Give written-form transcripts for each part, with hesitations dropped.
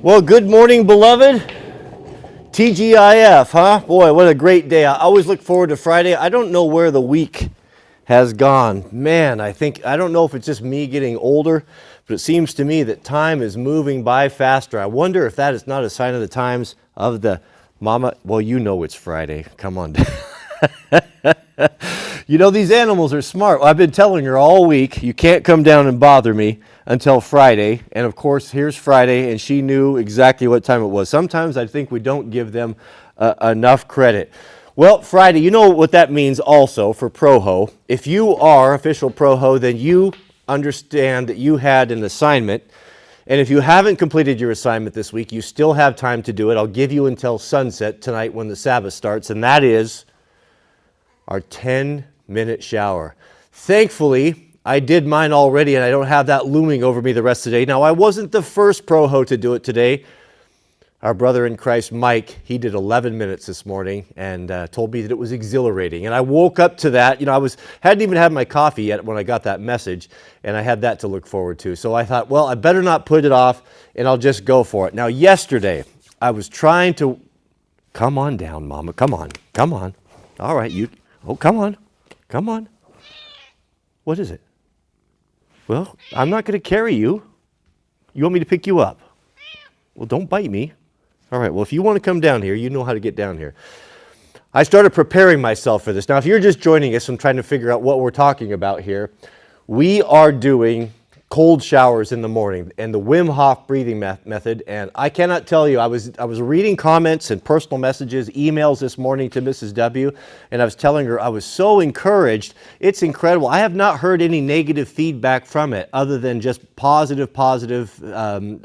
Well, good morning, beloved. TGIF, huh? Boy, what a great day. I always look forward to Friday. I don't know where the week has gone. Man, I don't know if it's just me getting older, but it seems to me that time is moving by faster. I wonder if that is not a sign of the times of the mama. Well, you know it's Friday. Come on. You know, these animals are smart. Well, I've been telling her all week, you can't come down and bother me until Friday. And of course, here's Friday, and she knew exactly what time it was. Sometimes I think we don't give them enough credit. Well, Friday, you know what that means also for Proho. If you are official Proho, then you understand that you had an assignment. And if you haven't completed your assignment this week, you still have time to do it. I'll give you until sunset tonight when the Sabbath starts, and that is our 10-minute shower. Thankfully, I did mine already, and I don't have that looming over me the rest of the day. Now, I wasn't the first Proho to do it today. Our brother in Christ, Mike, he did 11 minutes this morning and told me that it was exhilarating. And I woke up to that. You know, hadn't even had my coffee yet when I got that message, and I had that to look forward to. So I thought, well, I better not put it off, and I'll just go for it. Now, yesterday, I was trying to... Come on down, Mama. Come on. Come on. All right, you... Oh, come on. Come on. What is it? Well, I'm not going to carry you. You want me to pick you up? Well, don't bite me. All right, well, if you want to come down here, you know how to get down here. I started preparing myself for this. Now, if you're just joining us and trying to figure out what we're talking about here, we are doing cold showers in the morning and the Wim Hof breathing method. And I cannot tell you, I was reading comments and personal messages, emails this morning to Mrs. W, and I was telling her I was so encouraged. It's incredible. I have not heard any negative feedback from it other than just positive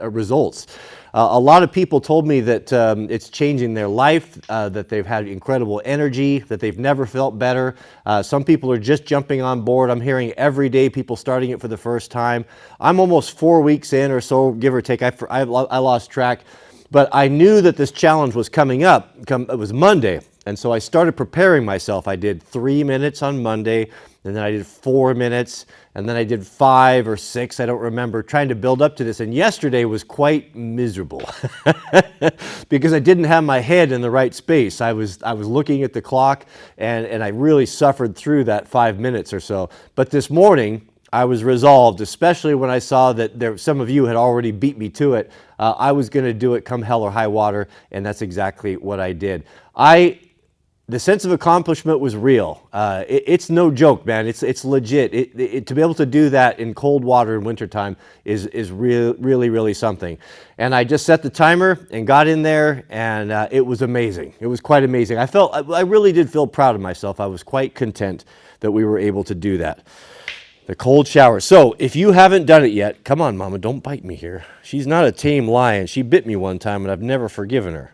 results. A lot of people told me that it's changing their life, that they've had incredible energy, that they've never felt better. Some people are just jumping on board. I'm hearing every day people starting it for the first time. I'm almost 4 weeks in or so, give or take. I lost track. But I knew that this challenge was coming up. It was Monday. And so I started preparing myself. I did 3 minutes on Monday, and then I did 4 minutes, and then I did 5 or 6, I don't remember, trying to build up to this. And yesterday was quite miserable because I didn't have my head in the right space. I was looking at the clock, and I really suffered through that 5 minutes or so. But this morning, I was resolved, especially when I saw that some of you had already beat me to it. I was going to do it come hell or high water, and that's exactly what I did. The sense of accomplishment was real. It's no joke, man. It's legit. To be able to do that in cold water in wintertime is really something. And I just set the timer and got in there, and it was amazing. It was quite amazing. I really did feel proud of myself. I was quite content that we were able to do that. The cold shower. So if you haven't done it yet, come on, Mama, don't bite me here. She's not a tame lion. She bit me one time, and I've never forgiven her.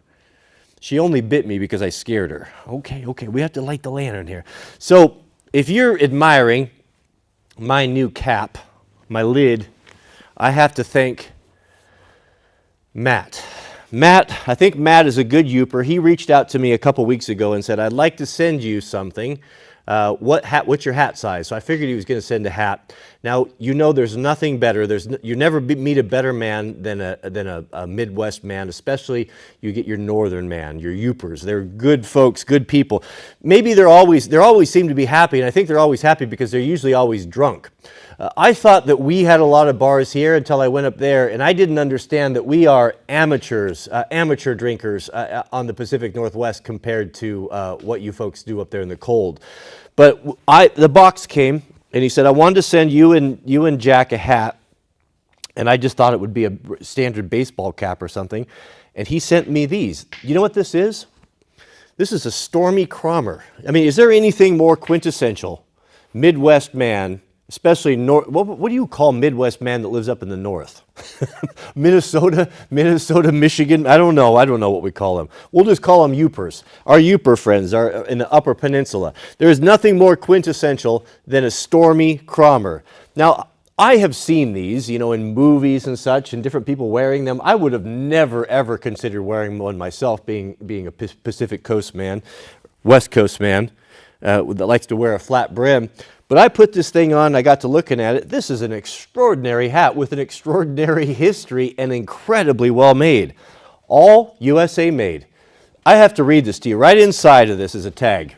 She only bit me because I scared her. Okay, we have to light the lantern here. So if you're admiring my new cap, my lid, I have to thank Matt. I think Matt is a good youper. He reached out to me a couple weeks ago and said, I'd like to send you something. What's your hat size? So I figured he was going to send a hat. Now, you know there's nothing better. You never meet a better man than a Midwest man, especially you get your northern man, your youpers. They're good folks, good people. Maybe they always seem to be happy, and I think they're always happy because they're usually always drunk. I thought that we had a lot of bars here until I went up there, and I didn't understand that we are amateurs, amateur drinkers on the Pacific Northwest compared to what you folks do up there in the cold. But the box came, and he said, I wanted to send you and Jack a hat, and I just thought it would be a standard baseball cap or something, and he sent me these. You know what this is? This is a Stormy Cromer. I mean, is there anything more quintessential Midwest man, especially what do you call Midwest man that lives up in the north? Minnesota, Michigan. I don't know what we call them. We'll just call them youpers. Our youper friends are in the Upper Peninsula. There is nothing more quintessential than a Stormy Cromer. Now, I have seen these, in movies and such, and different people wearing them. I would have never, ever considered wearing one myself, being a Pacific Coast man, West Coast man, that likes to wear a flat brim. But I put this thing on, I got to looking at it. This is an extraordinary hat with an extraordinary history and incredibly well made. All USA made. I have to read this to you. Right inside of this is a tag.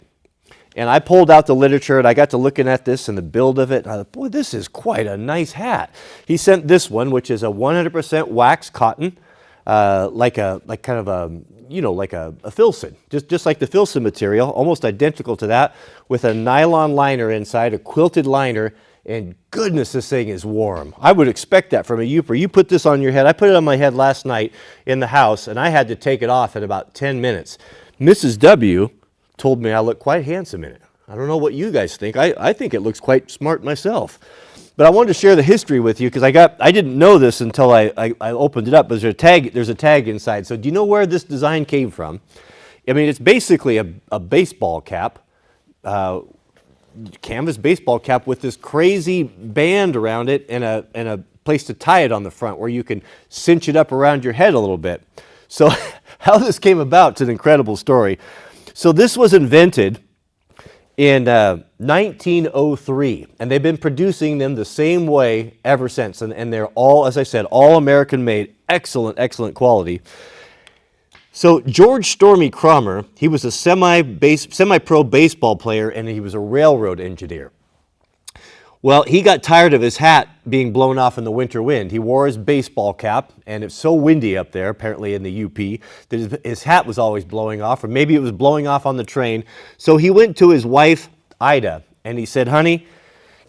And I pulled out the literature and I got to looking at this and the build of it. And I thought, boy, this is quite a nice hat. He sent this one, which is a 100% wax cotton, like a Filson, just like the Filson material, almost identical to that, with a nylon liner inside, a quilted liner, and goodness, this thing is warm. I would expect that from a Youper. You put this on your head. I put it on my head last night in the house, and I had to take it off in about 10 minutes. Mrs. W told me I look quite handsome in it. I don't know what you guys think. I think it looks quite smart myself. But I wanted to share the history with you because I didn't know this until I opened it up. There's a tag inside. So do you know where this design came from? I mean, it's basically a baseball cap, canvas baseball cap with this crazy band around it and a place to tie it on the front where you can cinch it up around your head a little bit. So how this came about, it's an incredible story. So this was invented in 1903, and they've been producing them the same way ever since. And they're all, as I said, all American made, excellent quality. So George Stormy Cromer, he was a semi-pro baseball player, and he was a railroad engineer. Well, he got tired of his hat being blown off in the winter wind. He wore his baseball cap, and it's so windy up there, apparently in the UP, that his hat was always blowing off, or maybe it was blowing off on the train. So he went to his wife, Ida, and he said, honey,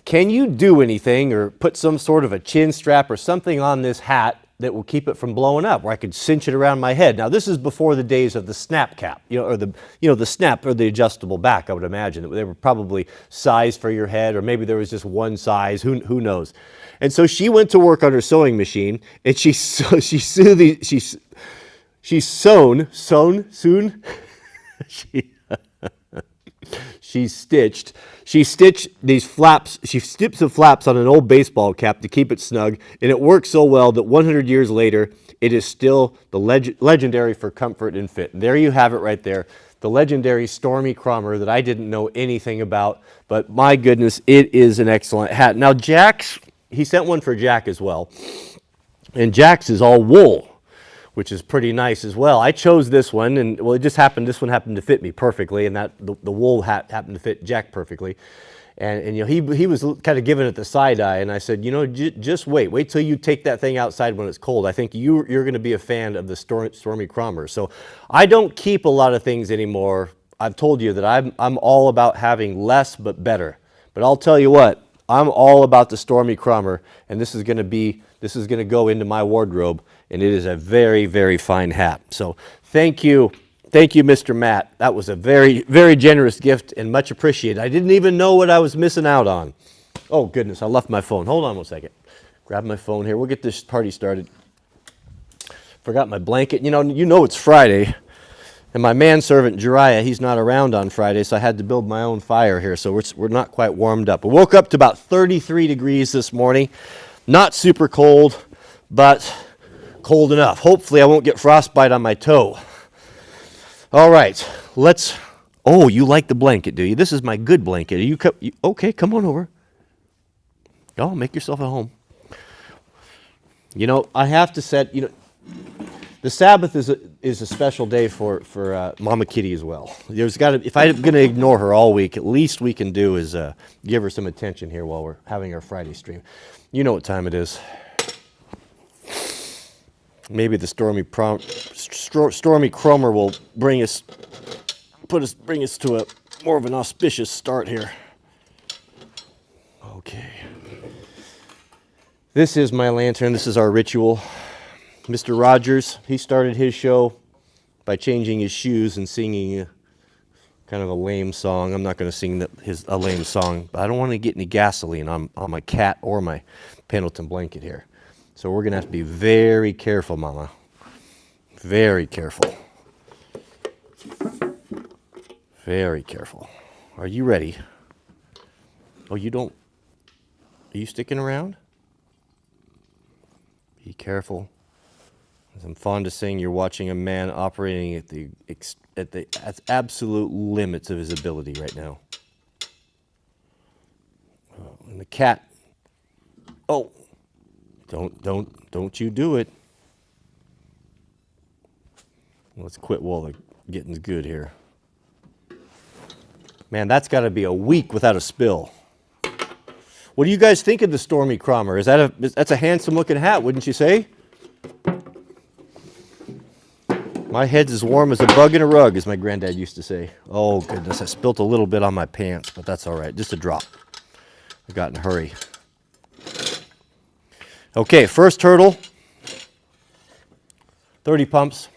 can you do anything or put some sort of a chin strap or something on this hat that will keep it from blowing up, where I could cinch it around my head? Now, this is before the days of the snap cap, or the snap or the adjustable back, I would imagine. They were probably sized for your head, or maybe there was just one size, who knows. And so she went to work on her sewing machine, and she sewn she stitched these flaps. She stitched the flaps on an old baseball cap to keep it snug, and it worked so well that 100 years later, it is still the legendary for comfort and fit. And there you have it right there, the legendary Stormy Cromer that I didn't know anything about, but my goodness, it is an excellent hat. Now, he sent one for Jack as well, and Jack's is all wool, which is pretty nice as well. I chose this one, and well, this one happened to fit me perfectly, and the wool hat happened to fit Jack perfectly. And he was kind of giving it the side eye, and I said, just wait till you take that thing outside when it's cold. I think you're going to be a fan of the Stormy Cromer. So I don't keep a lot of things anymore. I've told you that I'm all about having less but better. But I'll tell you what, I'm all about the Stormy Cromer, and this is going to go into my wardrobe, and it is a very, very fine hat. So thank you, Mr. Matt. That was a very, very generous gift and much appreciated. I didn't even know what I was missing out on. Oh, goodness, I left my phone. Hold on one second. Grab my phone here. We'll get this party started. Forgot my blanket. You know it's Friday, and my manservant, Jariah, he's not around on Friday, so I had to build my own fire here, so we're not quite warmed up. I woke up to about 33 degrees this morning. Not super cold, but cold enough. Hopefully I won't get frostbite on my toe. All right, oh, you like the blanket, do you? This is my good blanket. Okay, come on over. Oh, make yourself at home. I have to set, the Sabbath is a special day for Mama Kitty as well. If I'm going to ignore her all week, at least we can do is give her some attention here while we're having our Friday stream. You know what time it is. Maybe the Stormy Cromer will bring us to a more of an auspicious start here. Okay. This is my lantern. This is our ritual. Mr. Rogers, he started his show by changing his shoes and singing kind of a lame song. I'm not going to sing a lame song, but I don't want to get any gasoline on my cat or my Pendleton blanket here. So we're going to have to be very careful, Mama. Very careful. Very careful. Are you ready? Oh, you don't? Are you sticking around? Be careful. As I'm fond of saying, you're watching a man operating at the absolute limits of his ability right now. cat. Oh, don't you do it. Let's quit while the getting's good here. Man, that's got to be a week without a spill. What do you guys think of the Stormy Cromer? That's a handsome looking hat, wouldn't you say? My head's as warm as a bug in a rug, as my granddad used to say. Oh goodness, I spilt a little bit on my pants, but that's all right, just a drop. I got in a hurry. Okay, first hurdle, 30 pumps.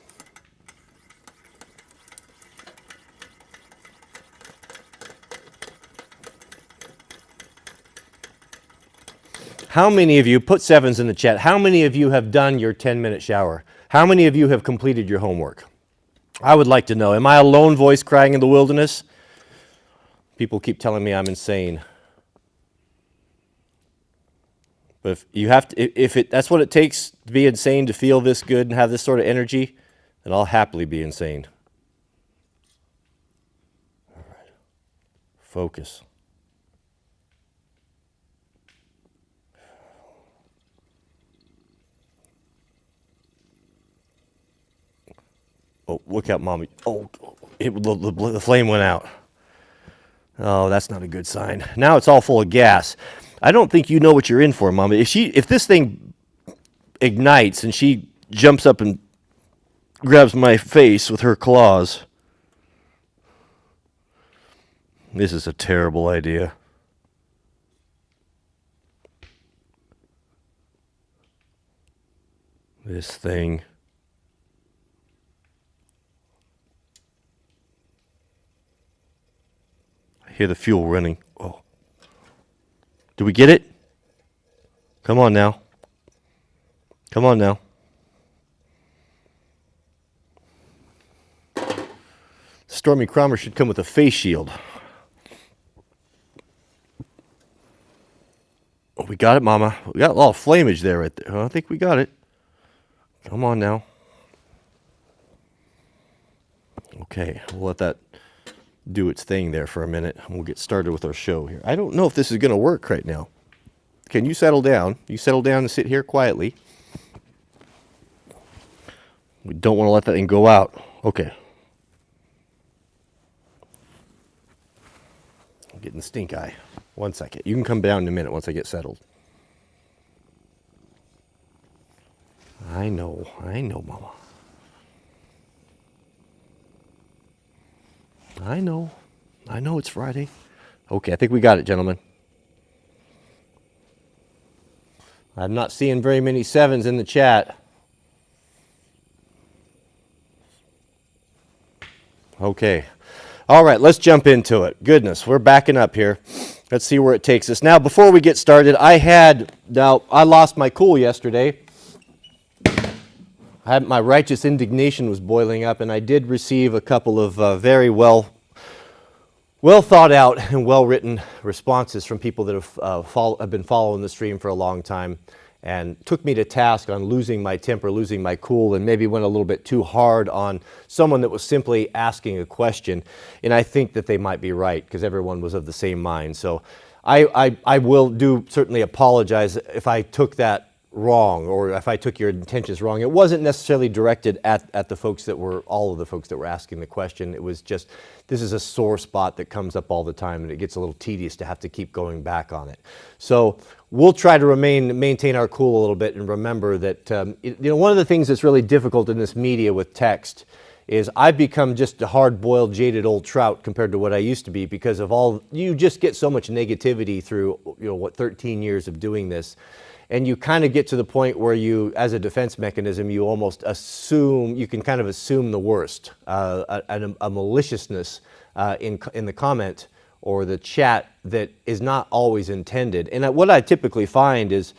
How many of you, put sevens in the chat, how many of you have done your 10-minute shower? How many of you have completed your homework? I would like to know. Am I a lone voice crying in the wilderness? People keep telling me I'm insane. But if you have to, that's what it takes to be insane, to feel this good and have this sort of energy, then I'll happily be insane. All right. Focus. Oh, look out, Mommy. Oh, the flame went out. Oh, that's not a good sign. Now it's all full of gas. I don't think you know what you're in for, Mommy. If this thing ignites and she jumps up and grabs my face with her claws, this is a terrible idea. This thing. I hear the fuel running. Oh. Do we get it? Come on now. Come on now. Stormy Cromer should come with a face shield. Oh, we got it, Mama. We got a lot of flamage there right there. I think we got it. Come on now. Okay, we'll let that do its thing there for a minute, and we'll get started with our show here. I don't know if this is going to work right now. Can you settle down? You settle down and sit here quietly. We don't want to let that thing go out. Okay. I'm getting the stink eye. 1 second. You can come down in a minute once I get settled. I know, Mama. I know it's Friday. Okay, I think we got it, gentlemen. I'm not seeing very many sevens in the chat. Okay. All right, let's jump into it. Goodness, we're backing up here. Let's see where it takes us. Now, before we get started, I lost my cool yesterday. My righteous indignation was boiling up, and I did receive a couple of very well thought out and well written responses from people that have been following the stream for a long time, and took me to task on losing my temper, losing my cool, and maybe went a little bit too hard on someone that was simply asking a question. And I think that they might be right, because everyone was of the same mind. So I will certainly apologize if I took that wrong, or if I took your intentions wrong. It wasn't necessarily directed at all of the folks that were asking the question. It was just, this is a sore spot that comes up all the time, and it gets a little tedious to have to keep going back on it. So we'll try to maintain our cool a little bit, and remember that one of the things that's really difficult in this media with text is I've become just a hard-boiled, jaded old trout compared to what I used to be, because you just get so much negativity through 13 years of doing this. And you kind of get to the point where you, as a defense mechanism, you almost assume, you can kind of assume the worst, a maliciousness in the comment or the chat that is not always intended. And what I typically find is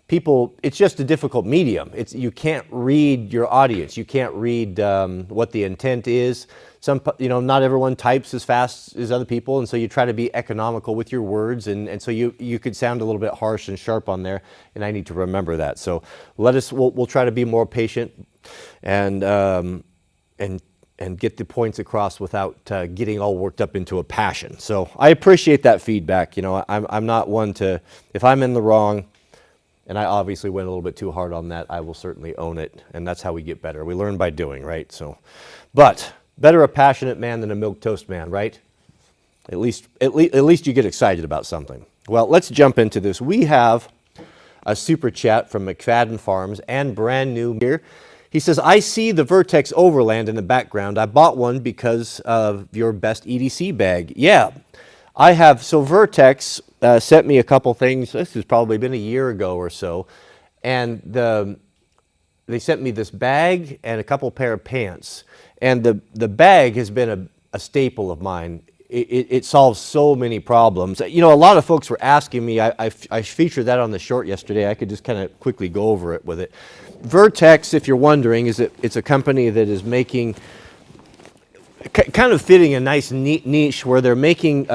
people, it's just a difficult medium. You can't read your audience. You can't read what the intent is. Not everyone types as fast as other people, and so you try to be economical with your words, and so you could sound a little bit harsh and sharp on there, and I need to remember that. So we'll try to be more patient and and get the points across without getting all worked up into a passion. So I appreciate that feedback. You know, I'm not one to, if I'm in the wrong, and I obviously went a little bit too hard on that, I will certainly own it, and that's how we get better. We learn by doing, right? So, but better a passionate man than a milquetoast man, right? At least you get excited about something. Well, let's jump into this. We have a super chat from McFadden Farms and brand new here. He says, I see the Vertex Overland in the background. I bought one because of your best EDC bag. Yeah, I have. So Vertex sent me a couple things. This has probably been a year ago or so. And they sent me this bag and a couple pair of pants. And the bag has been a staple of mine. It solves so many problems. You know, a lot of folks were asking me, I featured that on the short yesterday. I could just kind of quickly go over it with it. Vertex, if you're wondering, it's a company that is making, kind of fitting a nice niche where they're making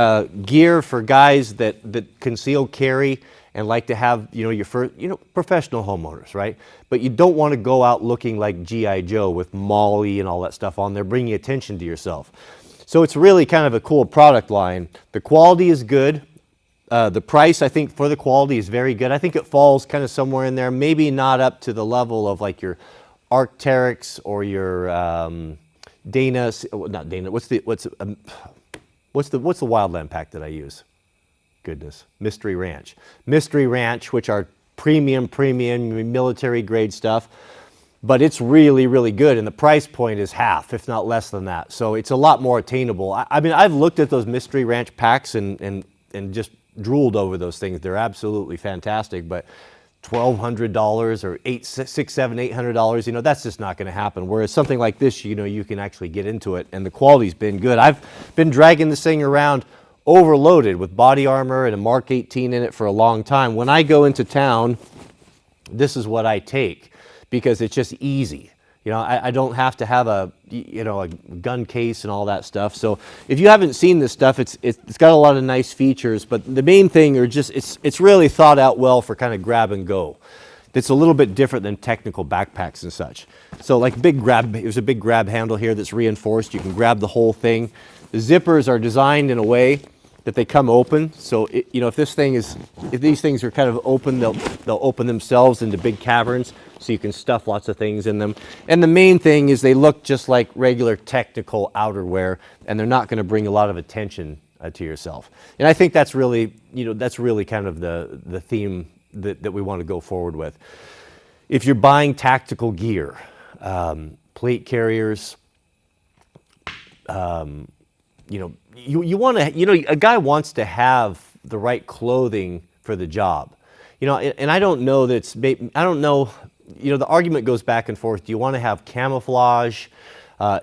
gear for guys that conceal carry and like to have, you know, your first, you know, professional homeowners, right? But you don't want to go out looking like G.I. Joe with Molly and all that stuff on there, bringing attention to yourself. So it's really kind of a cool product line. The quality is good. The price, I think, for the quality is very good. I think it falls kind of somewhere in there, maybe not up to the level of like your Arc'teryx or your Dana, not Dana. What's the wildland pack that I use? Goodness, Mystery Ranch, which are premium military grade stuff. But it's really, really good, and the price point is half, if not less than that. So it's a lot more attainable. I mean, I've looked at those Mystery Ranch packs and just drooled over those things. They're absolutely fantastic, but $1,200 or $800, you know, that's just not going to happen. Whereas something like this, you know, you can actually get into it, and the quality's been good. I've been dragging this thing around overloaded with body armor and a Mark 18 in it for a long time. When I go into town, this is what I take, because it's just easy. You know, I don't have to have a gun case and all that stuff. So if you haven't seen this stuff, it's got a lot of nice features, but the main thing are just, it's really thought out well for kind of grab and go. It's a little bit different than technical backpacks and such. So like there's a big grab handle here that's reinforced. You can grab the whole thing. The zippers are designed in a way that they come open. So if these things are kind of open, they'll open themselves into big caverns, so you can stuff lots of things in them. And the main thing is they look just like regular technical outerwear, and they're not going to bring a lot of attention to yourself. And I think that's really kind of the theme that we want to go forward with. If you're buying tactical gear, plate carriers, you want to, a guy wants to have the right clothing for the job. And I don't know the argument goes back and forth. Do you want to have camouflage?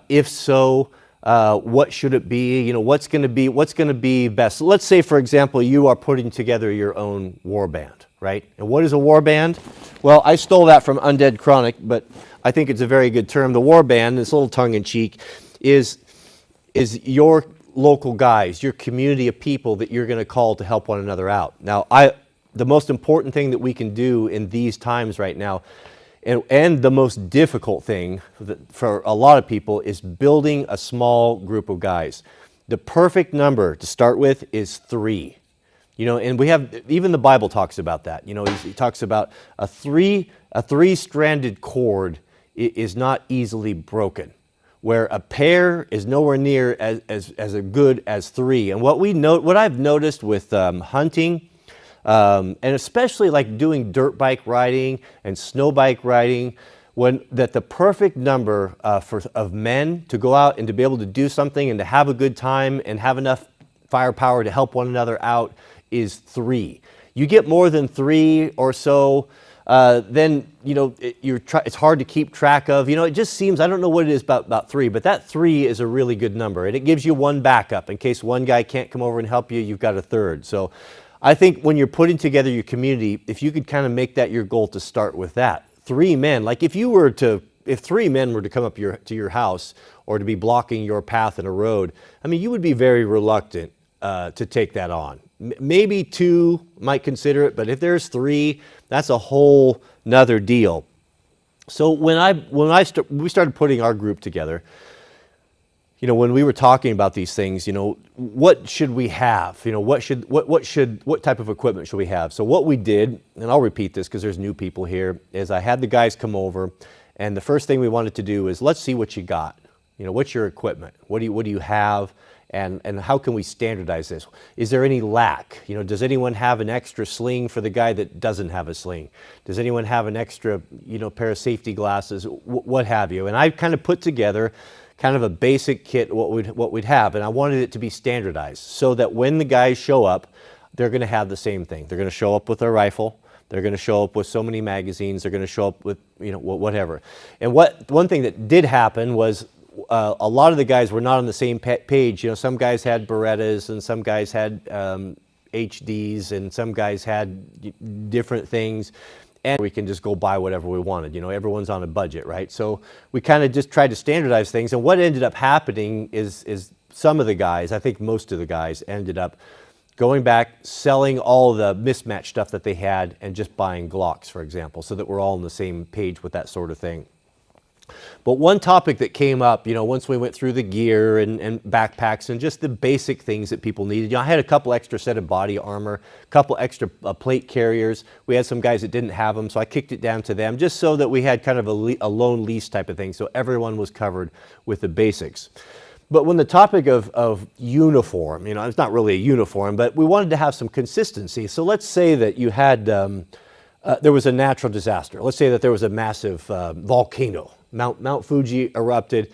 If so, what should it be? What's going to be best? So let's say, for example, you are putting together your own war band, right? And what is a war band? Well, I stole that from Undead Chronic, but I think it's a very good term. The war band, this little tongue-in-cheek, is your local guys, your community of people that you're going to call to help one another out. Now, the most important thing that we can do in these times right now, and the most difficult thing for a lot of people, is building a small group of guys. The perfect number to start with is 3. And we have, even the Bible talks about that. He talks about a three-stranded cord is not easily broken, where a pair is nowhere near as good as 3. And what I've noticed with hunting, and especially like doing dirt bike riding and snow bike riding, that the perfect number of men to go out and to be able to do something and to have a good time and have enough firepower to help one another out is 3. You get more than 3 or so, then it's hard to keep track of. It just seems, I don't know what it is about 3, but that 3 is a really good number, and it gives you one backup in case one guy can't come over and help you. You've got a third. So I think when you're putting together your community, if you could kind of make that your goal to start with that 3 men, like if 3 men were to come up to your house or to be blocking your path in a road, I mean, you would be very reluctant to take that on. Maybe 2 might consider it, but if there's 3, that's a whole nother deal. So when we started putting our group together, You know, when we were talking about these things, you know, what should we have? You know, what type of equipment should we have? So what we did, and I'll repeat this because there's new people here, is I had the guys come over, and the first thing we wanted to do is let's see what you got. You know, what's your equipment? What do you have? And how can we standardize this? Is there any lack? You know, does anyone have an extra sling for the guy that doesn't have a sling? Does anyone have an extra, you know, pair of safety glasses? What have you? And I kind of put together kind of a basic kit, what we'd have, and I wanted it to be standardized so that when the guys show up, they're going to have the same thing. They're going to show up with their rifle. They're going to show up with so many magazines. They're going to show up with, you know, whatever. And one thing that did happen was a lot of the guys were not on the same page. You know, some guys had Berettas, and some guys had HDs, and some guys had different things. And we can just go buy whatever we wanted. You know, everyone's on a budget, right? So we kind of just tried to standardize things. And what ended up happening is some of the guys, I think most of the guys, ended up going back, selling all the mismatched stuff that they had, and just buying Glocks, for example, so that we're all on the same page with that sort of thing. But one topic that came up, you know, once we went through the gear and backpacks and just the basic things that people needed, you know, I had a couple extra set of body armor, a couple extra plate carriers. We had some guys that didn't have them, so I kicked it down to them just so that we had kind of a loan lease type of thing, so everyone was covered with the basics. But when the topic of uniform, you know, it's not really a uniform, but we wanted to have some consistency. So let's say that you had, there was a natural disaster. Let's say that there was a massive volcano. Mount Fuji erupted.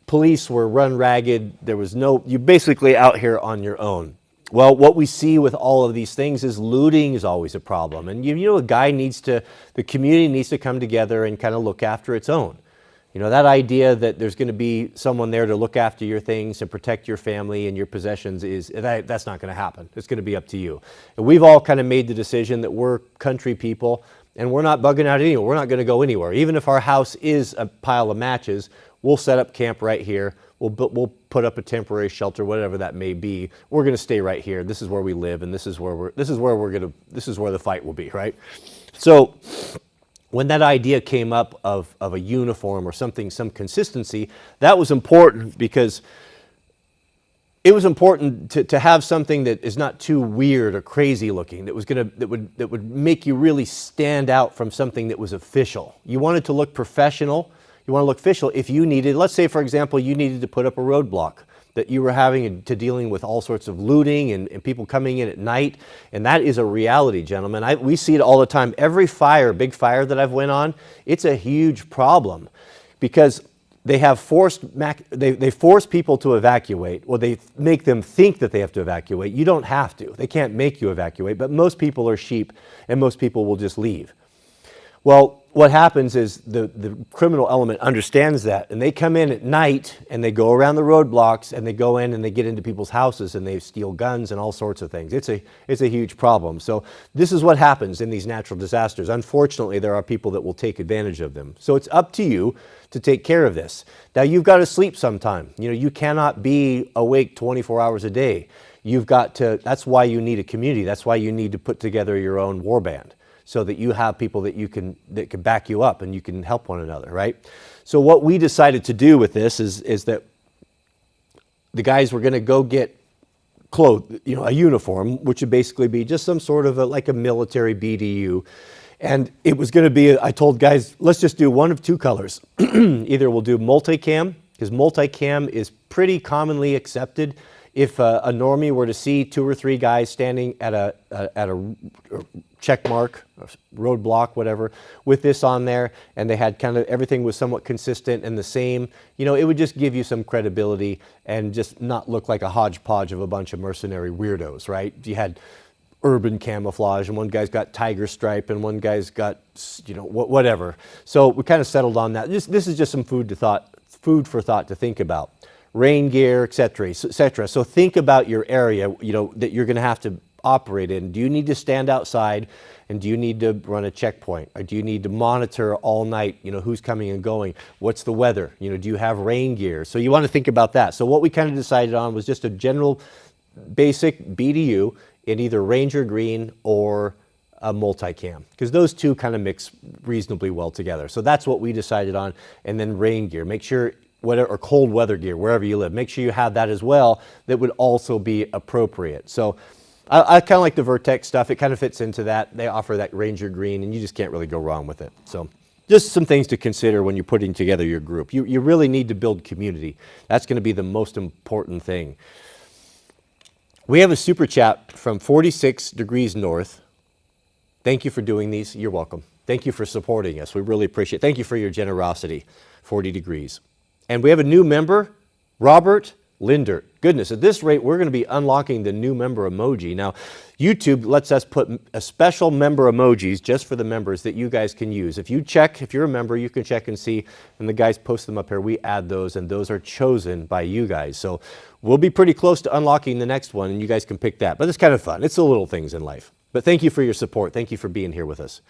Police were run ragged. There was you're basically out here on your own. Well, what we see with all of these things is looting is always a problem. And you know, the community needs to come together and kind of look after its own. You know, that idea that there's going to be someone there to look after your things and protect your family and your possessions that's not going to happen. It's going to be up to you. And we've all kind of made the decision that we're country people, and we're not bugging out anywhere. We're not going to go anywhere. Even if our house is a pile of matches, we'll set up camp right here. We'll put up a temporary shelter, whatever that may be. We're going to stay right here. This is where we live, and this is where the fight will be, right? So when that idea came up of a uniform or something, some consistency, that was important because it was important to have something that is not too weird or crazy looking, that would make you really stand out from something that was official. You wanted to look professional. You want to look official if you needed, let's say for example, you needed to put up a roadblock, that you were having to dealing with all sorts of looting and people coming in at night. And that is a reality, gentlemen. We see it all the time. Every big fire that I've went on, it's a huge problem because they have they force people to evacuate, or they make them think that they have to evacuate. You don't have to. They can't make you evacuate, but most people are sheep and most people will just leave. Well, what happens is the criminal element understands that, and they come in at night and they go around the roadblocks and they go in and they get into people's houses and they steal guns and all sorts of things. It's a huge problem. So this is what happens in these natural disasters. Unfortunately, there are people that will take advantage of them. So it's up to you to take care of this. Now you've got to sleep sometime. You know, you cannot be awake 24 hours a day. That's why you need a community. That's why you need to put together your own war band, so that you have people that can back you up and you can help one another, right? So what we decided to do with this is that the guys were going to go get a uniform, which would basically be just some sort of like a military BDU. And it was going to be, I told guys, let's just do one of two colors. Either we'll do multicam, because multicam is pretty commonly accepted. If a normie were to see 2 or 3 guys standing at a check mark, roadblock, whatever, with this on there, and they had kind of everything was somewhat consistent and the same, you know, it would just give you some credibility and just not look like a hodgepodge of a bunch of mercenary weirdos, right? You had urban camouflage, and one guy's got tiger stripe, and one guy's got, you know, whatever. So we kind of settled on that. This is just some food for thought to think about. Rain gear, et cetera, et cetera. So think about your area, you know, that you're going to have to operate in. Do you need to stand outside, and do you need to run a checkpoint, or do you need to monitor all night, you know, who's coming and going? What's the weather? You know, do you have rain gear? So you want to think about that. So what we kind of decided on was just a general basic BDU in either Ranger green or a multicam, because those two kind of mix reasonably well together. So that's what we decided on. And then rain gear. Make sure whatever, or cold weather gear, wherever you live. Make sure you have that as well. That would also be appropriate. So I kind of like the Vertex stuff. It kind of fits into that. They offer that Ranger green, and you just can't really go wrong with it. So just some things to consider when you're putting together your group. You really need to build community. That's going to be the most important thing. We have a super chat from 46 Degrees North. Thank you for doing these. You're welcome. Thank you for supporting us. We really appreciate it. Thank you for your generosity, 40 Degrees. And we have a new member, Robert Linder. Goodness, at this rate, we're going to be unlocking the new member emoji. Now, YouTube lets us put a special member emojis just for the members that you guys can use. If you're a member, you can check and see, and the guys post them up here. We add those, and those are chosen by you guys. So we'll be pretty close to unlocking the next one, and you guys can pick that. But it's kind of fun. It's the little things in life. But thank you for your support. Thank you for being here with us.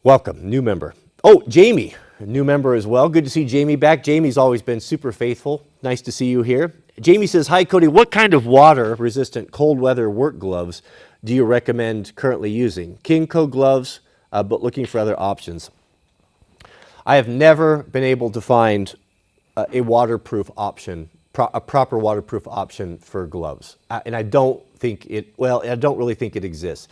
Welcome, new member. Oh, Jamie, a new member as well. Good to see Jamie back. Jamie's always been super faithful. Nice to see you here. Jamie says, hi, Cody. What kind of water-resistant cold weather work gloves do you recommend currently using? Kinco gloves, but looking for other options. I have never been able to find a waterproof option, a proper waterproof option for gloves. And I don't really think it exists.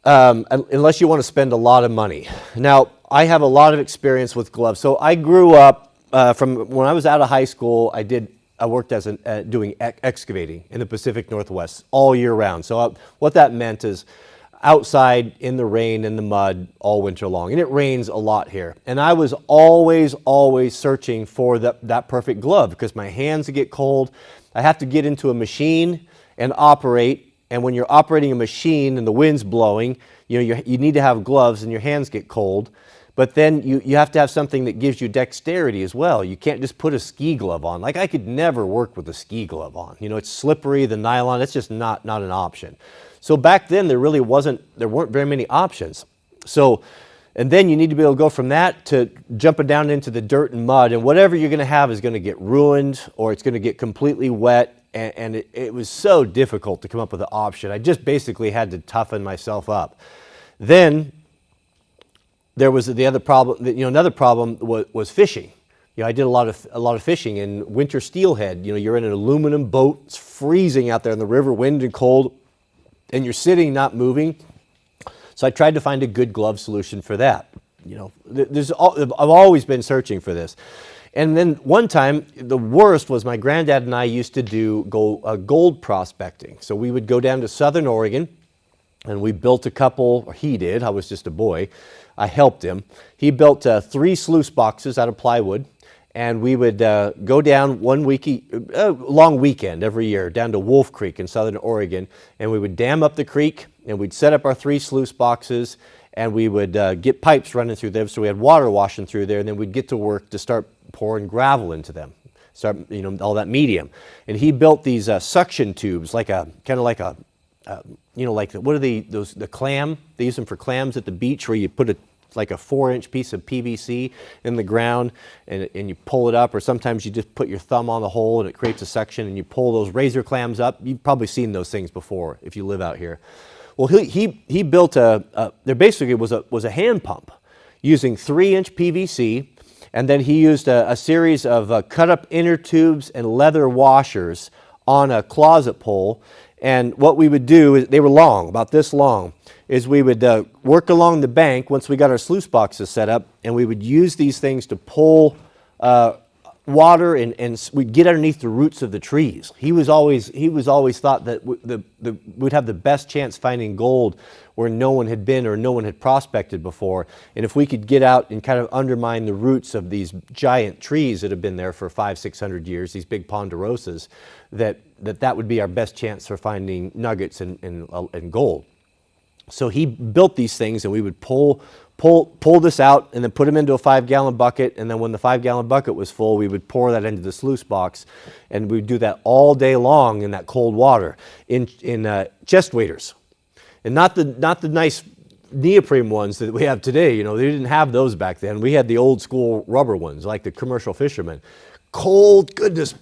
Unless you want to spend a lot of money. Now, I have a lot of experience with gloves. So I grew up from when I was out of high school. I worked as doing excavating in the Pacific Northwest all year round. So what that meant is outside in the rain and the mud all winter long, and it rains a lot here. And I was always searching for that perfect glove because my hands get cold. I have to get into a machine and operate. And when you're operating a machine and the wind's blowing, you need to have gloves and your hands get cold. But then you have to have something that gives you dexterity as well. You can't just put a ski glove on. Like I could never work with a ski glove on. It's slippery, the nylon, it's just not an option. So back then there weren't very many options. So, and then you need to be able to go from that to jumping down into the dirt and mud, and whatever you're gonna have is gonna get ruined or it's gonna get completely wet. And it was so difficult to come up with an option. I just basically had to toughen myself up. Then there was the other problem. Another problem was fishing. I did a lot of fishing in winter steelhead. You're in an aluminum boat. It's freezing out there in the river, wind and cold, and you're sitting, not moving. So I tried to find a good glove solution for that. I've always been searching for this. And then one time, the worst was my granddad and I used to do gold prospecting. So we would go down to Southern Oregon, and we built a couple, or he did, I was just a boy. I helped him. He built 3 sluice boxes out of plywood, and we would go down one long weekend every year down to Wolf Creek in Southern Oregon, and we would dam up the creek, and we'd set up our 3 sluice boxes, and we would get pipes running through them, so we had water washing through there, and then we'd get to work to start pouring gravel into them, all that medium. And he built these suction tubes, like the clam? They use them for clams at the beach, where you put a 4-inch piece of PVC in the ground and you pull it up, or sometimes you just put your thumb on the hole and it creates a suction and you pull those razor clams up. You've probably seen those things before if you live out here. Well, he built there basically was a hand pump using 3-inch PVC, and then he used a series of cut-up inner tubes and leather washers on a closet pole. And what we would do is, they were long, about this long, is we would work along the bank once we got our sluice boxes set up, and we would use these things to pull water, and we'd get underneath the roots of the trees. He was always thought that we'd have the best chance finding gold where no one had been or no one had prospected before. And if we could get out and kind of undermine the roots of these giant trees that have been there for 500-600 years, these big ponderosas, that would be our best chance for finding nuggets and gold. So he built these things, and we would pull this out and then put them into a 5-gallon bucket, and then when the 5-gallon bucket was full, we would pour that into the sluice box, and we'd do that all day long in that cold water in chest waders, and not the nice neoprene ones that we have today. They didn't have those back then. We had the old school rubber ones, like the commercial fishermen. Cold,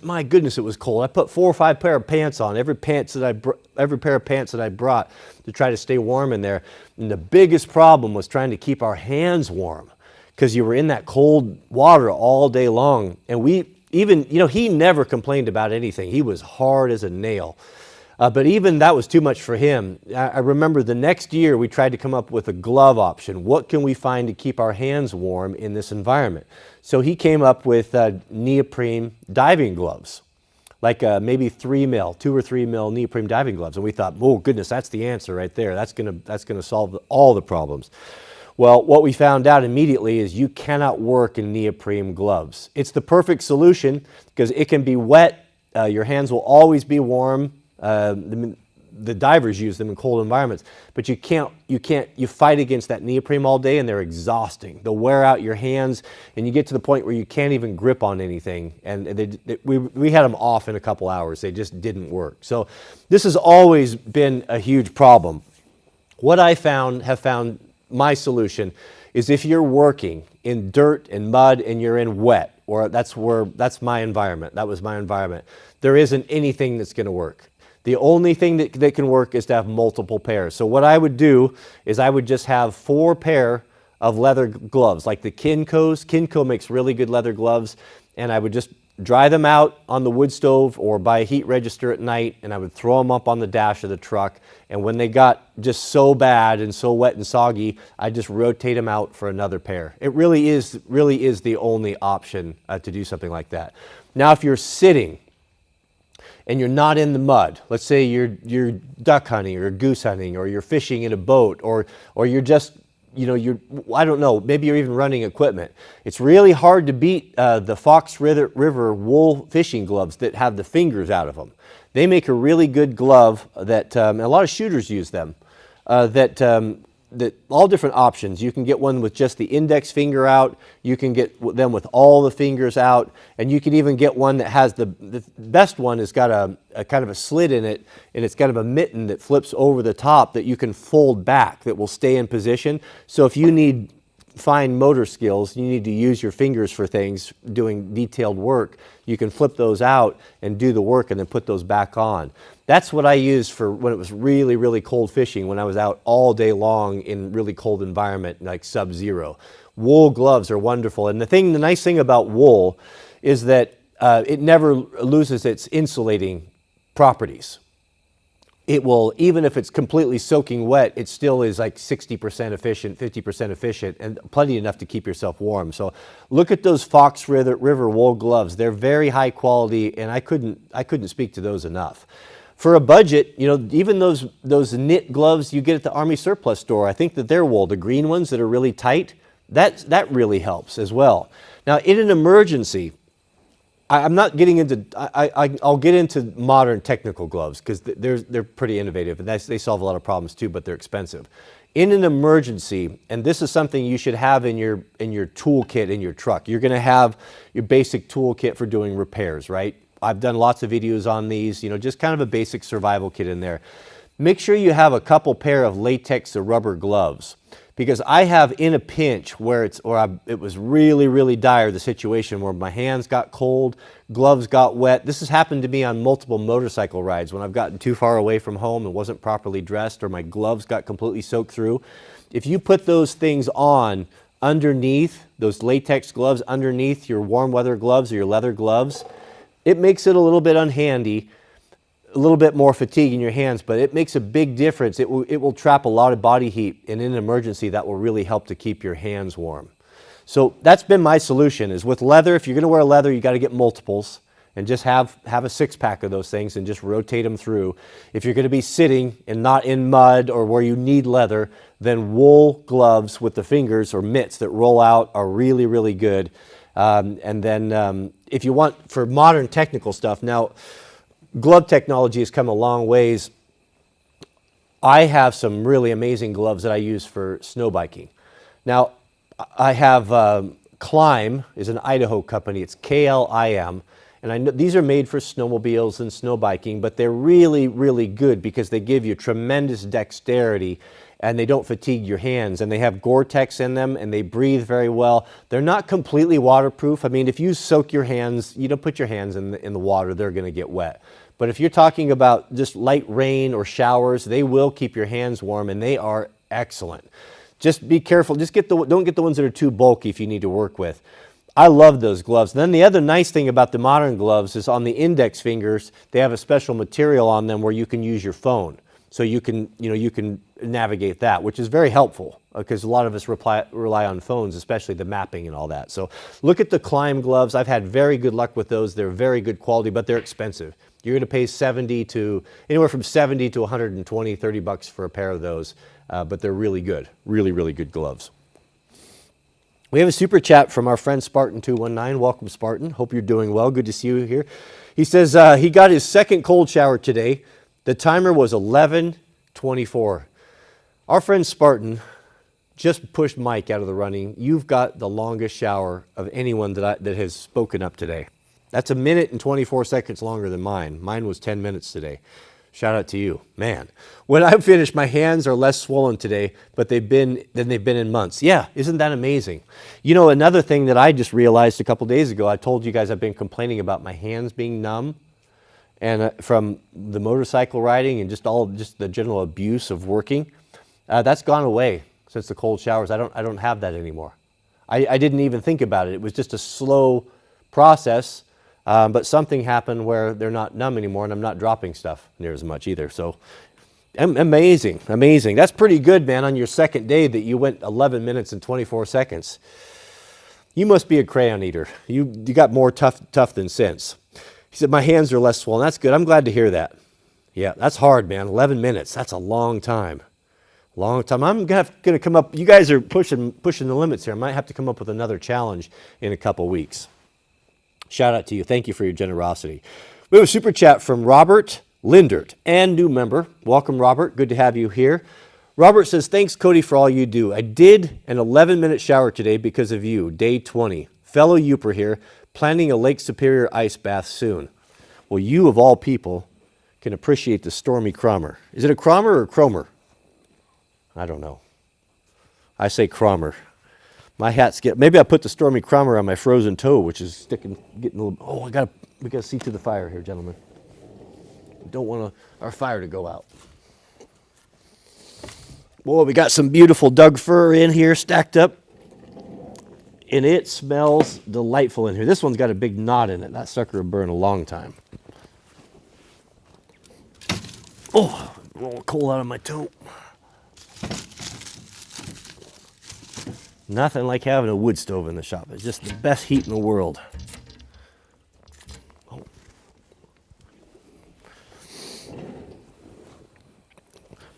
my goodness, it was cold. I put 4 or 5 pair of pants on, every pair of pants that I brought to try to stay warm in there. And the biggest problem was trying to keep our hands warm, because you were in that cold water all day long. And he never complained about anything. He was hard as a nail. But even that was too much for him. I remember the next year we tried to come up with a glove option. What can we find to keep our hands warm in this environment? So he came up with neoprene diving gloves, like maybe 2 or 3 mil neoprene diving gloves. And we thought, oh goodness, that's the answer right there. That's gonna solve all the problems. Well, what we found out immediately is you cannot work in neoprene gloves. It's the perfect solution because it can be wet. Your hands will always be warm. The divers use them in cold environments, but you fight against that neoprene all day and they're exhausting. They'll wear out your hands and you get to the point where you can't even grip on anything. And we had them off in a couple hours. They just didn't work. So this has always been a huge problem. What I have found my solution is if you're working in dirt and mud and you're in wet, or that's my environment. That was my environment. There isn't anything that's going to work. The only thing that can work is to have multiple pairs. So what I would do is I would just have 4 pair of leather gloves, like the Kinko's. Kinko makes really good leather gloves, and I would just dry them out on the wood stove or by a heat register at night, and I would throw them up on the dash of the truck. And when they got just so bad and so wet and soggy, I just rotate them out for another pair. It really is the only option to do something like that. Now, if you're sitting and you're not in the mud, let's say you're duck hunting or goose hunting, or you're fishing in a boat, or you're just, I don't know, maybe you're even running equipment. It's really hard to beat the Fox River wool fishing gloves that have the fingers out of them. They make a really good glove that, and a lot of shooters use them, that all different options. You can get one with just the index finger out. You can get them with all the fingers out. And you can even get one that has the best one has got a kind of a slit in it, and it's kind of a mitten that flips over the top that you can fold back that will stay in position. So if you need fine motor skills, you need to use your fingers for things, doing detailed work, you can flip those out and do the work and then put those back on. That's what I used for when it was really, really cold fishing, when I was out all day long in really cold environment, like sub-zero. Wool gloves are wonderful. And the nice thing about wool is that it never loses its insulating properties. It will, even if it's completely soaking wet, it still is like 60% efficient, 50% efficient, and plenty enough to keep yourself warm. So look at those Fox River wool gloves. They're very high quality, and I couldn't speak to those enough. For a budget, even those knit gloves you get at the Army Surplus store, I think that they're wool, the green ones that are really tight, that really helps as well. Now, in an emergency, I'm not getting into, I'll get into modern technical gloves because they're pretty innovative, and they solve a lot of problems too, but they're expensive. In an emergency, and this is something you should have in your toolkit in your truck, you're going to have your basic toolkit for doing repairs, right? I've done lots of videos on these, just kind of a basic survival kit in there. Make sure you have a couple pair of latex or rubber gloves, because I have, in a pinch where it was really, really dire, the situation where my hands got cold, gloves got wet. This has happened to me on multiple motorcycle rides when I've gotten too far away from home and wasn't properly dressed, or my gloves got completely soaked through. If you put those things on underneath, those latex gloves underneath your warm weather gloves or your leather gloves, it makes it a little bit unhandy, a little bit more fatigue in your hands, but it makes a big difference. It will trap a lot of body heat, and in an emergency, that will really help to keep your hands warm. So that's been my solution, is with leather. If you're going to wear leather, you got to get multiples, and just have a 6-pack of those things and just rotate them through. If you're going to be sitting and not in mud or where you need leather, then wool gloves with the fingers or mitts that roll out are really, really good. And then if you want, for modern technical stuff, now glove technology has come a long ways. I have some really amazing gloves that I use for snow biking. Now, I have Climb is an Idaho company. It's KLIM. And I know these are made for snowmobiles and snow biking, but they're really, really good because they give you tremendous dexterity and they don't fatigue your hands, and they have Gore-Tex in them and they breathe very well. They're not completely waterproof. I mean, if you soak your hands, put your hands in the water, they're going to get wet. But if you're talking about just light rain or showers, they will keep your hands warm, and they are excellent. Just be careful. Just don't get the ones that are too bulky if you need to work with. I love those gloves. And then the other nice thing about the modern gloves is on the index fingers, they have a special material on them where you can use your phone. So you can navigate that, which is very helpful because a lot of us rely on phones, especially the mapping and all that. So look at the Climb gloves. I've had very good luck with those. They're very good quality, but they're expensive. You're going to pay anywhere from 70 to 120, 30 bucks for a pair of those, but they're really good, really, really good gloves. We have a super chat from our friend Spartan219. Welcome, Spartan. Hope you're doing well. Good to see you here. He says he got his second cold shower today. The timer was 11:24. Our friend Spartan just pushed Mike out of the running. You've got the longest shower of anyone that has spoken up today. That's 1 minute and 24 seconds longer than mine. Mine was 10 minutes today. Shout out to you. Man, when I finish, my hands are less swollen today, but they've been in months. Yeah, isn't that amazing? You know, another thing that I just realized a couple days ago, I told you guys I've been complaining about my hands being numb and from the motorcycle riding and just the general abuse of working. That's gone away since the cold showers. I don't have that anymore. I didn't even think about it. It was just a slow process. But something happened where they're not numb anymore, and I'm not dropping stuff near as much either. So amazing, amazing. That's pretty good, man, on your second day that you went 11 minutes and 24 seconds. You must be a crayon eater. You got more tough than sense. He said, my hands are less swollen. That's good. I'm glad to hear that. Yeah, that's hard, man. 11 minutes. That's a long time. Long time. I'm going to come up. You guys are pushing the limits here. I might have to come up with another challenge in a couple weeks. Shout out to you. Thank you for your generosity. We have a super chat from Robert Lindert and new member. Welcome, Robert. Good to have you here. Robert says, thanks, Cody, for all you do. I did an 11-minute shower today because of you. Day 20. Fellow Youper here, planning a Lake Superior ice bath soon. Well, you of all people can appreciate the Stormy Cromer. Is it a Cromer or a Cromer? I don't know. I say Cromer. My hats maybe I put the Stormy Cromer on my frozen toe, which is getting a little. Oh, we gotta see through the fire here, gentlemen. We don't want our fire to go out. Boy, we got some beautiful Doug fir in here stacked up, and it smells delightful in here. This one's got a big knot in it. That sucker will burn a long time. Oh, a little cold out of my toe. Nothing like having a wood stove in the shop. It's just the best heat in the world. Oh.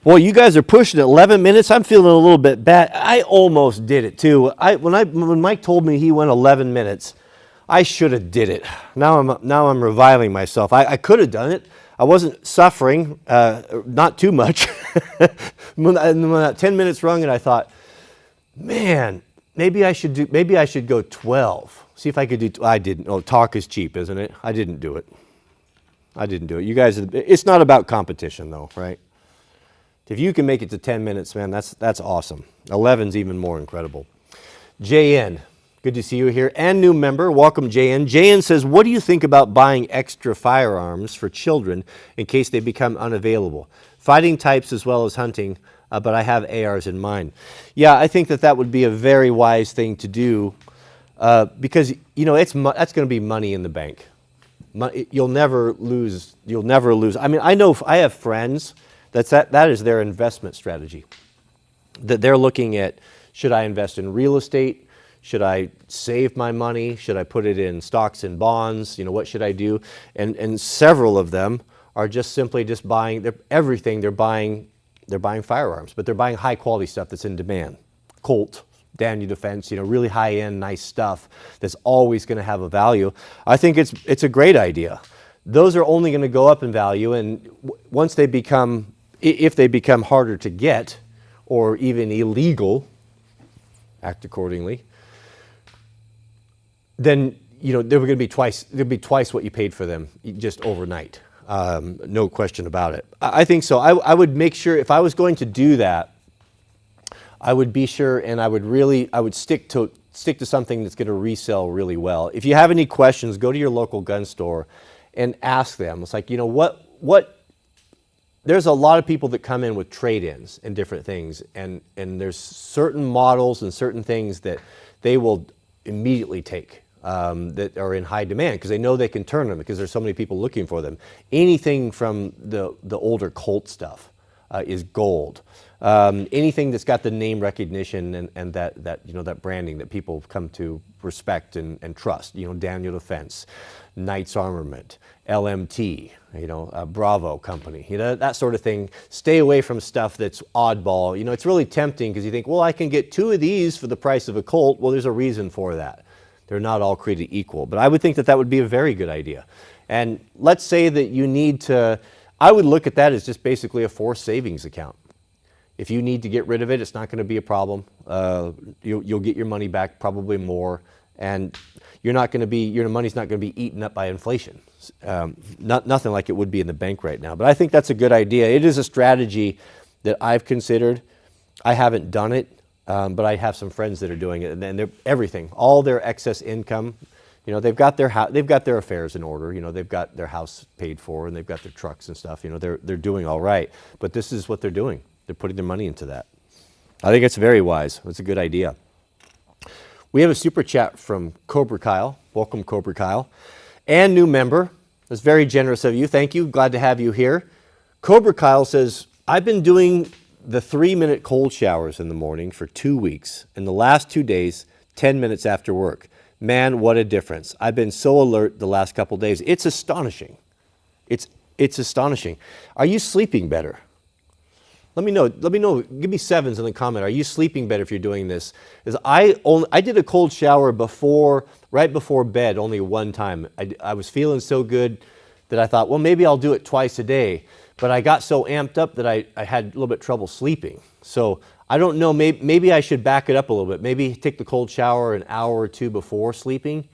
Boy, you guys are pushing it. 11 minutes. I'm feeling a little bit bad. I almost did it too. When Mike told me he went 11 minutes, I should have did it. Now I'm reviling myself. I could have done it. I wasn't suffering, not too much. when that 10 minutes rung, and I thought, man, maybe I should go 12. See if I could do. I didn't. Oh, talk is cheap, isn't it? I didn't do it. You guys, it's not about competition though, right? If you can make it to 10 minutes, man, that's awesome. 11's even more incredible. JN, good to see you here. And new member, welcome JN. JN says, what do you think about buying extra firearms for children in case they become unavailable? Fighting types as well as hunting. But I have ARs in mind. Yeah, I think that would be a very wise thing to do because that's going to be money in the bank. You'll never lose. I mean, I know I have friends that is their investment strategy. That they're looking at, should I invest in real estate? Should I save my money? Should I put it in stocks and bonds? What should I do? And several of them are simply buying everything. They're buying firearms, but they're buying high-quality stuff that's in demand. Colt, Daniel Defense, really high-end, nice stuff that's always going to have a value. I think it's a great idea. Those are only going to go up in value, and once if they become harder to get or even illegal, act accordingly, then they're going to be twice what you paid for them just overnight. No question about it. I think so. I would make sure if I was going to do that, I would be sure, and I would stick to something that's going to resell really well. If you have any questions, go to your local gun store and ask them. It's like, what there's a lot of people that come in with trade-ins and different things, and there's certain models and certain things that they will immediately take that are in high demand because they know they can turn them because there's so many people looking for them. Anything from the older Colt stuff is gold. Anything that's got the name recognition and that you know, that branding that people come to respect and trust. You know, Daniel Defense, Knights Armament, LMT, you know, Bravo Company, you know, that sort of thing. Stay away from stuff that's oddball. You know, it's really tempting because you think, well, I can get 2 of these for the price of a Colt. Well, there's a reason for that. They're not all created equal. But I would think that that would be a very good idea. And let's say that you need to, I would look at that as just basically a forced savings account. If you need to get rid of it, it's not going to be a problem. You'll get your money back, probably more, and you're not going to be, your money's not going to be eaten up by inflation. Nothing like it would be in the bank right now. But I think that's a good idea. It is a strategy that I've considered. I haven't done it, but I have some friends that are doing it, and they're everything, all their excess income. You know, they've got their affairs in order. You know, they've got their house paid for, and they've got their trucks and stuff. You know, they're doing all right. But this is what they're doing. They're putting their money into that. I think it's very wise. It's a good idea. We have a super chat from Cobra Kyle. Welcome, Cobra Kyle. And new member. That's very generous of you. Thank you. Glad to have you here. Cobra Kyle says, I've been doing the 3-minute cold showers in the morning for 2 weeks. In the last 2 days, 10 minutes after work. Man, what a difference. I've been so alert the last couple days. It's astonishing. It's astonishing. Are you sleeping better? Let me know. Give me 7s in the comment. Are you sleeping better if you're doing this? Because I did a cold shower right before bed only one time. I was feeling so good that I thought, well, maybe I'll do it twice a day. But I got so amped up that I had a little bit trouble sleeping. So I don't know. Maybe I should back it up a little bit. Maybe take the cold shower an hour or 2 before sleeping.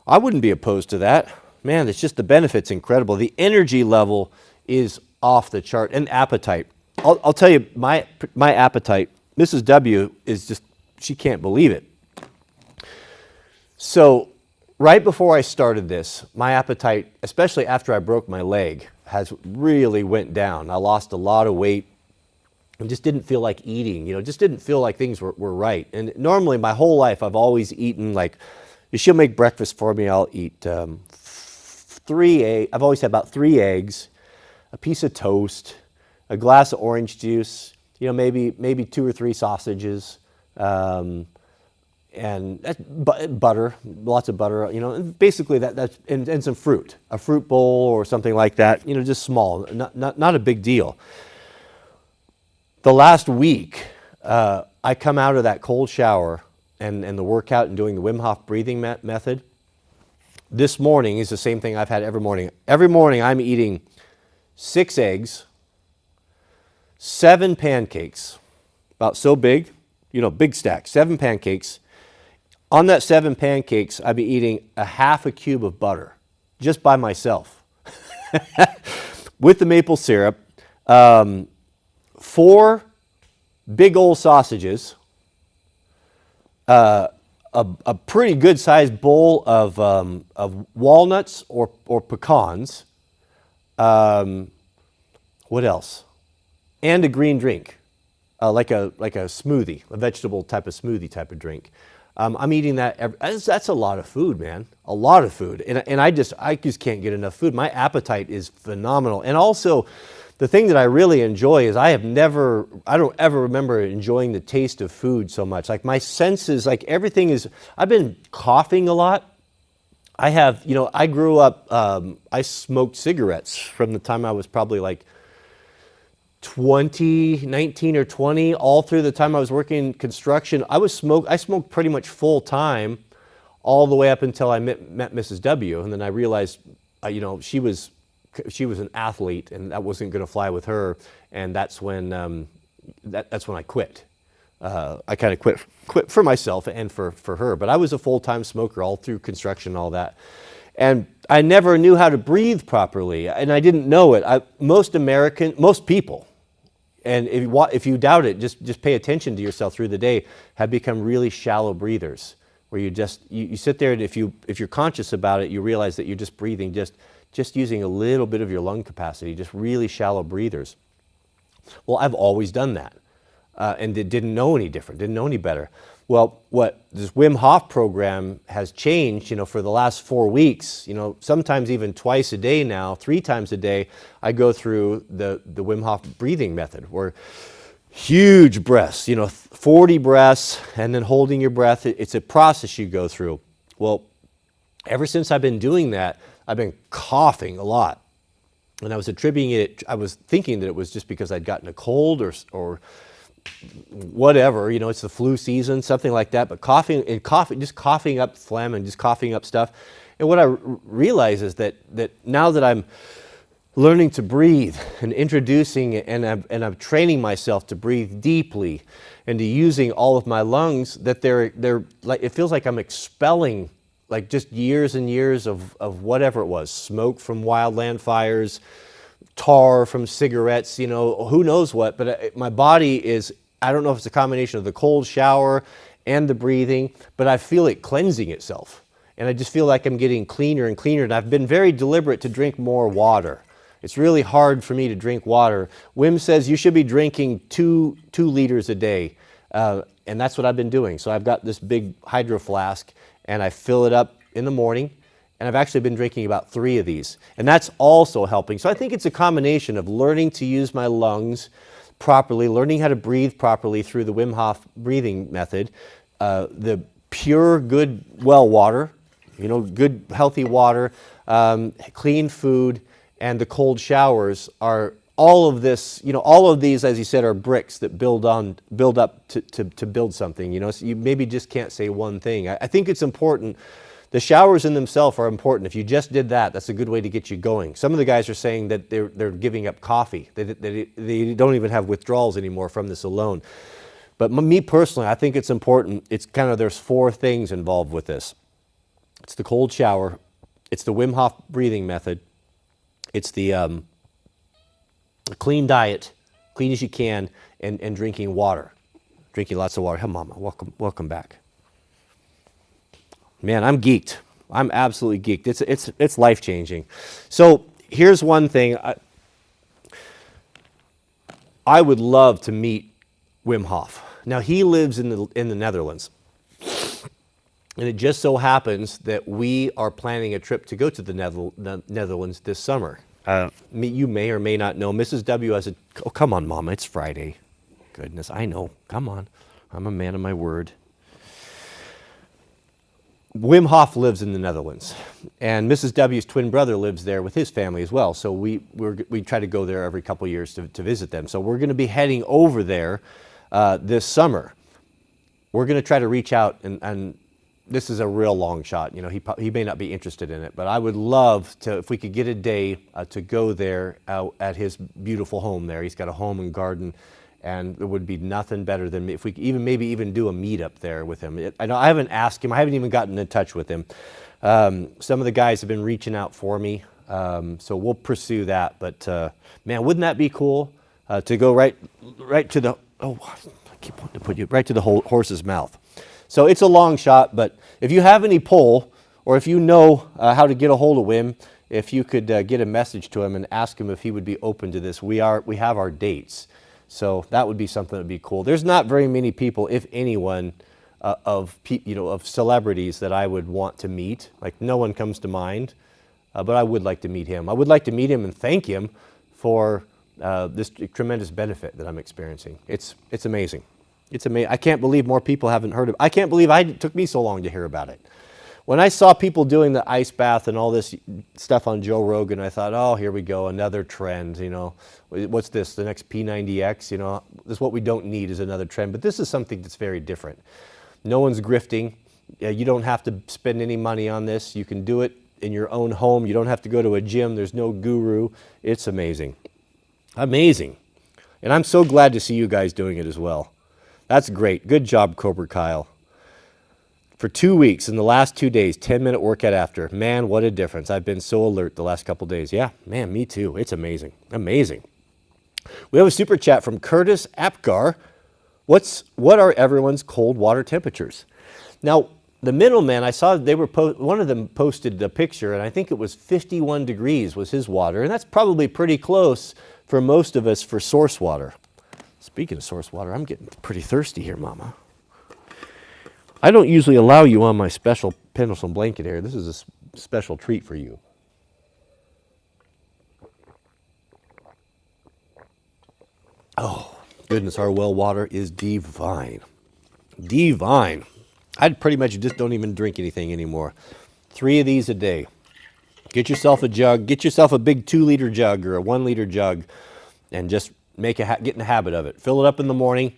I wouldn't be opposed to that. Man, it's just the benefit's incredible. The energy level is off the chart, and appetite. I'll tell you, my appetite, Mrs. W is just, she can't believe it. So right before I started this, my appetite, especially after I broke my leg, has really went down. I lost a lot of weight and just didn't feel like eating, you know, just didn't feel like things were right. And normally my whole life I've always eaten, like, if she'll make breakfast for me, I'll eat 3 eggs. I've always had about 3 eggs, a piece of toast, a glass of orange juice, you know, maybe 2 or 3 sausages, and butter, lots of butter, you know, and basically that's and some fruit, a fruit bowl or something like that, you know, just small, not a big deal. The last week, I come out of that cold shower and the workout and doing the Wim Hof breathing method. This morning is the same thing I've had every morning. Every morning I'm eating 6 eggs, 7 pancakes, about so big, you know, big stack, 7 pancakes. On that 7 pancakes, I'd be eating a half a cube of butter, just by myself, with the maple syrup, 4 big old sausages, a pretty good sized bowl of walnuts or pecans. What else? And a green drink, like a smoothie, a vegetable type of smoothie type of drink. I'm eating that. That's a lot of food, man. A lot of food, and I just can't get enough food. My appetite is phenomenal, and also the thing that I really enjoy is I don't ever remember enjoying the taste of food so much. Like my senses, like everything is. I've been coughing a lot. I have, you know, I grew up. I smoked cigarettes from the time I was probably like 19 or 20, all through the time I was working in construction. I smoked pretty much full time, all the way up until I met Mrs. W. And then I realized, you know, she was an athlete, and that wasn't going to fly with her. And that's when I quit. I kind of quit for myself and for her. But I was a full-time smoker all through construction and all that. And I never knew how to breathe properly, and I didn't know it. Most people, and if you doubt it, just pay attention to yourself through the day, have become really shallow breathers, where you sit there, and if you're conscious about it, you realize that you're just breathing, just using a little bit of your lung capacity, just really shallow breathers. Well, I've always done that, and didn't know any different, didn't know any better. Well, what this Wim Hof program has changed, for the last 4 weeks, sometimes even twice a day now, 3 times a day, I go through the Wim Hof breathing method, where huge breaths, 40 breaths, and then holding your breath. It's a process you go through. Well, ever since I've been doing that, I've been coughing a lot. And I was attributing it, I was thinking that it was just because I'd gotten a cold or whatever, it's the flu season, something like that. But just coughing up phlegm and just coughing up stuff. And what I realize is that now that I'm learning to breathe and introducing and I'm training myself to breathe deeply and to using all of my lungs, that they're like, it feels like I'm expelling like just years and years of whatever it was, smoke from wildland fires, tar from cigarettes, who knows what, but my body is, I don't know if it's a combination of the cold shower and the breathing, but I feel it cleansing itself. And I just feel like I'm getting cleaner and cleaner, and I've been very deliberate to drink more water. It's really hard for me to drink water. Wim says you should be drinking 2 liters a day, and that's what I've been doing. So I've got this big hydro flask, and I fill it up in the morning, and I've actually been drinking about 3 of these, and that's also helping. So I think it's a combination of learning to use my lungs properly, learning how to breathe properly through the Wim Hof breathing method, the pure, good well water, good, healthy water, clean food, and the cold showers are all of this, all of these, as you said, are bricks that build up to build something, so you maybe just can't say one thing. I think it's important. The showers in themselves are important. If you just did that, that's a good way to get you going. Some of the guys are saying that they're giving up coffee. They don't even have withdrawals anymore from this alone. But me personally, I think it's important. It's kind of, there's 4 things involved with this. It's the cold shower. It's the Wim Hof breathing method. It's the a clean diet, clean as you can, and drinking water, drinking lots of water. Hey, Mama, welcome back. Man, I'm geeked. I'm absolutely geeked. It's life changing. So here's one thing. I would love to meet Wim Hof. Now he lives in the Netherlands, and it just so happens that we are planning a trip to go to the Netherlands this summer. You may or may not know, Mrs. W has a, oh, come on, Mama, it's Friday. Goodness, I know. Come on. I'm a man of my word. Wim Hof lives in the Netherlands, and Mrs. W's twin brother lives there with his family as well. So we try to go there every couple of years to visit them. So we're going to be heading over there this summer. We're going to try to reach out, and this is a real long shot. He may not be interested in it, but I would love to, if we could get a day to go there at his beautiful home there. He's got a home and garden. And there would be nothing better than if we maybe even do a meetup there with him. I know I haven't asked him. I haven't even gotten in touch with him. Some of the guys have been reaching out for me, so we'll pursue that. But man, wouldn't that be cool to go right to the? Oh, I keep wanting to put you right to the horse's mouth. So it's a long shot, but if you have any pull, or if you know how to get a hold of Wim, if you could get a message to him and ask him if he would be open to this. We have our dates. So that would be something that would be cool. There's not very many people, if anyone, of celebrities that I would want to meet. Like, no one comes to mind, but I would like to meet him. I would like to meet him and thank him for this tremendous benefit that I'm experiencing. It's amazing. It's amazing. I can't believe more people haven't heard of it. I can't believe it took me so long to hear about it. When I saw people doing the ice bath and all this stuff on Joe Rogan, I thought, oh, here we go, another trend, What's this, the next P90X, This is what we don't need is another trend. But this is something that's very different. No one's grifting. You don't have to spend any money on this. You can do it in your own home. You don't have to go to a gym. There's no guru. It's amazing. Amazing. And I'm so glad to see you guys doing it as well. That's great. Good job, Cobra Kyle. For 2 weeks, in the last 2 days, 10-minute workout after. Man, what a difference. I've been so alert the last couple days. Yeah, man, me too. It's amazing. Amazing. We have a super chat from Curtis Apgar. What are everyone's cold water temperatures? Now, the middleman, I saw they were one of them posted a picture, and I think it was 51 degrees was his water, and that's probably pretty close for most of us for source water. Speaking of source water, I'm getting pretty thirsty here, Mama. I don't usually allow you on my special Pendleton blanket here. This is a special treat for you. Oh, goodness, our well water is divine. Divine. I pretty much just don't even drink anything anymore. 3 of these a day. Get yourself a jug. Get yourself a big 2-liter jug or a 1-liter jug, and just get in the habit of it. Fill it up in the morning.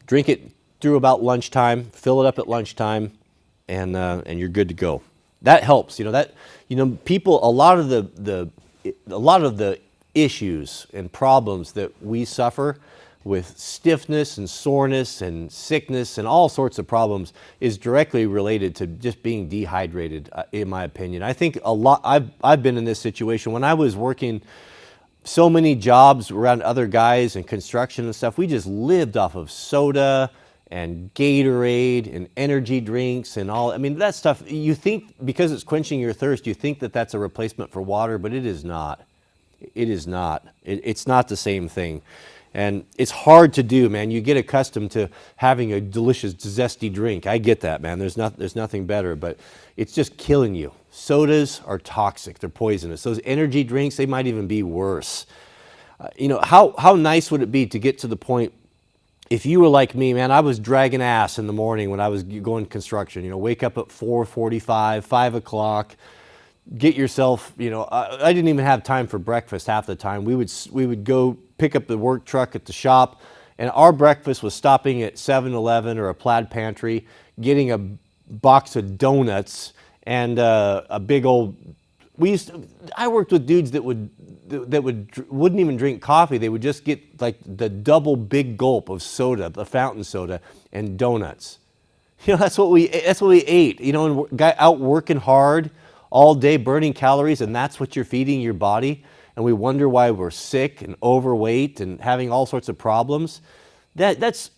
Drink it through about lunchtime. Fill it up at lunchtime, and you're good to go. That helps. People. A lot of the issues and problems that we suffer with stiffness and soreness and sickness and all sorts of problems is directly related to just being dehydrated, in my opinion. I think a lot, I've been in this situation when I was working so many jobs around other guys and construction and stuff. We just lived off of soda and Gatorade and energy drinks and all. I mean, that stuff, you think because it's quenching your thirst, you think that that's a replacement for water, but it is not. It is not. It's not the same thing. And it's hard to do, man. You get accustomed to having a delicious, zesty drink. I get that, man. There's nothing better, but it's just killing you. Sodas are toxic. They're poisonous. Those energy drinks, they might even be worse. How nice would it be to get to the point, if you were like me, man, I was dragging ass in the morning when I was going construction. Wake up at 4:45, 5 o'clock. Get yourself, I didn't even have time for breakfast half the time. We would go pick up the work truck at the shop, and our breakfast was stopping at 7-Eleven or a Plaid Pantry, getting a box of donuts and a big old. I worked with dudes that wouldn't even drink coffee. They would just get like the double big gulp of soda, the fountain soda, and donuts. That's what we ate. And guy out working hard all day, burning calories, and that's what you're feeding your body. And we wonder why we're sick and overweight and having all sorts of problems. That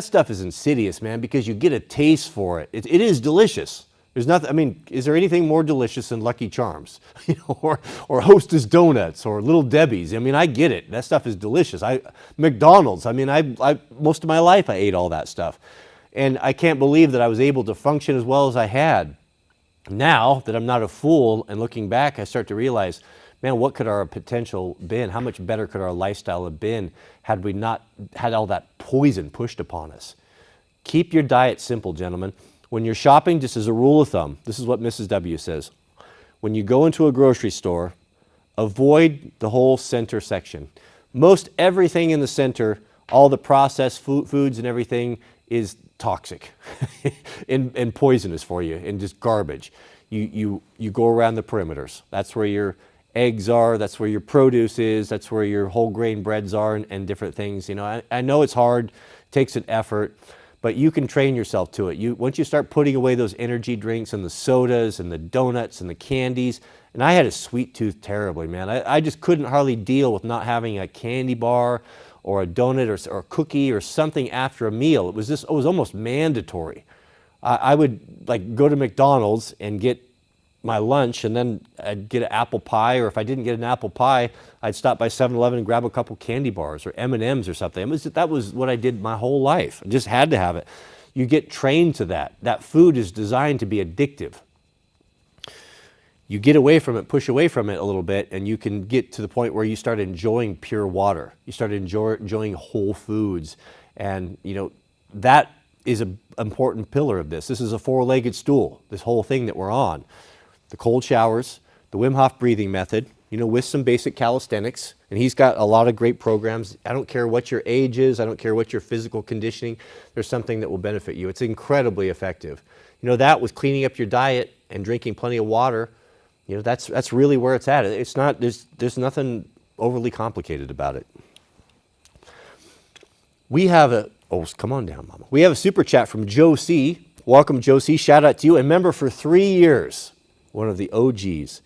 stuff is insidious, man, because you get a taste for it. It is delicious. There's nothing. I mean, is there anything more delicious than Lucky Charms, or Hostess Donuts or Little Debbie's? I mean, I get it. That stuff is delicious. McDonald's. I mean, I most of my life I ate all that stuff, and I can't believe that I was able to function as well as I had. Now that I'm not a fool and looking back, I start to realize, man, what could our potential been? How much better could our lifestyle have been had we not had all that poison pushed upon us? Keep your diet simple, gentlemen. When you're shopping, just as a rule of thumb, this is what Mrs. W says. When you go into a grocery store, avoid the whole center section. Most everything in the center, all the processed foods and everything, is toxic and poisonous for you and just garbage. You go around the perimeters. That's where your eggs are. That's where your produce is. That's where your whole grain breads are and different things. I know it's hard, it takes an effort, but you can train yourself to it. Once you start putting away those energy drinks and the sodas and the donuts and the candies, and I had a sweet tooth terribly, man. I just couldn't hardly deal with not having a candy bar or a donut or a cookie or something after a meal. It was almost mandatory. I would go to McDonald's and get my lunch, and then I'd get an apple pie, or if I didn't get an apple pie, I'd stop by 7-Eleven and grab a couple candy bars or M&Ms or something. That was what I did my whole life. I just had to have it. You get trained to that. That food is designed to be addictive. You get away from it, push away from it a little bit, and you can get to the point where you start enjoying pure water. You start enjoying whole foods. And, that is an important pillar of this. This is a 4-legged stool, this whole thing that we're on. The cold showers, the Wim Hof breathing method, with some basic calisthenics. And he's got a lot of great programs. I don't care what your age is. I don't care what your physical conditioning. There's something that will benefit you. It's incredibly effective. That with cleaning up your diet and drinking plenty of water, that's really where it's at. It's not, there's nothing overly complicated about it. We have come on down, Mama. We have a super chat from Joe C. Welcome, Joe C. Shout out to you. A member for 3 years, one of the OGs.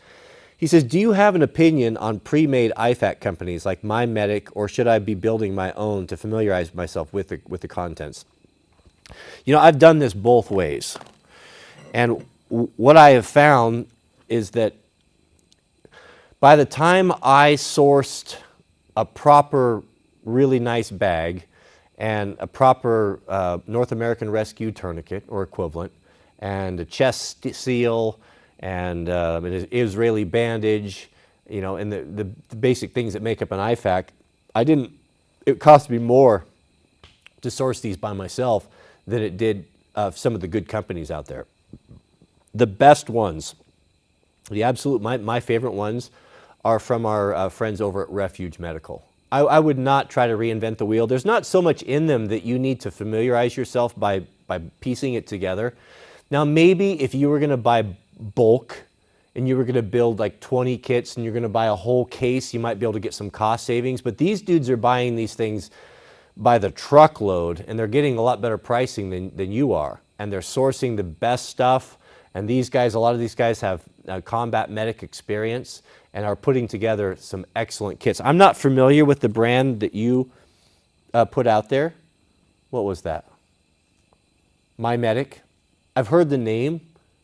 He says, do you have an opinion on pre-made IFAC companies like MyMedic, or should I be building my own to familiarize myself with the contents? I've done this both ways. And what I have found is that By the time I sourced a proper, really nice bag and a proper North American Rescue tourniquet or equivalent, and a chest seal, and an Israeli bandage, you know, and the basic things that make up an IFAC, it cost me more to source these by myself than it did some of the good companies out there. The best ones, my favorite ones are from our friends over at Refuge Medical. I would not try to reinvent the wheel. There's not so much in them that you need to familiarize yourself by piecing it together. Now, maybe if you were going to buy bulk and you were going to build like 20 kits and you're going to buy a whole case, you might be able to get some cost savings. But these dudes are buying these things by the truckload, and they're getting a lot better pricing than you are. And they're sourcing the best stuff. And these guys, a lot of these guys have combat medic experience and are putting together some excellent kits. I'm not familiar with the brand that you put out there. What was that? My Medic. I've heard the name.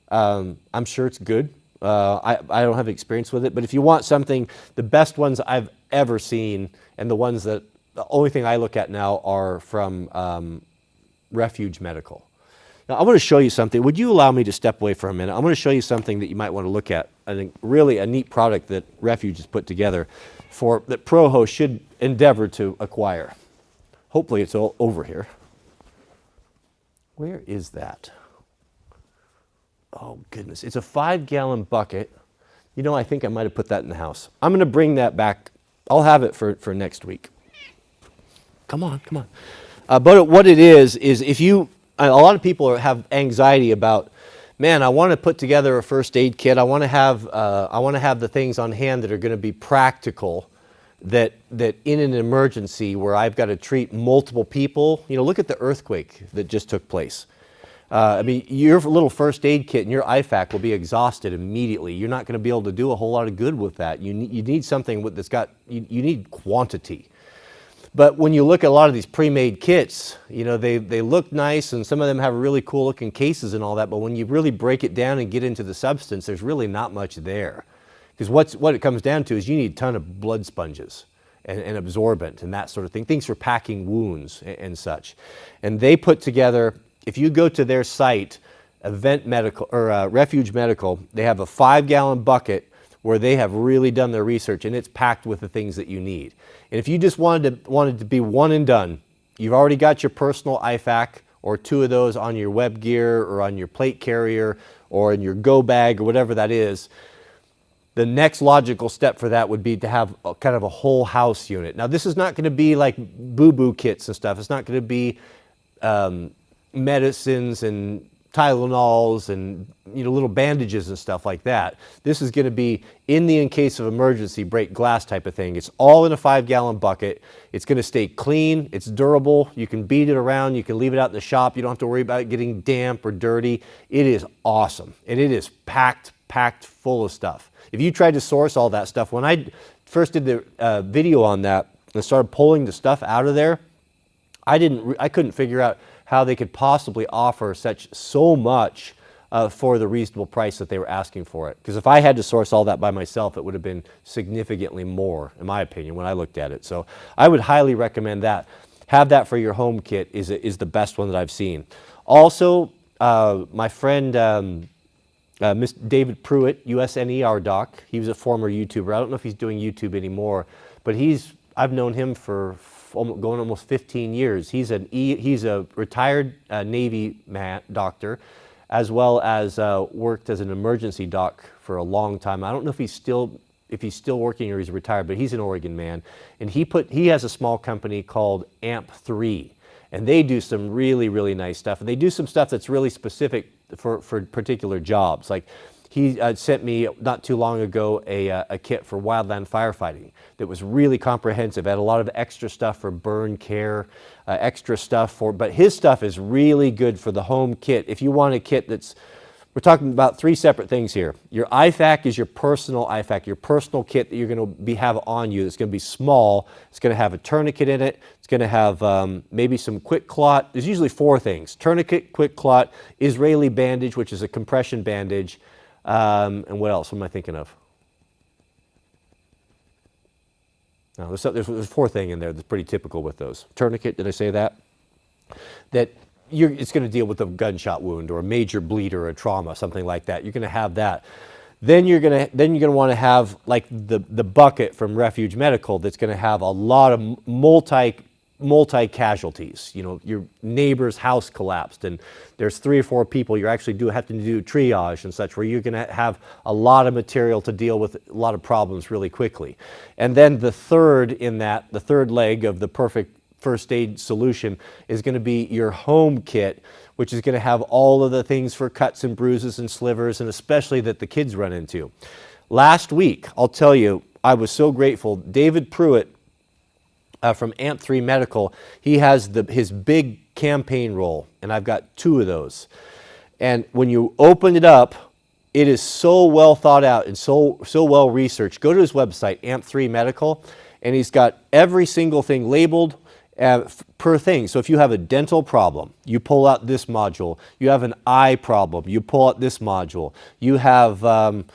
I'm sure it's good. I don't have experience with it, but if you want something, the best ones I've ever seen, and the only thing I look at now are from Refuge Medical. Now, I want to show you something. Would you allow me to step away for a minute? I want to show you something that you might want to look at. I think really a neat product that Refuge has put together that Proho should endeavor to acquire. Hopefully it's all over here. Where is that? Oh, goodness. It's a 5-gallon bucket. You know, I think I might have put that in the house. I'm going to bring that back. I'll have it for next week. Come on, come on. But what it is if you... A lot of people have anxiety about, man, I want to put together a first aid kit. I want to have the things on hand that are going to be practical, that in an emergency where I've got to treat multiple people. You know, look at the earthquake that just took place. I mean, your little first aid kit and your IFAC will be exhausted immediately. You're not going to be able to do a whole lot of good with that. You need something that's got, you need quantity. But when you look at a lot of these pre-made kits, you know, they look nice, and some of them have really cool looking cases and all that, but when you really break it down and get into the substance, there's really not much there. Because what it comes down to is you need a ton of blood sponges and absorbent and that sort of thing, things for packing wounds and such. And they put together, if you go to their site, Refuge Medical, they have a 5-gallon bucket where they have really done their research, and it's packed with the things that you need. And if you just wanted to be one and done, you've already got your personal IFAC or 2 of those on your web gear or on your plate carrier or in your go bag or whatever that is. The next logical step for that would be to have kind of a whole house unit. Now, this is not going to be like boo-boo kits and stuff. It's not going to be medicines and Tylenols and, you know, little bandages and stuff like that. This is going to be in case of emergency, break glass type of thing. It's all in a 5-gallon bucket. It's going to stay clean. It's durable. You can beat it around. You can leave it out in the shop. You don't have to worry about it getting damp or dirty. It is awesome, and it is packed full of stuff. If you tried to source all that stuff, when I first did the video on that and started pulling the stuff out of there, I couldn't figure out how they could possibly offer so much for the reasonable price that they were asking for it. Because if I had to source all that by myself, it would have been significantly more, in my opinion, when I looked at it. So I would highly recommend that. Have that for your home kit is the best one that I've seen. Also, my friend Mr. David Pruitt, USNER doc, he was a former YouTuber. I don't know if he's doing YouTube anymore, but I've known him for going almost 15 years. He's a retired Navy doctor, as well as worked as an emergency doc for a long time. I don't know if he's still working or he's retired, but he's an Oregon man. And he has a small company called AMP3, and they do some really, really nice stuff. And they do some stuff that's really specific for particular jobs. Like he sent me not too long ago a kit for wildland firefighting that was really comprehensive. It had a lot of extra stuff for burn care, extra stuff but his stuff is really good for the home kit. If you want a kit we're talking about 3 separate things here. Your IFAC is your personal IFAC, your personal kit that you're going to have on you. It's going to be small. It's going to have a tourniquet in it. It's going to have maybe some quick clot. There's usually 4 things: tourniquet, quick clot, Israeli bandage, which is a compression bandage, and what else? What am I thinking of? Now, there's a fourth thing in there that's pretty typical with those. Tourniquet, did I say that? That it's going to deal with a gunshot wound or a major bleed or a trauma, something like that. You're going to have that. Then you're going to want to have like the bucket from Refuge Medical that's going to have a lot of multi casualties. You know, your neighbor's house collapsed and there's 3 or 4 people. You actually have to do triage and such, where you're going to have a lot of material to deal with a lot of problems really quickly. And then the third leg of the perfect first aid solution is going to be your home kit, which is going to have all of the things for cuts and bruises and slivers, and especially that the kids run into. Last week, I'll tell you, I was so grateful. David Pruitt from AMP3 Medical, he has his big campaign roll, and I've got 2 of those. And when you open it up, it is so well thought out and so well researched. Go to his website, AMP3 Medical, and he's got every single thing labeled per thing. So if you have a dental problem, you pull out this module. You have an eye problem, you pull out this module. You have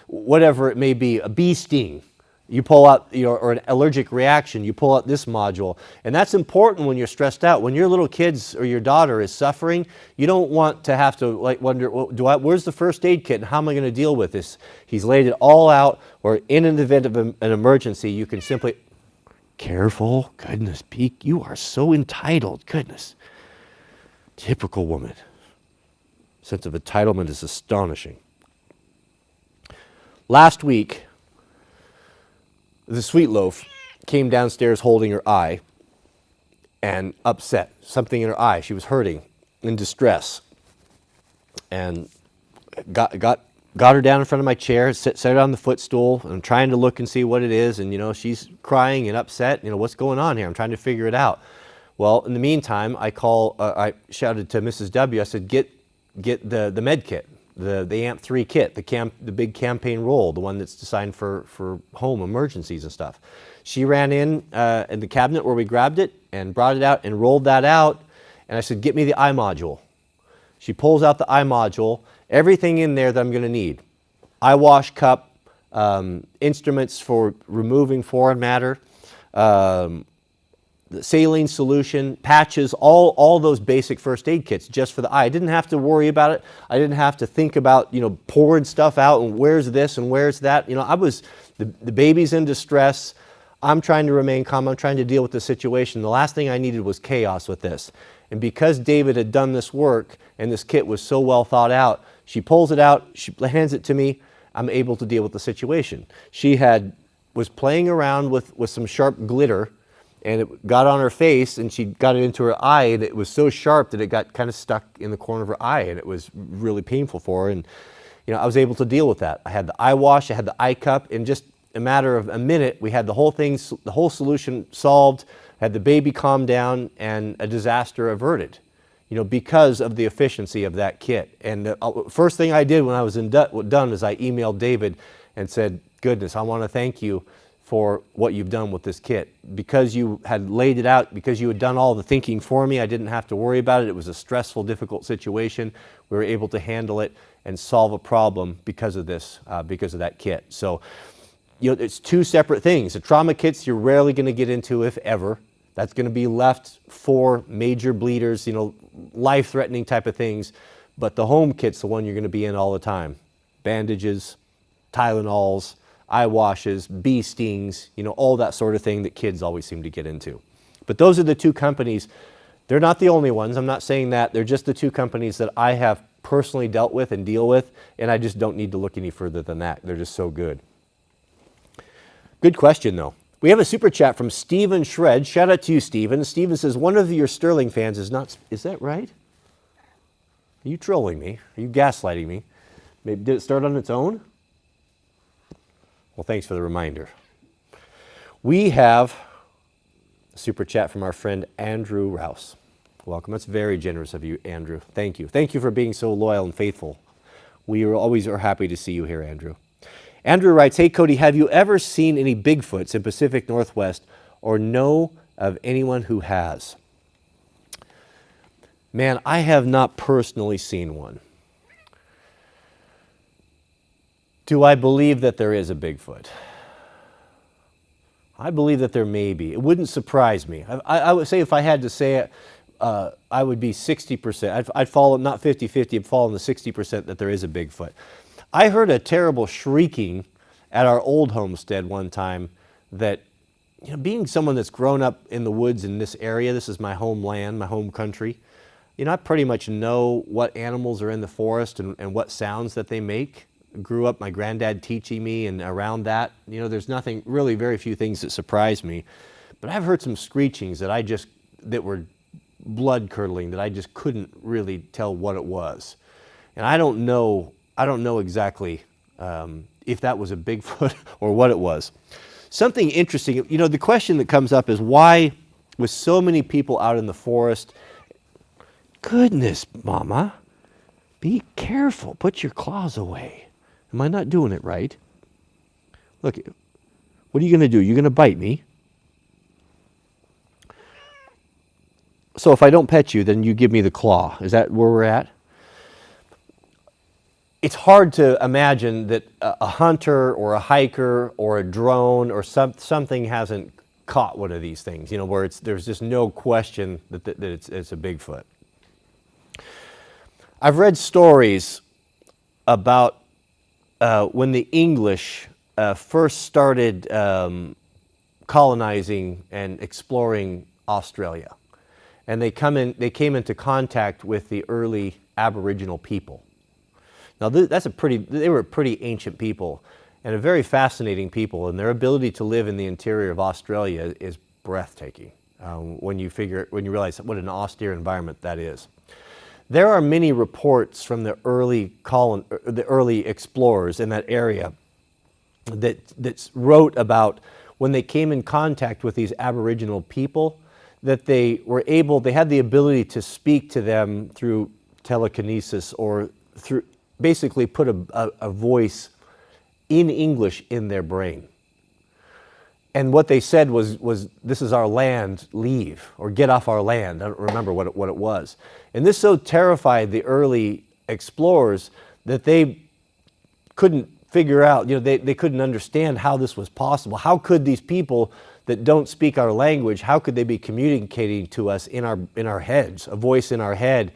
whatever it may be, a bee sting, you pull out, or an allergic reaction, you pull out this module. And that's important when you're stressed out. When your little kids or your daughter is suffering, you don't want to have to like wonder, well, where's the first aid kit and how am I going to deal with this? He's laid it all out, or in an event of an emergency, you can simply, careful, goodness, Peak, you are so entitled, goodness. Typical woman. Sense of entitlement is astonishing. Last week, the Sweet Loaf came downstairs holding her eye and upset. Something in her eye. She was hurting, in distress. And got her down in front of my chair, set her on the footstool. I'm trying to look and see what it is. And, she's crying and upset. What's going on here? I'm trying to figure it out. Well, in the meantime, I shouted to Mrs. W. I said, get the med kit. The AMP3 kit, the big campaign roll, the one that's designed for home emergencies and stuff. She ran in the cabinet where we grabbed it and brought it out and rolled that out. And I said, get me the eye module. She pulls out the eye module, everything in there that I'm going to need. Eye wash cup, instruments for removing foreign matter, the saline solution, patches, all those basic first aid kits just for the eye. I didn't have to worry about it. I didn't have to think about, pouring stuff out and where's this and where's that. The baby's in distress. I'm trying to remain calm. I'm trying to deal with the situation. The last thing I needed was chaos with this. And because David had done this work and this kit was so well thought out, she pulls it out, she hands it to me, I'm able to deal with the situation. She was playing around with some sharp glitter, and it got on her face, and she got it into her eye, and it was so sharp that it got kind of stuck in the corner of her eye, and it was really painful for her. And I was able to deal with that. I had the eye wash, I had the eye cup. In just a matter of a minute, we had the whole solution solved, had the baby calmed down, and a disaster averted. Because of the efficiency of that kit. And the first thing I did when I was done is I emailed David and said, goodness, I want to thank you for what you've done with this kit. Because you had laid it out, because you had done all the thinking for me, I didn't have to worry about it. It was a stressful, difficult situation. We were able to handle it and solve a problem because of this, because of that kit. So, it's 2 separate things. The trauma kits you're rarely going to get into, if ever. That's going to be left for major bleeders, life-threatening type of things. But the home kit's the one you're going to be in all the time. Bandages, Tylenols, eye washes, bee stings, all that sort of thing that kids always seem to get into. But those are the 2 companies. They're not the only ones. I'm not saying that. They're just the 2 companies that I have personally dealt with and deal with, and I just don't need to look any further than that. They're just so good. Good question, though. We have a super chat from Stephen Shred. Shout out to you, Stephen. Stephen says, one of your Sterling fans is not... Is that right? Are you trolling me? Are you gaslighting me? Maybe, did it start on its own? Well, thanks for the reminder. We have a super chat from our friend Andrew Rouse. Welcome. That's very generous of you, Andrew. Thank you. Thank you for being so loyal and faithful. We always are happy to see you here, Andrew. Andrew writes, hey, Cody, have you ever seen any Bigfoots in Pacific Northwest or know of anyone who has? Man, I have not personally seen one. Do I believe that there is a Bigfoot? I believe that there may be. It wouldn't surprise me. I would say if I had to say it, I would be 60%. I'd fall, not 50-50, I'd fall in the 60% that there is a Bigfoot. I heard a terrible shrieking at our old homestead one time that, being someone that's grown up in the woods in this area, this is my homeland, my home country, I pretty much know what animals are in the forest and what sounds that they make. Grew up my granddad teaching me, and around that, there's nothing, really very few things that surprise me. But I've heard some screechings that were blood curdling, that I just couldn't really tell what it was. And I don't know exactly if that was a Bigfoot or what it was. Something interesting, the question that comes up is why, with so many people out in the forest, goodness, Mama, be careful, put your claws away. Am I not doing it right? Look, what are you going to do? You're going to bite me? So if I don't pet you, then you give me the claw. Is that where we're at? It's hard to imagine that a hunter or a hiker or a drone or something hasn't caught one of these things, where there's just no question that it's a Bigfoot. I've read stories about when the English first started colonizing and exploring Australia, and they came into contact with the early Aboriginal people. Now, they were a pretty ancient people and a very fascinating people, and their ability to live in the interior of Australia is breathtaking when you realize what an austere environment that is. There are many reports from the early explorers in that area that wrote about when they came in contact with these Aboriginal people, that they had the ability to speak to them through telekinesis, or through basically put a voice in English in their brain. And what they said was this is our land, leave, or get off our land. I don't remember what it was. And this so terrified the early explorers that they couldn't figure out, they couldn't understand how this was possible. How could these people that don't speak our language, how could they be communicating to us in our heads, a voice in our head,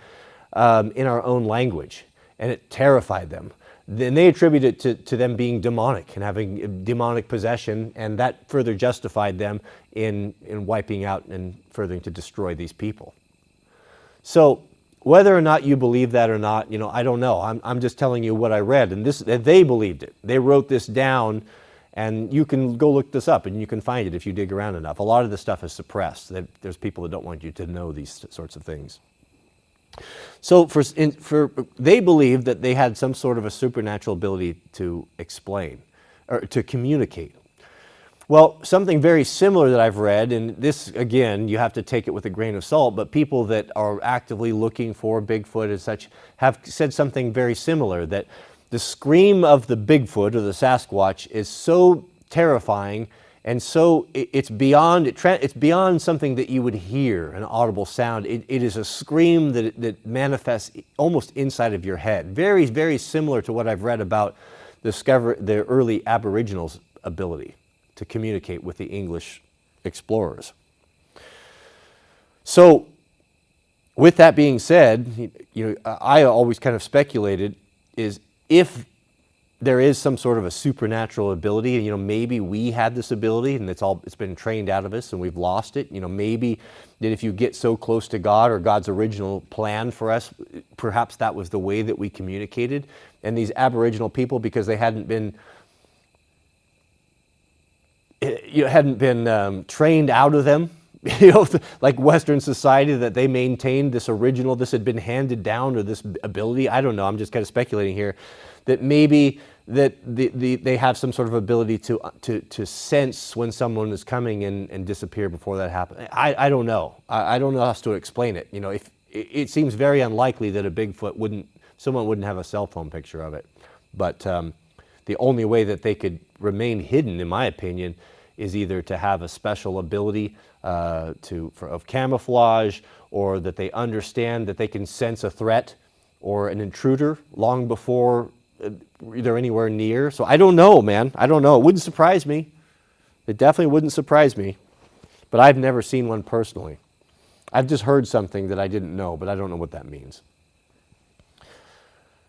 in our own language? And it terrified them. Then they attributed it to them being demonic and having demonic possession, and that further justified them in wiping out and furthering to destroy these people. So whether or not you believe that or not, I don't know. I'm just telling you what I read, and they believed it. They wrote this down, and you can go look this up, and you can find it if you dig around enough. A lot of this stuff is suppressed. There's people that don't want you to know these sorts of things. So they believed that they had some sort of a supernatural ability to explain or to communicate. Well, something very similar that I've read, and this, again, you have to take it with a grain of salt, but people that are actively looking for Bigfoot and such have said something very similar, that the scream of the Bigfoot or the Sasquatch is so terrifying, and so it's beyond something that you would hear, an audible sound. It is a scream that manifests almost inside of your head. Very, very similar to what I've read about the early Aboriginals' ability to communicate with the English explorers. So, with that being said, I always kind of speculated is if there is some sort of a supernatural ability, and maybe we had this ability and it's been trained out of us and we've lost it. Maybe that if you get so close to God or God's original plan for us, perhaps that was the way that we communicated. And these Aboriginal people, because they hadn't been trained out of them, like Western society, that they maintained this had been handed down, or this ability. I don't know. I'm just kind of speculating here. That maybe that they have some sort of ability to sense when someone is coming and disappear before that happens. I don't know. I don't know how to explain it. If it seems very unlikely that a Bigfoot someone wouldn't have a cell phone picture of it. But the only way that they could remain hidden, in my opinion, is either to have a special ability of camouflage, or that they understand that they can sense a threat or an intruder long before they're anywhere near. So I don't know, man. I don't know. It wouldn't surprise me. It definitely wouldn't surprise me, but I've never seen one personally. I've just heard something that I didn't know, but I don't know what that means.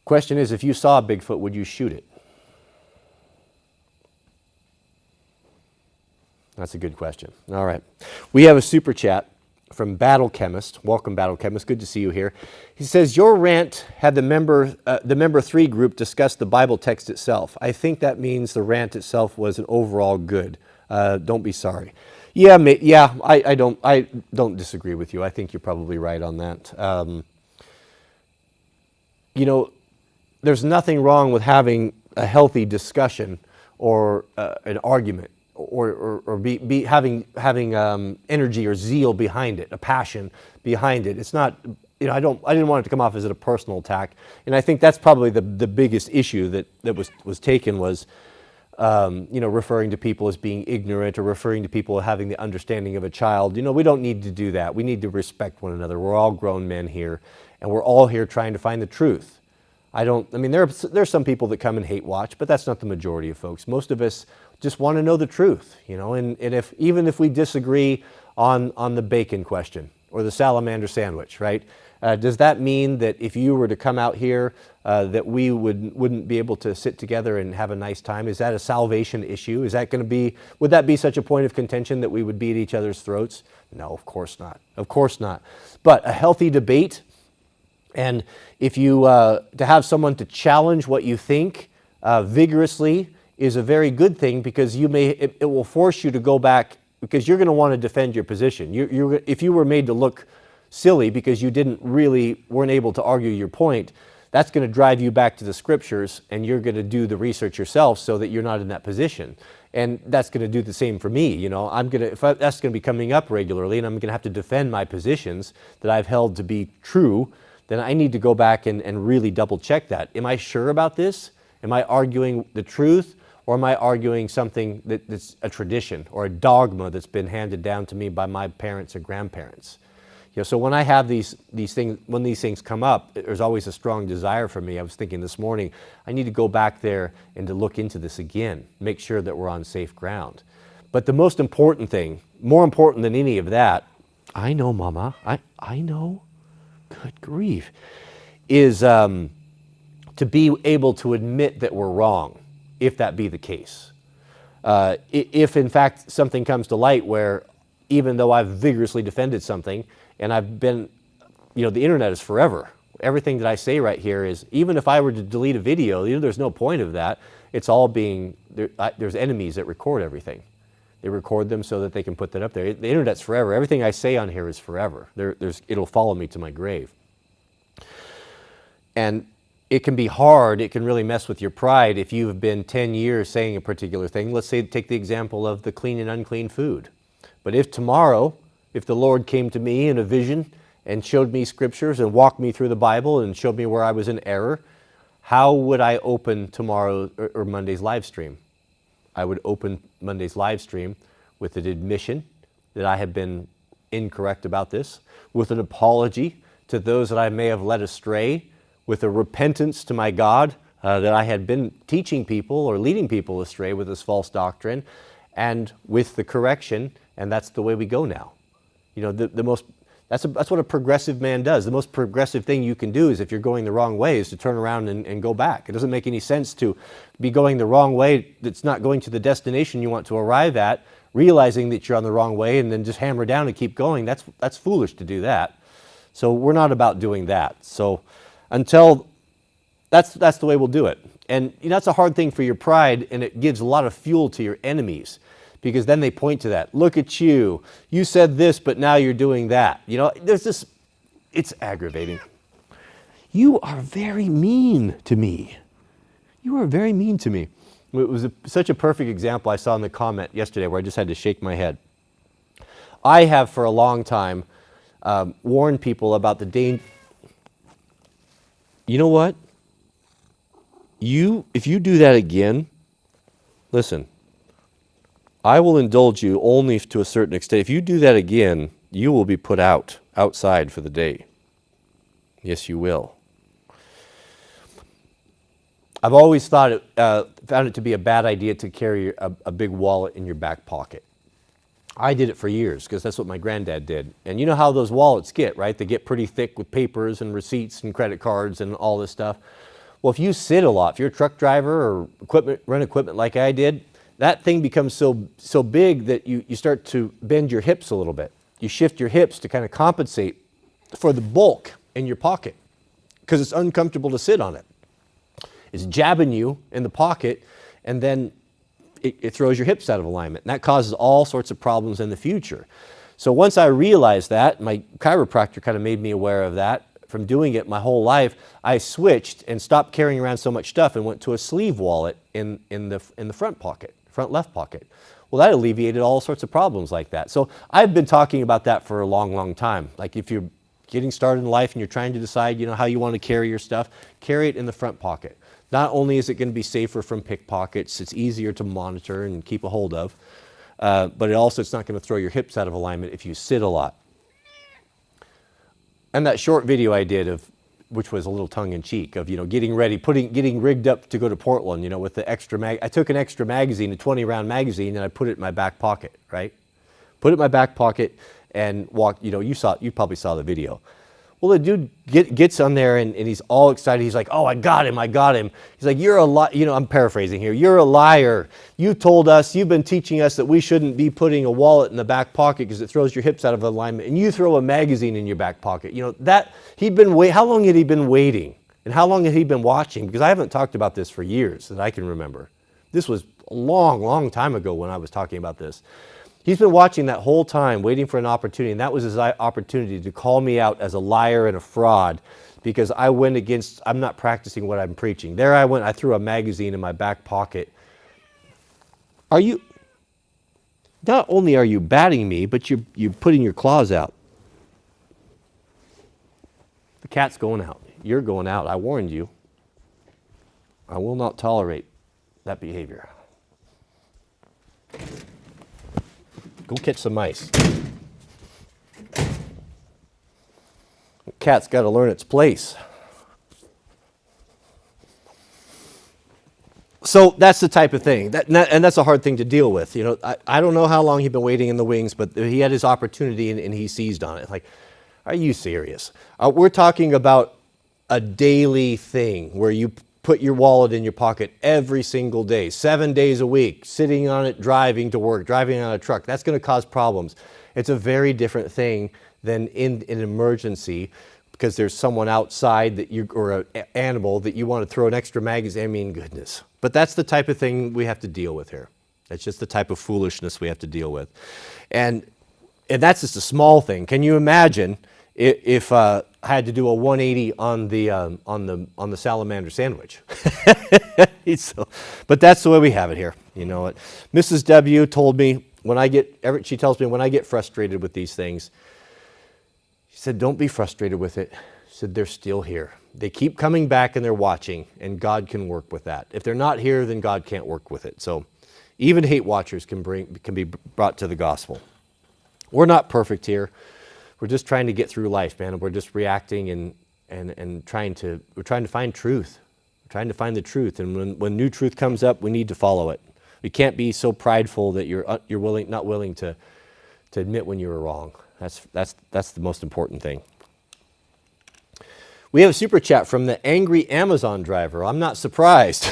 Question is, if you saw a Bigfoot, would you shoot it? That's a good question. All right. We have a super chat from Battle Chemist. Welcome, Battle Chemist. Good to see you here. He says, your rant had the member 3 group discuss the Bible text itself. I think that means the rant itself was an overall good. Don't be sorry. Yeah, I don't disagree with you. I think you're probably right on that. There's nothing wrong with having a healthy discussion or an argument, or having energy or zeal behind it, a passion behind it. It's not, I didn't want it to come off as a personal attack, and I think that's probably the biggest issue that was taken was, referring to people as being ignorant or referring to people as having the understanding of a child. We don't need to do that. We need to respect one another. We're all grown men here, and we're all here trying to find the truth. There's some people that come and hate watch, but that's not the majority of folks. Most of us just want to know the truth, and even if we disagree on the bacon question or the salamander sandwich, right? Does that mean that if you were to come out here that we wouldn't be able to sit together and have a nice time? Is that a salvation issue? Would that be such a point of contention that we would beat each other's throats? No, of course not. Of course not. But a healthy debate, and if you to have someone to challenge what you think vigorously is a very good thing, because it will force you to go back, because you're going to want to defend your position. If you were made to look silly because you weren't able to argue your point, that's going to drive you back to the scriptures, and you're going to do the research yourself so that you're not in that position. And that's going to do the same for me. That's going to be coming up regularly, and I'm going to have to defend my positions that I've held to be true. Then I need to go back and really double check that. Am I sure about this? Am I arguing the truth, or am I arguing something that's a tradition or a dogma that's been handed down to me by my parents or grandparents? So when I have these things, when these things come up, there's always a strong desire for me. I was thinking this morning, I need to go back there and to look into this again, make sure that we're on safe ground. But the most important thing, more important than any of that, I know, Mama, I know, good grief, is to be able to admit that we're wrong, if that be the case. If in fact something comes to light where, even though I've vigorously defended something, and I've been, the internet is forever. Everything that I say right here is, even if I were to delete a video, there's no point of that. It's all there's enemies that record everything. They record them so that they can put that up there. The internet's forever. Everything I say on here is forever. It'll follow me to my grave. And it can be hard, it can really mess with your pride if you've been 10 years saying a particular thing. Let's say, take the example of the clean and unclean food. But if tomorrow, if the Lord came to me in a vision and showed me scriptures and walked me through the Bible and showed me where I was in error, how would I open tomorrow or Monday's live stream? I would open Monday's live stream with an admission that I have been incorrect about this, with an apology to those that I may have led astray, with a repentance to my God that I had been teaching people or leading people astray with this false doctrine, and with the correction, and that's the way we go now. That's what a progressive man does. The most progressive thing you can do is, if you're going the wrong way, is to turn around and go back. It doesn't make any sense to be going the wrong way that's not going to the destination you want to arrive at, realizing that you're on the wrong way, and then just hammer down and keep going. That's foolish to do that. So we're not about doing that. So until that's the way we'll do it. And that's a hard thing for your pride, and it gives a lot of fuel to your enemies, because then they point to that. Look at you. You said this, but now you're doing that. There's this, it's aggravating. You are very mean to me. You are very mean to me. It was such a perfect example I saw in the comment yesterday where I just had to shake my head. I have for a long time warned people about the danger. You know what? If you do that again, listen, I will indulge you only to a certain extent. If you do that again, you will be put outside for the day. Yes, you will. I've always found it to be a bad idea to carry a big wallet in your back pocket. I did it for years because that's what my granddad did. And you know how those wallets get, right? They get pretty thick with papers and receipts and credit cards and all this stuff. Well, if you sit a lot, if you're a truck driver or run equipment like I did, that thing becomes so big that you start to bend your hips a little bit. You shift your hips to kind of compensate for the bulk in your pocket because it's uncomfortable to sit on it. It's jabbing you in the pocket, and then it throws your hips out of alignment. And that causes all sorts of problems in the future. So once I realized that, my chiropractor kind of made me aware of that. From doing it my whole life, I switched and stopped carrying around so much stuff and went to a sleeve wallet in the front pocket, front left pocket. Well, that alleviated all sorts of problems like that. So I've been talking about that for a long, long time. Like if you're getting started in life and you're trying to decide, how you want to carry your stuff, carry it in the front pocket. Not only is it going to be safer from pickpockets, it's easier to monitor and keep a hold of, but it's not going to throw your hips out of alignment if you sit a lot. And that short video I did which was a little tongue-in-cheek, of getting ready, getting rigged up to go to Portland, with the extra I took an extra magazine, a 20-round magazine, and I put it in my back pocket, right? Put it in my back pocket and walked. You probably saw the video. Well, the dude gets on there and he's all excited. He's like, "Oh, I got him. He's like, "You're a liar." I'm paraphrasing here. "You're a liar. You told us, you've been teaching us that we shouldn't be putting a wallet in the back pocket because it throws your hips out of alignment. And you throw a magazine in your back pocket." How long had he been waiting? And how long had he been watching? Because I haven't talked about this for years that I can remember. This was a long, long time ago when I was talking about this. He's been watching that whole time, waiting for an opportunity, and that was his opportunity to call me out as a liar and a fraud because I'm not practicing what I'm preaching. There I went, I threw a magazine in my back pocket. Not only are you batting me, but you're putting your claws out. The cat's going out. You're going out. I warned you. I will not tolerate that behavior. Go catch some mice. The cat's got to learn its place. So that's the type of thing, and that's a hard thing to deal with. I don't know how long he'd been waiting in the wings, but he had his opportunity and he seized on it. Like, are you serious? We're talking about a daily thing where you put your wallet in your pocket every single day, 7 days a week, sitting on it, driving to work, driving on a truck. That's going to cause problems. It's a very different thing than in an emergency because there's someone outside or an animal that you want to throw an extra magazine. I mean, goodness. But that's the type of thing we have to deal with here. That's just the type of foolishness we have to deal with. And that's just a small thing. Can you imagine if I had to do a 180 on the salamander sandwich? But that's the way we have it here. You know what? Mrs. W told me she tells me when I get frustrated with these things, she said, "Don't be frustrated with it." She said, "They're still here. They keep coming back and they're watching, and God can work with that. If they're not here, then God can't work with it." So even hate watchers can be brought to the gospel. We're not perfect here. We're just trying to get through life, man. We're just reacting and trying to find truth. We're trying to find the truth. And when new truth comes up, we need to follow it. We can't be so prideful that you're not willing to admit when you were wrong. That's the most important thing. We have a super chat from the angry Amazon driver. I'm not surprised.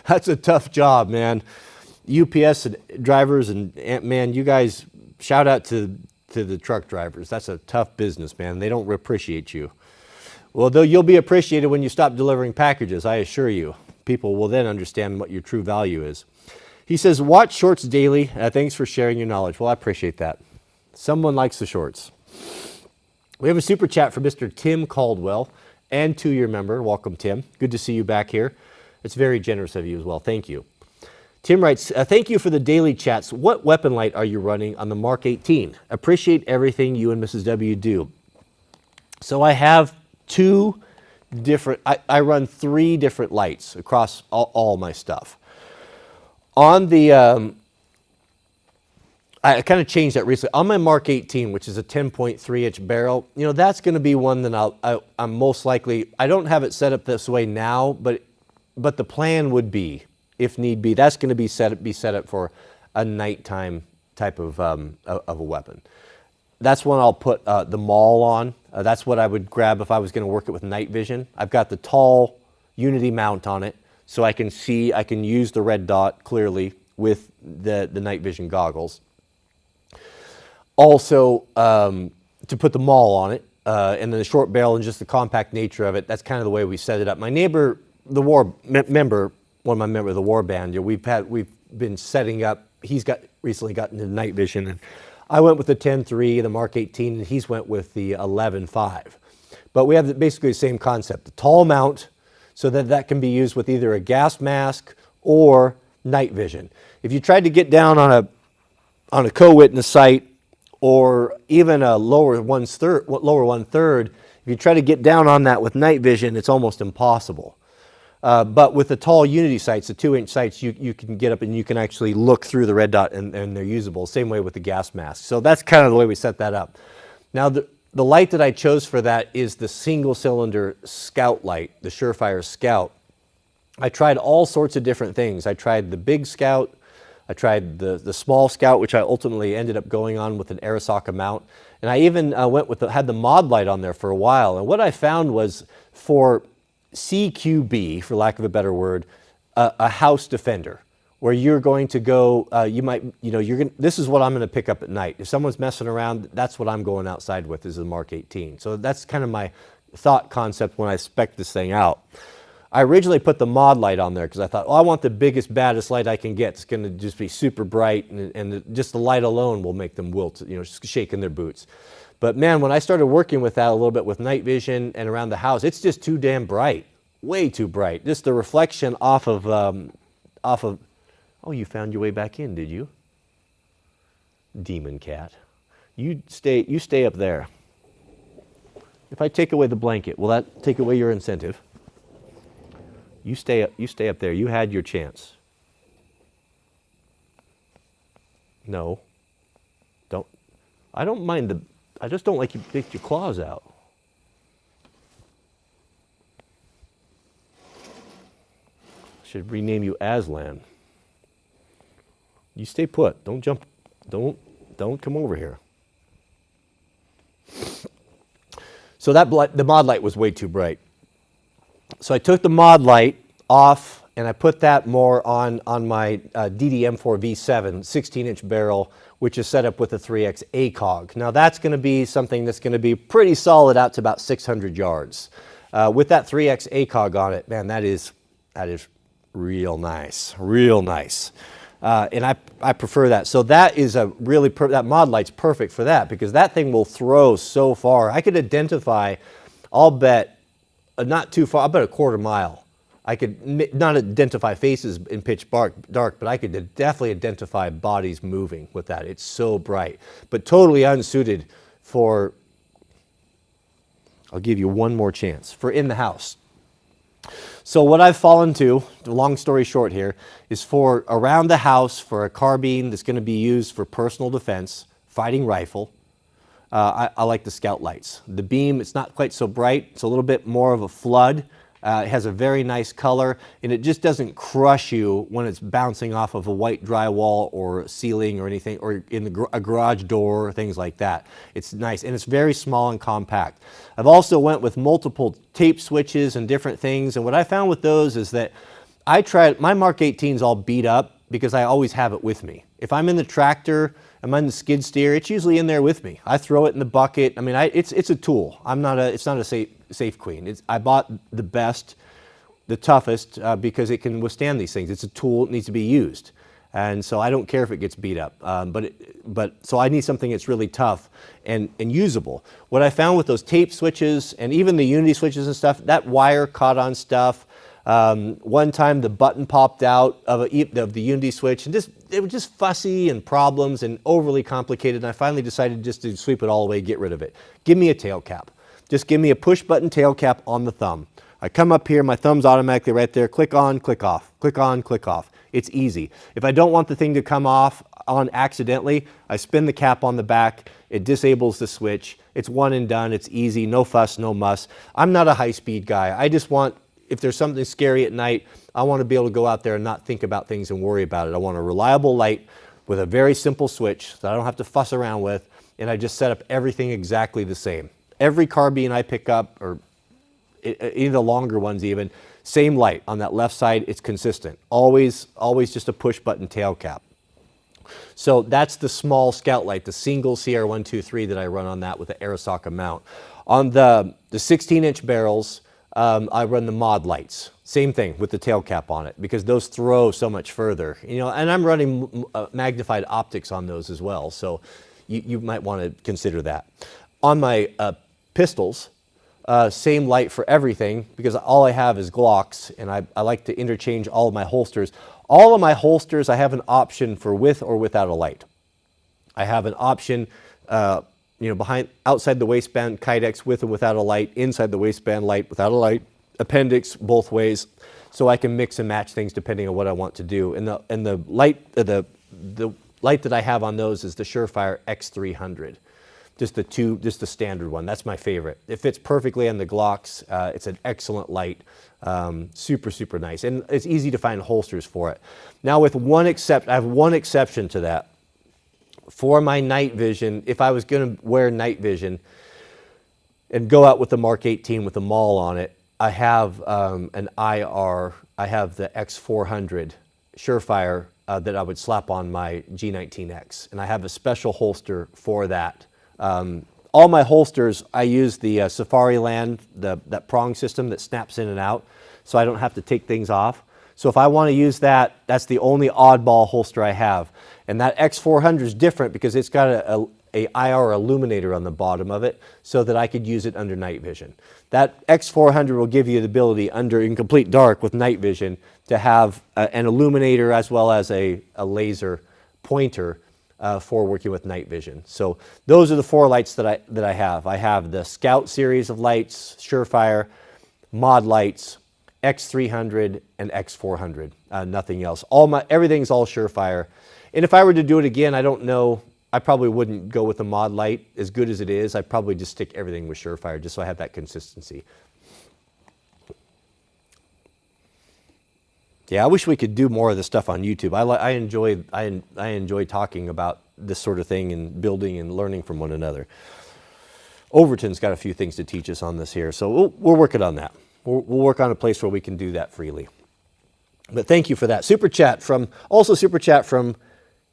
That's a tough job, man. UPS drivers and man, you guys, shout out to the truck drivers. That's a tough business, man. They don't appreciate you. Well, though you'll be appreciated when you stop delivering packages, I assure you. People will then understand what your true value is. He says, "Watch shorts daily. Thanks for sharing your knowledge." Well, I appreciate that. Someone likes the shorts. We have a super chat from Mr. Tim Caldwell and 2-year member. Welcome, Tim. Good to see you back here. It's very generous of you as well. Thank you. Tim writes, "Thank you for the daily chats. What weapon light are you running on the Mark 18? Appreciate everything you and Mrs. W do." So I have I run 3 different lights across all my stuff. On the, I kind of changed that recently. On my Mark 18, which is a 10.3 inch barrel, that's going to be one that I'm most likely, I don't have it set up this way now, but but the plan would be, if need be, that's going to be set up for a nighttime type of a weapon. That's when I'll put the maul on. That's what I would grab if I was going to work it with night vision. I've got the tall Unity mount on it, so I can see, I can use the red dot clearly with the night vision goggles. Also, to put the maul on it, and then the short barrel and just the compact nature of it, that's kind of the way we set it up. My neighbor, the war member, one of my members of the war band, you know, we've been setting up, he's recently gotten into night vision, and I went with the 10.3, the Mark 18, and he's went with the 11.5. But we have basically the same concept, the tall mount, so that can be used with either a gas mask or night vision. If you tried to get down on a co-witness sight, or even a lower one third, if you try to get down on that with night vision, it's almost impossible. But with the tall Unity sights, the 2-inch sights, you can get up and you can actually look through the red dot and they're usable. Same way with the gas mask. So that's kind of the way we set that up. Now the light that I chose for that is the single cylinder Scout light, the Surefire Scout. I tried all sorts of different things. I tried the big Scout. I tried the small Scout, which I ultimately ended up going on with an Arisaka mount. And I even had the mod light on there for a while. And what I found was for CQB, for lack of a better word, a house defender, where you're going to go, this is what I'm going to pick up at night. If someone's messing around, that's what I'm going outside with, is the Mark 18. So that's kind of my thought concept when I spec'd this thing out. I originally put the mod light on there because I thought, oh, I want the biggest, baddest light I can get. It's going to just be super bright, and just the light alone will make them wilt, just shake in their boots. But man, when I started working with that a little bit with night vision and around the house, it's just too damn bright, way too bright. Just the reflection off of, oh, you found your way back in, did you? Demon cat. You stay up there. If I take away the blanket, will that take away your incentive? You stay up there. You had your chance. No. Don't. I don't mind I just don't like you take your claws out. Should rename you Aslan. You stay put. Don't jump. Don't come over here. So the mod light was way too bright. So I took the mod light off and I put that more on my DD-M4 V7 16-inch barrel, which is set up with a 3X ACOG. Now that's going to be something that's going to be pretty solid out to about 600 yards. With that 3X ACOG on it, man, that is real nice, real nice. And I prefer that. So that is that mod light's perfect for that, because that thing will throw so far. I could identify, I'll bet, not too far, about a quarter mile. I could not identify faces in pitch dark, but I could definitely identify bodies moving with that. It's so bright, but totally unsuited for, I'll give you one more chance, for in the house. So what I've fallen to, the long story short here, is for around the house for a carbine that's going to be used for personal defense, fighting rifle. I like the Scout lights. The beam, it's not quite so bright. It's a little bit more of a flood. It has a very nice color, and it just doesn't crush you when it's bouncing off of a white drywall or ceiling or anything, or in a garage door or things like that. It's nice, and it's very small and compact. I've also went with multiple tape switches and different things, and what I found with those is that my Mark 18's all beat up because I always have it with me. If I'm in the tractor, I'm in the skid steer, it's usually in there with me. I throw it in the bucket. I mean, it's a tool. It's not a safe queen. I bought the best, the toughest, because it can withstand these things. It's a tool. It needs to be used, and so I don't care if it gets beat up. So I need something that's really tough and usable. What I found with those tape switches and even the Unity switches and stuff, that wire caught on stuff. One time the button popped out of the Unity switch, and it was just fussy and problems and overly complicated, and I finally decided just to sweep it all away, get rid of it. Give me a tail cap. Just give me a push button tail cap on the thumb. I come up here, my thumb's automatically right there, click on, click off, click on, click off. It's easy. If I don't want the thing to come off on accidentally, I spin the cap on the back, it disables the switch. It's one and done, it's easy, no fuss, no muss. I'm not a high-speed guy. I just want, if there's something scary at night, I want to be able to go out there and not think about things and worry about it. I want a reliable light with a very simple switch that I don't have to fuss around with, and I just set up everything exactly the same. Every carbine I pick up, or any of the longer ones even, same light on that left side, it's consistent. Always just a push button tail cap. So that's the small scout light, the single CR123 that I run on that with the Arisaka mount. On the 16-inch barrels, I run the mod lights. Same thing with the tail cap on it, because those throw so much further. You know, and I'm running magnified optics on those as well, so you might want to consider that. On my pistols, same light for everything, because all I have is Glocks, and I like to interchange all of my holsters. All of my holsters, I have an option for with or without a light. I have an option, outside the waistband, Kydex with and without a light, inside the waistband, light without a light, appendix both ways, so I can mix and match things depending on what I want to do. And the light, the light that I have on those is the Surefire X300. Just the standard one. That's my favorite. It fits perfectly on the Glocks. It's an excellent light. Super, super nice. And it's easy to find holsters for it. Now with I have one exception to that. For my night vision, if I was going to wear night vision and go out with the Mark 18 with the maul on it, I have an IR. I have the X400 Surefire that I would slap on my G19X. And I have a special holster for that. All my holsters, I use the Safariland, that prong system that snaps in and out, so I don't have to take things off. So if I want to use that, that's the only oddball holster I have. And that X400 is different because it's got a IR illuminator on the bottom of it, so that I could use it under night vision. That X400 will give you the ability in complete dark with night vision to have an illuminator as well as a laser pointer for working with night vision. So those are the 4 lights that I have. I have the Scout series of lights, Surefire, mod lights, X300 and X400. Nothing else. Everything's all Surefire. And if I were to do it again, I don't know. I probably wouldn't go with a mod light as good as it is. I'd probably just stick everything with Surefire just so I have that consistency. Yeah, I wish we could do more of this stuff on YouTube. I enjoy talking about this sort of thing and building and learning from one another. Overton's got a few things to teach us on this here, so we're working on that. We'll work on a place where we can do that freely. But thank you for that. Super chat from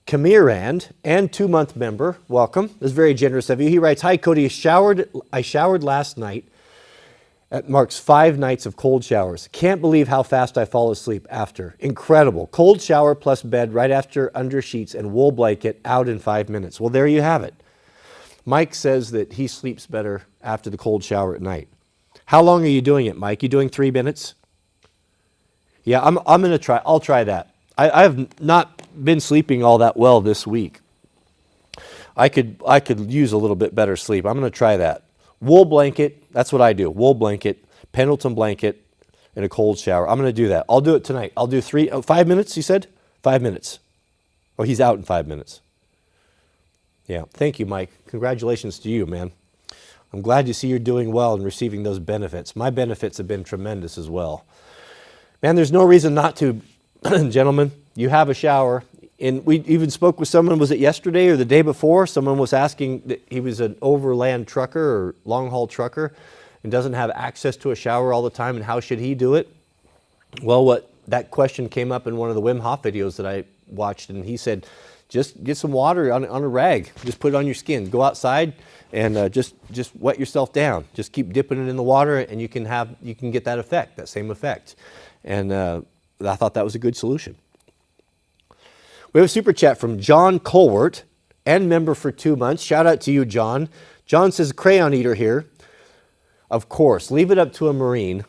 Kamirand and 2-month member. Welcome. That's very generous of you. He writes, "Hi Cody, I showered last night. That marks 5 nights of cold showers. Can't believe how fast I fall asleep after. Incredible. Cold shower plus bed right after under sheets and wool blanket out in 5 minutes." Well, there you have it. Mike says that he sleeps better after the cold shower at night. How long are you doing it, Mike? You doing 3 minutes? Yeah, I'm going to try. I'll try that. I have not been sleeping all that well this week. I could use a little bit better sleep. I'm going to try that. Wool blanket, that's what I do. Wool blanket, Pendleton blanket, and a cold shower. I'm going to do that. I'll do it tonight. I'll do 5 minutes, you said? 5 minutes. Oh, he's out in 5 minutes. Yeah, thank you, Mike. Congratulations to you, man. I'm glad to see you're doing well and receiving those benefits. My benefits have been tremendous as well. Man, there's no reason not to, gentlemen. You have a shower. And we even spoke with someone, was it yesterday or the day before? Someone was asking, that he was an overland trucker or long-haul trucker and doesn't have access to a shower all the time, and how should he do it? Well, that question came up in one of the Wim Hof videos that I watched, and he said, just get some water on a rag. Just put it on your skin. Go outside and just wet yourself down. Just keep dipping it in the water, and you can get that effect, that same effect. And I thought that was a good solution. We have a super chat from John Colwart, and member for 2 months. Shout out to you, John. John says, "Crayon eater here." Of course, leave it up to a Marine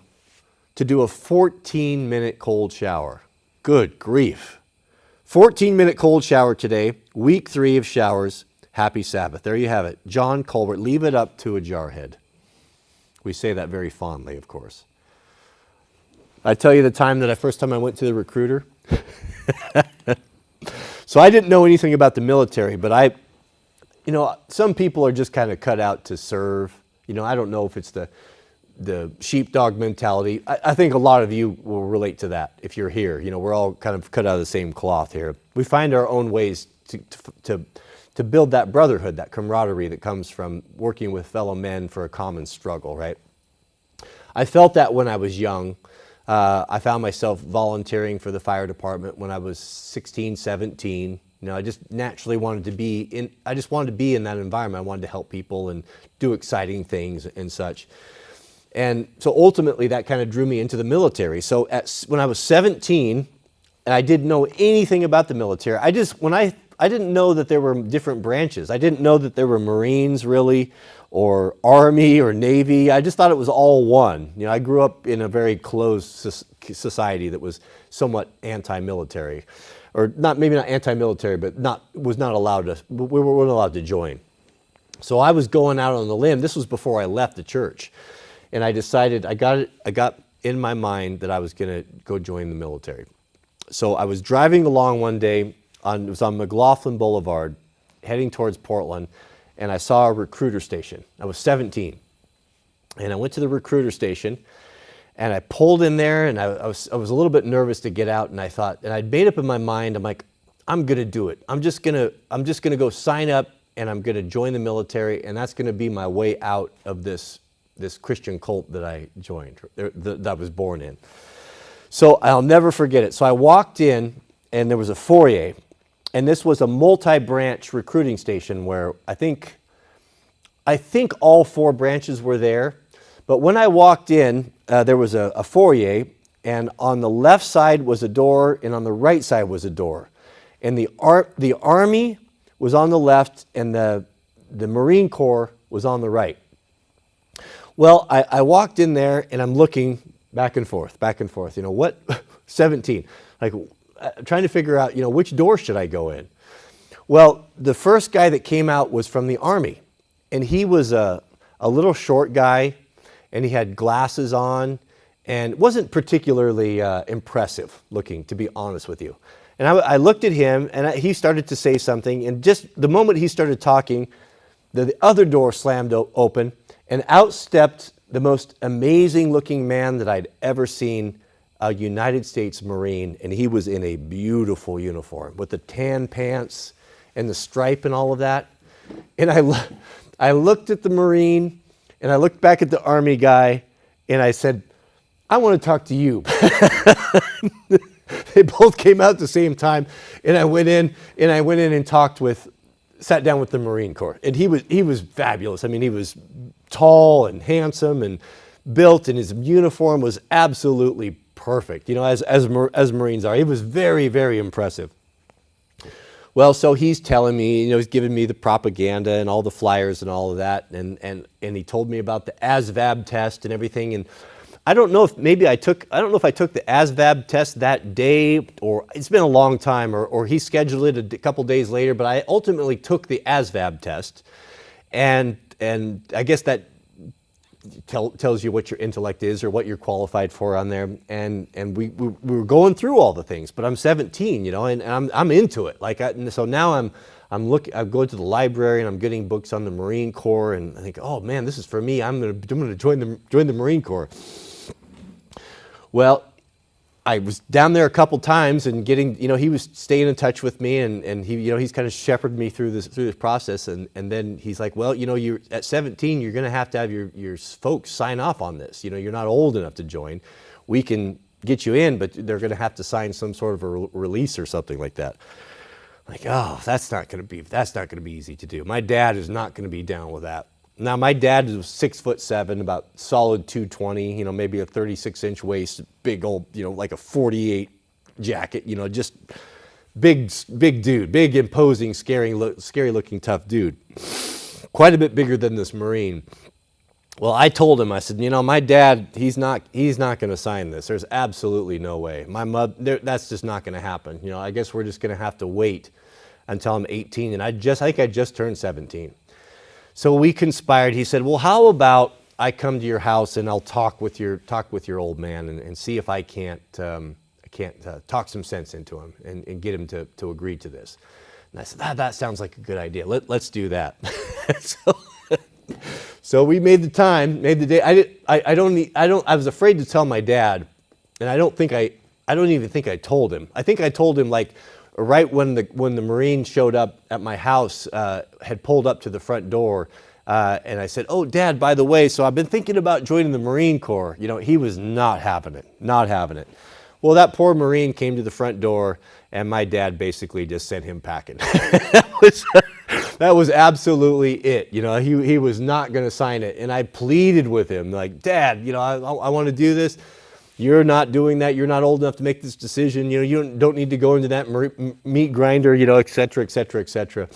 to do a 14-minute cold shower. Good grief. 14-minute cold shower today, week 3 of showers. Happy Sabbath. There you have it. John Colbert, leave it up to a jarhead. We say that very fondly, of course. I tell you the first time I went to the recruiter. So I didn't know anything about the military, but some people are just kind of cut out to serve. I don't know if it's the sheepdog mentality. I think a lot of you will relate to that if you're here. You know, we're all kind of cut out of the same cloth here. We find our own ways to build that brotherhood, that camaraderie that comes from working with fellow men for a common struggle, right? I felt that when I was young. I found myself volunteering for the fire department when I was 16, 17. You know, I just naturally wanted to be in, I just wanted to be in that environment. I wanted to help people and do exciting things and such. And so ultimately that kind of drew me into the military. So when I was 17, and I didn't know anything about the military, I didn't know that there were different branches. I didn't know that there were Marines really, or Army or Navy. I just thought it was all one. You know, I grew up in a very closed society that was somewhat anti-military, or maybe not anti-military, but we weren't allowed to join. So I was going out on the limb. This was before I left the church, and I decided I got in my mind that I was going to go join the military. So I was driving along one day. It was on McLaughlin Boulevard, heading towards Portland, and I saw a recruiter station. I was 17, and I went to the recruiter station, and I pulled in there, and I was a little bit nervous to get out, and I thought, and I'd made up in my mind, I'm like, I'm gonna do it. I'm just gonna go sign up, and I'm gonna join the military, and that's gonna be my way out of this Christian cult that I joined, that I was born in. So I'll never forget it. So I walked in, and there was a foyer. And this was a multi-branch recruiting station where I think all 4 branches were there. But when I walked in, there was a foyer, and on the left side was a door, and on the right side was a door. And the Army was on the left, and the Marine Corps was on the right. Well, I walked in there, and I'm looking back and forth. You know, what? 17. Like, trying to figure out, you know, which door should I go in? Well, the first guy that came out was from the Army, and he was a little short guy, and he had glasses on, and wasn't particularly impressive looking, to be honest with you. And I looked at him, and he started to say something, and just the moment he started talking, the other door slammed open, and out stepped the most amazing looking man that I'd ever seen, a United States Marine, and he was in a beautiful uniform with the tan pants and the stripe and all of that. And I looked at the Marine, and I looked back at the Army guy, and I said, I want to talk to you. They both came out at the same time, and I went in and sat down with the Marine Corps. And he was fabulous. I mean, he was tall and handsome and built, and his uniform was absolutely perfect, you know, as Marines are. He was very, very impressive. Well, so he's telling me, you know, he's giving me the propaganda and all the flyers and all of that, and he told me about the ASVAB test and everything. And I don't know if I don't know if I took the ASVAB test that day, or it's been a long time, or he scheduled it a couple days later, but I ultimately took the ASVAB test, and I guess that tells you what your intellect is or what you're qualified for on there. And we were going through all the things, but I'm 17, you know, and I'm into it. So now I'm going to the library, and I'm getting books on the Marine Corps, and I think, oh man, this is for me. I'm gonna join the Marine Corps. Well, I was down there a couple times, and he was staying in touch with me, and he, you know, he's kind of shepherded me through this process, and then he's like, well, you know, you're at 17, you're going to have your folks sign off on this. You know, you're not old enough to join. We can get you in, but they're going to have to sign some sort of a release or something like that. Like, oh, that's not going to be easy to do. My dad is not going to be down with that. Now, my dad was 6'7", about solid 220, you know, maybe a 36-inch waist, big old, you know, like a 48 jacket, you know, just big dude, big, imposing, scary looking, tough dude. Quite a bit bigger than this Marine. Well, I told him, I said, you know, my dad, he's not going to sign this. There's absolutely no way. My mother, that's just not going to happen. You know, I guess we're just going to have to wait until I'm 18, and I think I just turned 17. So we conspired. He said, well, how about I come to your house, and I'll talk with your old man, and see if I can't talk some sense into him and get him to agree to this. And I said, that sounds like a good idea. Let's do that. So we made the time, made the day. I was afraid to tell my dad, and I don't even think I told him. I think I told him like right when the Marine showed up at my house, had pulled up to the front door, and I said, "Oh, Dad, by the way, so I've been thinking about joining the Marine Corps." You know, he was not having it, not having it. Well, that poor Marine came to the front door, and my dad basically just sent him packing. That was absolutely it. You know, he was not going to sign it, and I pleaded with him, like, "Dad, you know, I want to do this. You're not doing that. You're not old enough to make this decision. You know, you don't need to go into that meat grinder, you know, et cetera, et cetera, et cetera."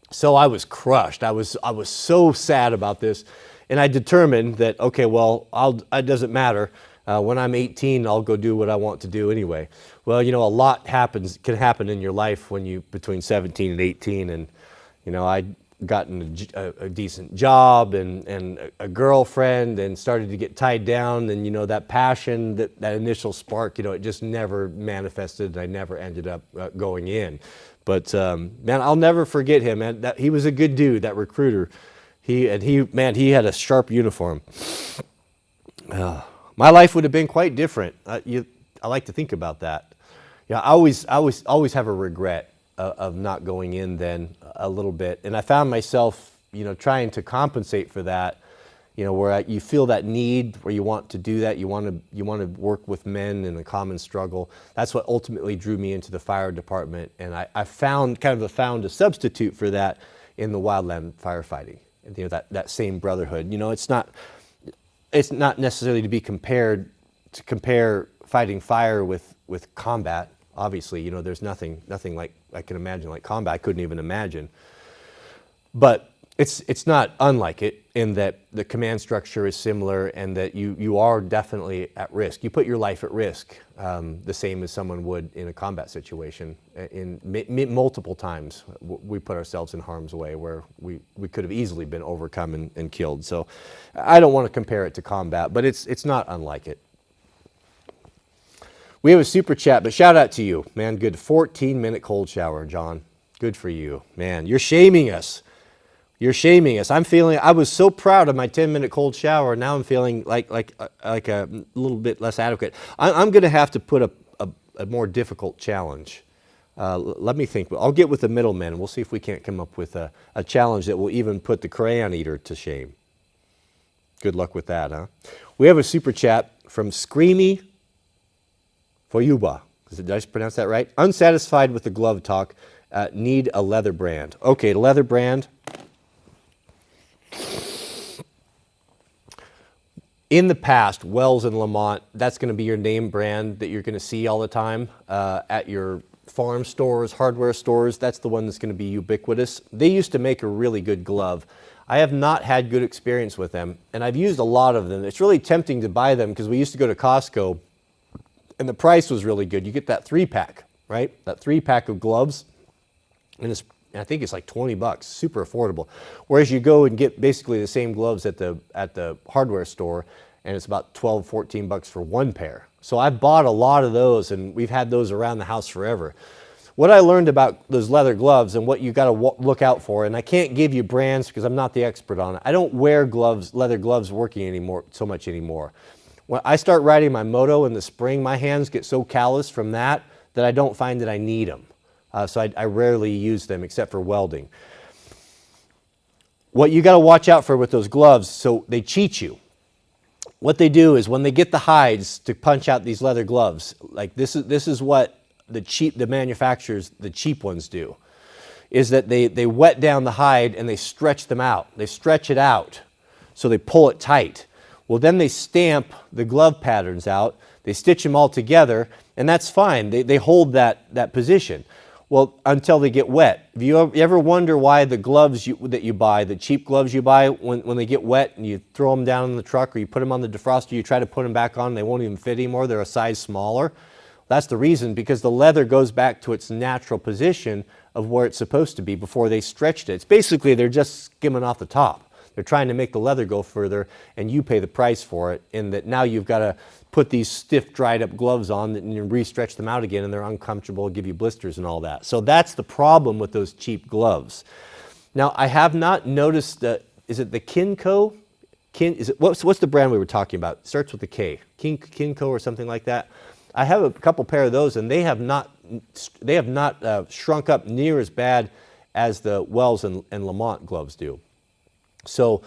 So I was crushed. I was so sad about this, and I determined that, okay, well, it doesn't matter. When I'm 18, I'll go do what I want to do anyway. Well, you know, a lot can happen in your life when you between 17 and 18, and you know, I'd gotten a decent job and a girlfriend, and started to get tied down, and you know, that passion, that initial spark, you know, it just never manifested, and I never ended up going in. But man, I'll never forget him. Man, he was a good dude, that recruiter. He had a sharp uniform. My life would have been quite different. I like to think about that. Yeah, I always have a regret of not going in then a little bit, and I found myself, you know, trying to compensate for that. You know, where you feel that need, where you want to do that, you want to work with men in a common struggle. That's what ultimately drew me into the fire department, and I found a substitute for that in the wildland firefighting. You know, that same brotherhood. You know, it's not necessarily to compare fighting fire with combat. Obviously, you know, there's nothing like I can imagine like combat. I couldn't even imagine. But it's not unlike it in that the command structure is similar, and that you are definitely at risk. You put your life at risk, the same as someone would in a combat situation. In multiple times, we put ourselves in harm's way where we could have easily been overcome and killed. So I don't want to compare it to combat, but it's not unlike it. We have a super chat, but shout out to you, man. Good 14-minute cold shower, John. Good for you, man. You're shaming us. You're shaming us. I was so proud of my 10-minute cold shower. Now I'm feeling like a little bit less adequate. I'm going to have to put a more difficult challenge. Let me think. I'll get with the middlemen, and we'll see if we can't come up with a challenge that will even put the crayon eater to shame. Good luck with that, huh? We have a super chat from Screamy Foyuba. Did I pronounce that right? Unsatisfied with the glove talk. Need a leather brand. Okay, leather brand. In the past, Wells and Lamont, that's going to be your name brand that you're going to see all the time at your farm stores, hardware stores. That's the one that's going to be ubiquitous. They used to make a really good glove. I have not had good experience with them, and I've used a lot of them. It's really tempting to buy them because we used to go to Costco, and the price was really good. You get that 3-pack, right? That 3-pack of gloves, and I think it's like $20, super affordable. Whereas you go and get basically the same gloves at the hardware store, and it's about $12, $14 for one pair. So I've bought a lot of those, and we've had those around the house forever. What I learned about those leather gloves and what you got to look out for, and I can't give you brands because I'm not the expert on it. I don't wear leather gloves working so much anymore. When I start riding my moto in the spring, my hands get so calloused from that I don't find that I need them. So I rarely use them except for welding. What you got to watch out for with those gloves, so they cheat you. What they do is when they get the hides to punch out these leather gloves, like this is what the manufacturers, the cheap ones do, is that they wet down the hide and they stretch them out. They stretch it out, so they pull it tight. Well, then they stamp the glove patterns out, they stitch them all together, and that's fine. They hold that position. Well, until they get wet. If you ever wonder why the gloves that you buy, the cheap gloves you buy, when they get wet and you throw them down in the truck or you put them on the defroster, you try to put them back on, they won't even fit anymore, they're a size smaller. That's the reason, because the leather goes back to its natural position of where it's supposed to be before they stretched it. It's basically they're just skimming off the top. They're trying to make the leather go further, and you pay the price for it, in that now you've got to put these stiff, dried up gloves on and you re-stretch them out again, and they're uncomfortable, give you blisters and all that. So that's the problem with those cheap gloves. Now, I have not noticed is it the Kinco? What's the brand we were talking about? It starts with a K. Kinco or something like that. I have a couple pair of those, and they have not shrunk up near as bad as the Wells and Lamont gloves do. So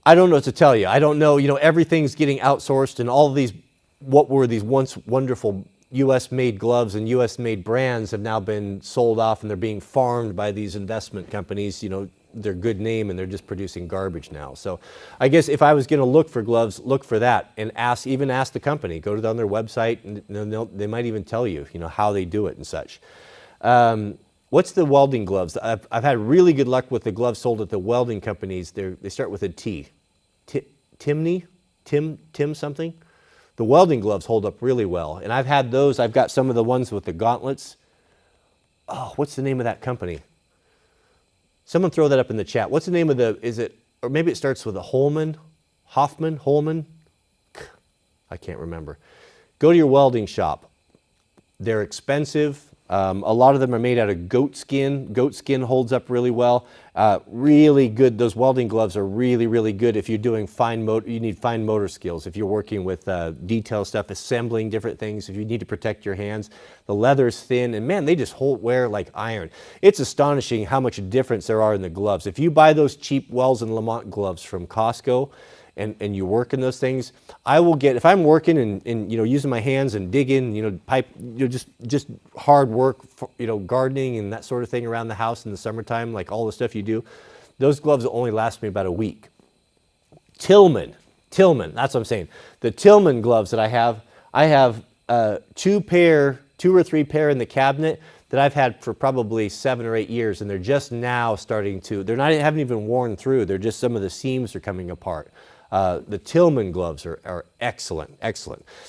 I don't know what to tell you. I don't know. Everything's getting outsourced, and all of these, what were these once wonderful U.S.-made gloves and U.S.-made brands have now been sold off, and they're being farmed by these investment companies. Their good name, and they're just producing garbage now. So I guess if I was going to look for gloves, look for that, and ask the company. Go on their website, and they might even tell you, how they do it and such. What's the welding gloves? I've had really good luck with the gloves sold at the welding companies. They start with a T. Timney? Tim something? The welding gloves hold up really well. And I've had those. I've got some of the ones with the gauntlets. Oh, what's the name of that company? Someone throw that up in the chat. What's the name of or maybe it starts with a Holman? I can't remember. Go to your welding shop. They're expensive. A lot of them are made out of goat skin. Goat skin holds up really well. Really good. Those welding gloves are really, really good if you're doing you need fine motor skills. If you're working with detail stuff, assembling different things, if you need to protect your hands. The leather's thin, and man, they just wear like iron. It's astonishing how much difference there are in the gloves. If you buy those cheap Wells and Lamont gloves from Costco, and you work in those things, if I'm working and using my hands and digging, pipe, just hard work, gardening and that sort of thing around the house in the summertime, like all the stuff you do, those gloves will only last me about a week. Tillman, that's what I'm saying. The Tillman gloves that I have two or three pair in the cabinet that I've had for probably 7 or 8 years, and they're just now starting to, haven't even worn through, they're just, some of the seams are coming apart. The Tillman gloves are excellent.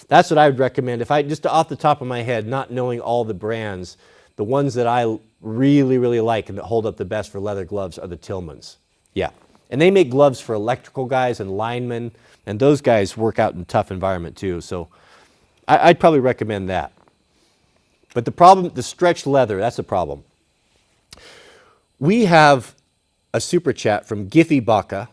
That's what I would recommend. If I, just off the top of my head, not knowing all the brands, the ones that I really, really like and that hold up the best for leather gloves are the Tillmans. Yeah. And they make gloves for electrical guys and linemen, and those guys work out in a tough environment too. So I'd probably recommend that. But the problem, the stretched leather, that's the problem. We have a super chat from Giffy Baca,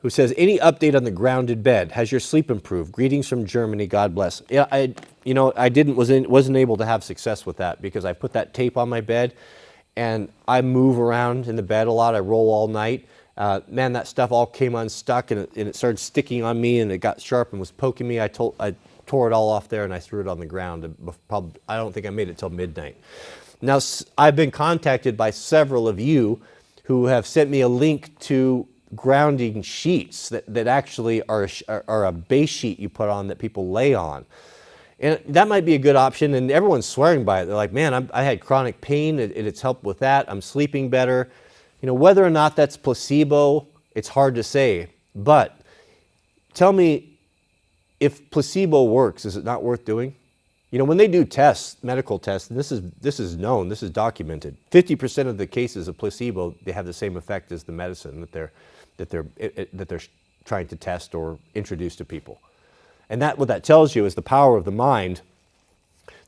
who says, any update on the grounded bed? Has your sleep improved? Greetings from Germany. God bless. Yeah, I wasn't able to have success with that because I put that tape on my bed and I move around in the bed a lot. I roll all night. Man, that stuff all came unstuck and it started sticking on me and it got sharp and was poking me. I tore it all off there and I threw it on the ground. I don't think I made it till midnight. Now, I've been contacted by several of you who have sent me a link to grounding sheets that actually are a base sheet you put on that people lay on. And that might be a good option, and everyone's swearing by it. They're like, man, I had chronic pain, it's helped with that, I'm sleeping better. Whether or not that's placebo, it's hard to say. But tell me, if placebo works, is it not worth doing? When they do tests, medical tests, and this is known, this is documented, 50% of the cases of placebo, they have the same effect as the medicine that they're trying to test or introduce to people. And what that tells you is the power of the mind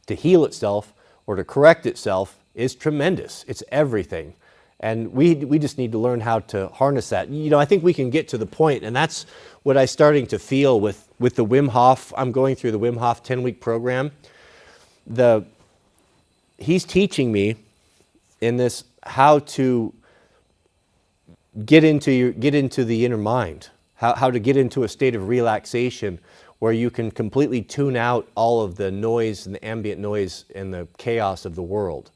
to heal itself or to correct itself is tremendous. It's everything. And we just need to learn how to harness that. I think we can get to the point, and that's what I'm starting to feel with the Wim Hof. I'm going through the Wim Hof 10-week program. He's teaching me in this how to get into the inner mind, how to get into a state of relaxation where you can completely tune out all of the noise and the ambient noise and the chaos of the world,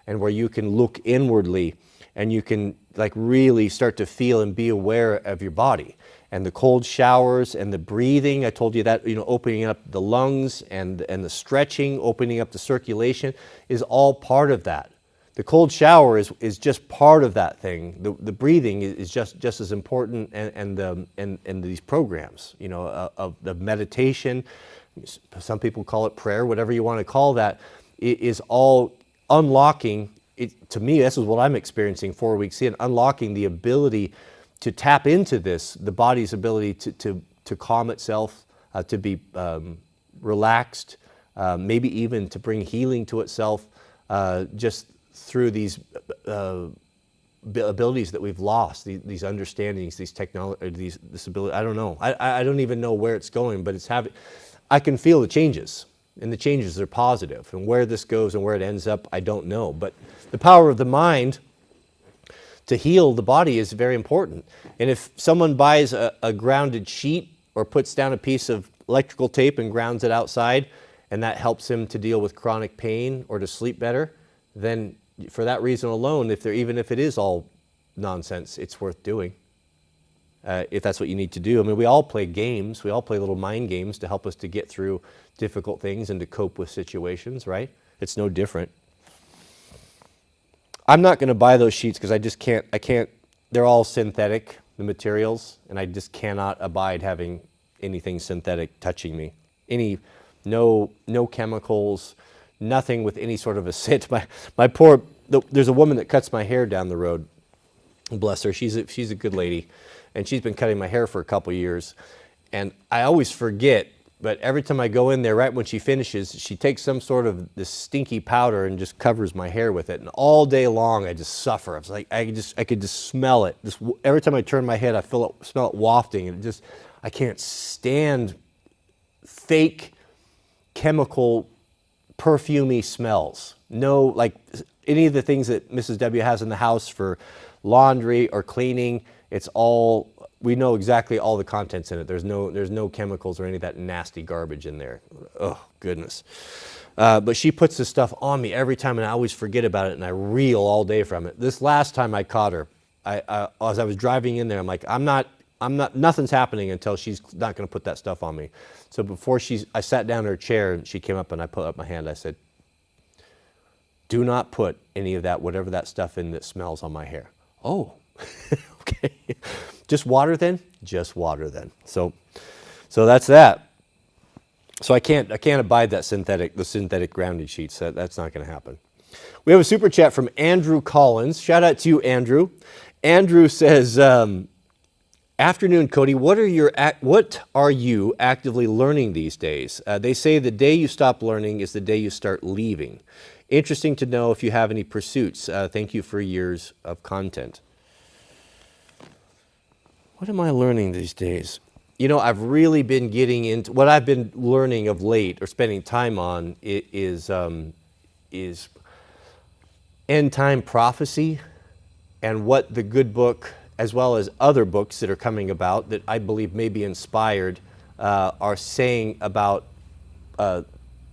and where you can look inwardly and you can really start to feel and be aware of your body. And the cold showers and the breathing, I told you that, opening up the lungs and the stretching, opening up the circulation is all part of that. The cold shower is just part of that thing. The breathing is just as important, and these programs, of the meditation, some people call it prayer, whatever you want to call that, is all unlocking. To me, this is what I'm experiencing 4 weeks in, unlocking the ability to tap into this, the body's ability to calm itself, to be relaxed, maybe even to bring healing to itself, just through these abilities that we've lost, these understandings, these technology, this ability. I don't know. I don't even know where it's going, but I can feel the changes, and the changes are positive. And where this goes and where it ends up, I don't know. But the power of the mind to heal the body is very important. And if someone buys a grounded sheet or puts down a piece of electrical tape and grounds it outside, and that helps him to deal with chronic pain or to sleep better, then for that reason alone, even if it is all nonsense, it's worth doing. If that's what you need to do. I mean, we all play games. We all play little mind games to help us to get through difficult things and to cope with situations, right? It's no different. I'm not going to buy those sheets because I can't, they're all synthetic, the materials, and I just cannot abide having anything synthetic touching me. No chemicals, nothing with any sort of a scent. There's a woman that cuts my hair down the road. Bless her, she's a good lady, and she's been cutting my hair for a couple years. And I always forget, but every time I go in there, right when she finishes, she takes some sort of this stinky powder and just covers my hair with it. And all day long, I just suffer. I was like, I could just smell it. Every time I turn my head, I smell it wafting, and I can't stand fake chemical perfumey smells. No, like any of the things that Mrs. W has in the house for laundry or cleaning, it's all, we know exactly all the contents in it. There's no chemicals or any of that nasty garbage in there. Oh, goodness. But she puts this stuff on me every time, and I always forget about it, and I reel all day from it. This last time I caught her, as I was driving in there, I'm like, nothing's happening until she's not going to put that stuff on me. So I sat down in her chair, and she came up, and I put up my hand. I said, do not put any of that, whatever that stuff in that smells on my hair. Oh, okay. Just water then? Just water then. So that's that. So I can't abide the synthetic grounding sheets. That's not going to happen. We have a super chat from Andrew Collins. Shout out to you, Andrew. Andrew says, afternoon, Cody. What are you actively learning these days? They say the day you stop learning is the day you start leaving. Interesting to know if you have any pursuits. Thank you for years of content. What am I learning these days? You know, I've really been getting into what I've been learning of late or spending time on is end time prophecy and what the good book, as well as other books that are coming about that I believe may be inspired, are saying about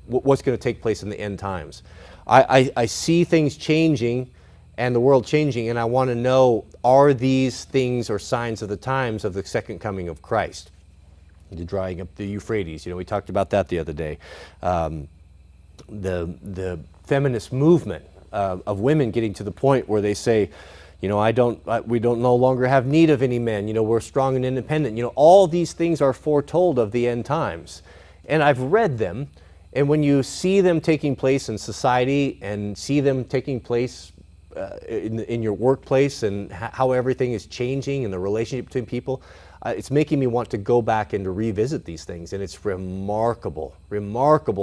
what's going to take place in the end times. I see things changing and the world changing, and I want to know, are these things or signs of the times of the second coming of Christ? The drying up the Euphrates, we talked about that the other day. The feminist movement of women getting to the point where they say, we don't no longer have need of any men. We're strong and independent. All these things are foretold of the end times. And I've read them, and when you see them taking place in society and see them taking place in your workplace and how everything is changing and the relationship between people, it's making me want to go back and to revisit these things. And it's remarkable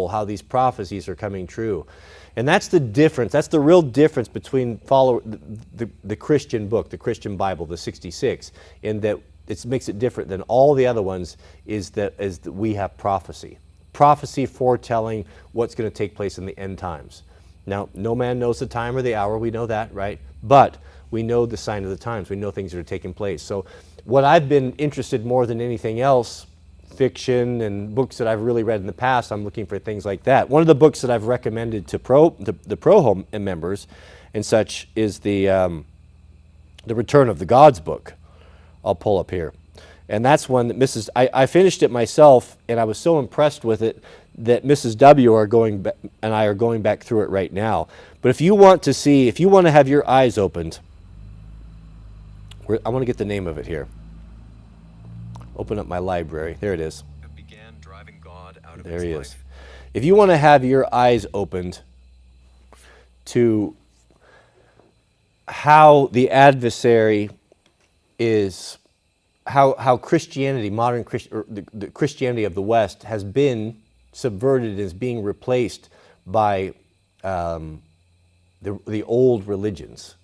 how these prophecies are coming true. And that's the difference. That's the real difference between the Christian book, the Christian Bible, the 66, in that it makes it different than all the other ones, is that we have prophecy. Prophecy foretelling what's going to take place in the end times. Now, no man knows the time or the hour. We know that, right? But we know the sign of the times. We know things that are taking place. So what I've been interested more than anything else, fiction and books that I've really read in the past, I'm looking for things like that. One of the books that I've recommended to the Pro members and such is the Return of the Gods book. I'll pull up here. And that's one that I finished it myself, and I was so impressed with it that Mrs. W and I are going back through it right now. But if you want to have your eyes opened, I want to get the name of it here. Open up my library. There it is. Began driving God out of there he his is. life. If you want to have your eyes opened to how the adversary is, how Christianity, the Christianity of the West has been subverted, is being replaced by the old religions.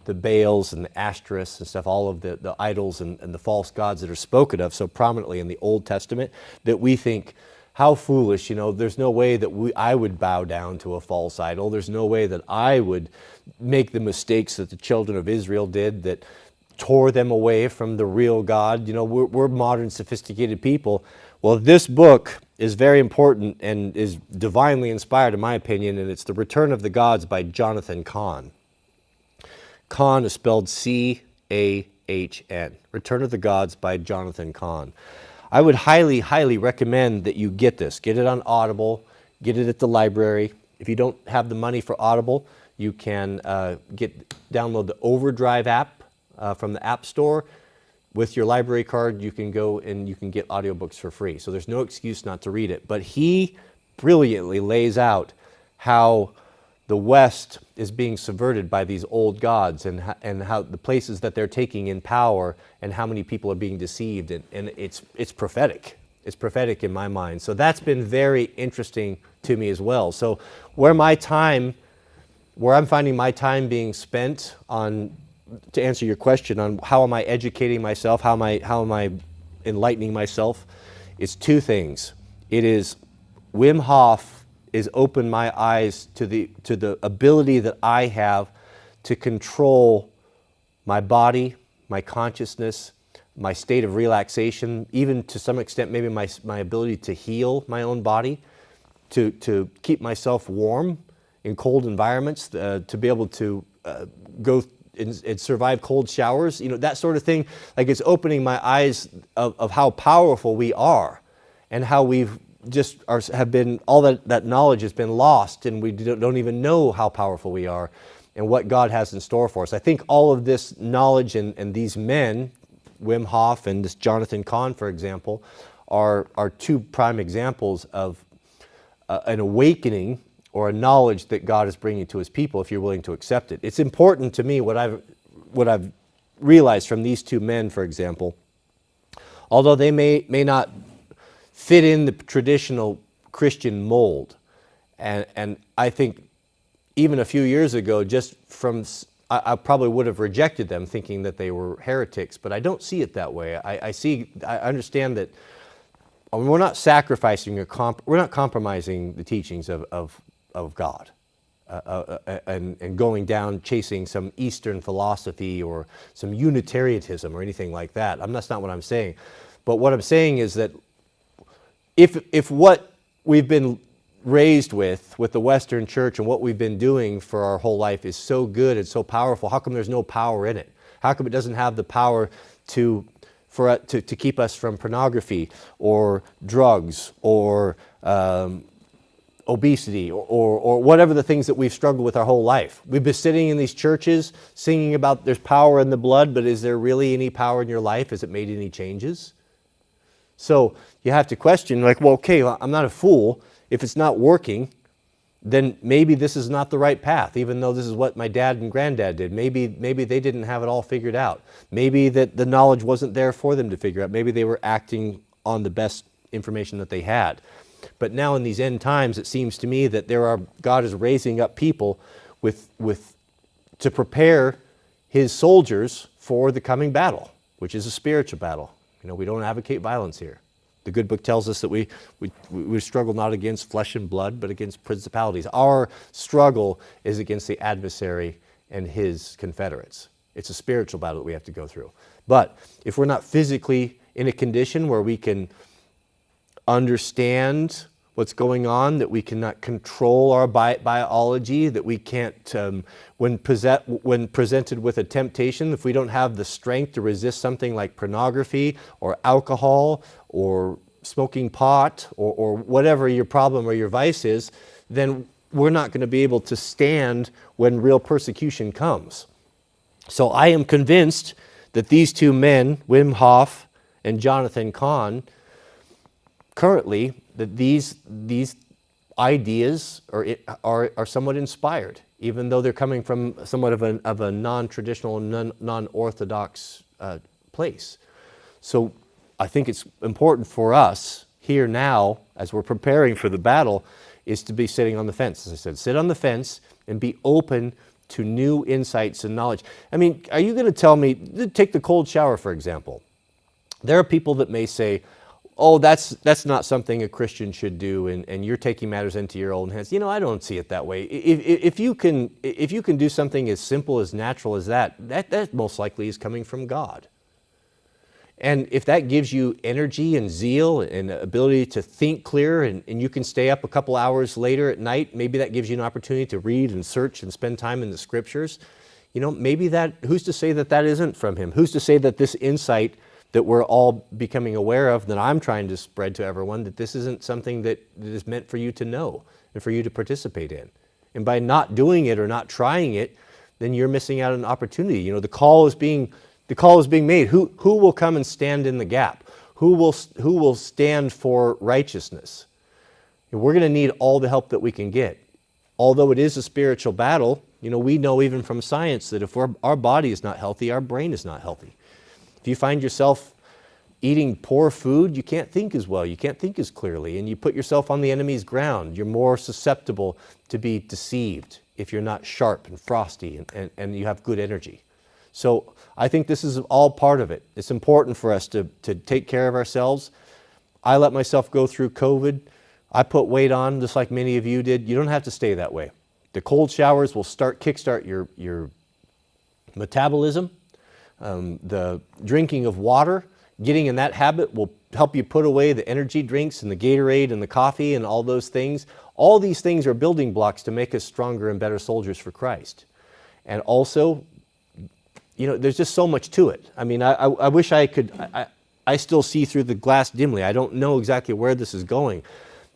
the Baals and the Ashtoreths and stuff, all of the idols and the false gods that are spoken of so prominently in the Old Testament, that we think, how foolish, there's no way that I would bow down to a false idol. There's no way that I would make the mistakes that the children of Israel did that tore them away from the real God. We're modern, sophisticated people. Well, this book is very important and is divinely inspired, in my opinion, and it's The Return of the Gods by Jonathan Cahn. Cahn is spelled C-A-H-N. Return of the Gods by Jonathan Cahn. I would highly, highly recommend that you get this. Get it on Audible. Get it at the library. If you don't have the money for Audible, you can download the Overdrive app from the App Store. With your library card, you can go and you can get audiobooks for free. So there's no excuse not to read it. But he brilliantly lays out how the West is being subverted by these old gods, and how the places that they're taking in power, and how many people are being deceived, and it's prophetic. It's prophetic in my mind. So that's been very interesting to me as well. So where I'm finding my time being spent on, to answer your question on how am I educating myself, how am I enlightening myself, it's two things. It is Wim Hof is opened my eyes to the ability that I have to control my body, my consciousness, my state of relaxation, even to some extent maybe my ability to heal my own body, to keep myself warm in cold environments, to be able to go and survive cold showers, that sort of thing. Like, it's opening my eyes of how powerful we are, and how we've just have been, all that knowledge has been lost, and we don't even know how powerful we are and what God has in store for us. I think all of this knowledge and these men, Wim Hof and this Jonathan Cahn, for example, are two prime examples of an awakening or a knowledge that God is bringing to his people if you're willing to accept it. It's important to me what I've realized from these two men, for example, although they may not fit in the traditional Christian mold. And I think even a few years ago, I probably would have rejected them thinking that they were heretics, but I don't see it that way. I understand that we're not sacrificing we're not compromising the teachings of God and going down chasing some Eastern philosophy or some Unitarianism or anything like that. That's not what I'm saying. But what I'm saying is that if what we've been raised with the Western church and what we've been doing for our whole life is so good and so powerful, how come there's no power in it? How come it doesn't have the power to keep us from pornography or drugs or obesity or whatever the things that we've struggled with our whole life? We've been sitting in these churches singing about there's power in the blood, but is there really any power in your life? Has it made any changes? So you have to question, well, okay, I'm not a fool. If it's not working, then maybe this is not the right path, even though this is what my dad and granddad did. Maybe they didn't have it all figured out. Maybe that the knowledge wasn't there for them to figure out. Maybe they were acting on the best information that they had. But now in these end times, it seems to me that God is raising up people to prepare his soldiers for the coming battle, which is a spiritual battle. We don't advocate violence here. The good book tells us that we struggle not against flesh and blood, but against principalities. Our struggle is against the adversary and his confederates. It's a spiritual battle that we have to go through. But if we're not physically in a condition where we can understand what's going on, that we cannot control our biology, that we can't, when presented with a temptation, if we don't have the strength to resist something like pornography or alcohol or smoking pot or whatever your problem or your vice is, then we're not going to be able to stand when real persecution comes. So I am convinced that these two men, Wim Hof and Jonathan Cahn, currently, that these ideas are somewhat inspired, even though they're coming from somewhat of a non-traditional, non-orthodox place. So I think it's important for us here now, as we're preparing for the battle, is to be sitting on the fence. As I said, sit on the fence and be open to new insights and knowledge. I mean, are you going to tell me, take the cold shower, for example. There are people that may say, oh, that's not something a Christian should do, and you're taking matters into your own hands. I don't see it that way. If you can do something as simple, as natural as that most likely is coming from God. And if that gives you energy and zeal and ability to think clear, and you can stay up a couple hours later at night, maybe that gives you an opportunity to read and search and spend time in the scriptures. Maybe who's to say that isn't from him? Who's to say that this insight that we're all becoming aware of, that I'm trying to spread to everyone, that this isn't something that is meant for you to know and for you to participate in? And by not doing it or not trying it, then you're missing out on an opportunity. The call is being made. Who will come and stand in the gap? Who will stand for righteousness? And we're going to need all the help that we can get. Although it is a spiritual battle, we know even from science that if our body is not healthy, our brain is not healthy. If you find yourself eating poor food, you can't think as well, you can't think as clearly, and you put yourself on the enemy's ground. You're more susceptible to be deceived if you're not sharp and frosty and you have good energy. So I think this is all part of it. It's important for us to take care of ourselves. I let myself go through COVID. I put weight on just like many of you did. You don't have to stay that way. The cold showers will kickstart your metabolism. The drinking of water, getting in that habit will help you put away the energy drinks and the Gatorade and the coffee and all those things. All these things are building blocks to make us stronger and better soldiers for Christ. And also, there's just so much to it. I mean, I wish I could, I still see through the glass dimly. I don't know exactly where this is going.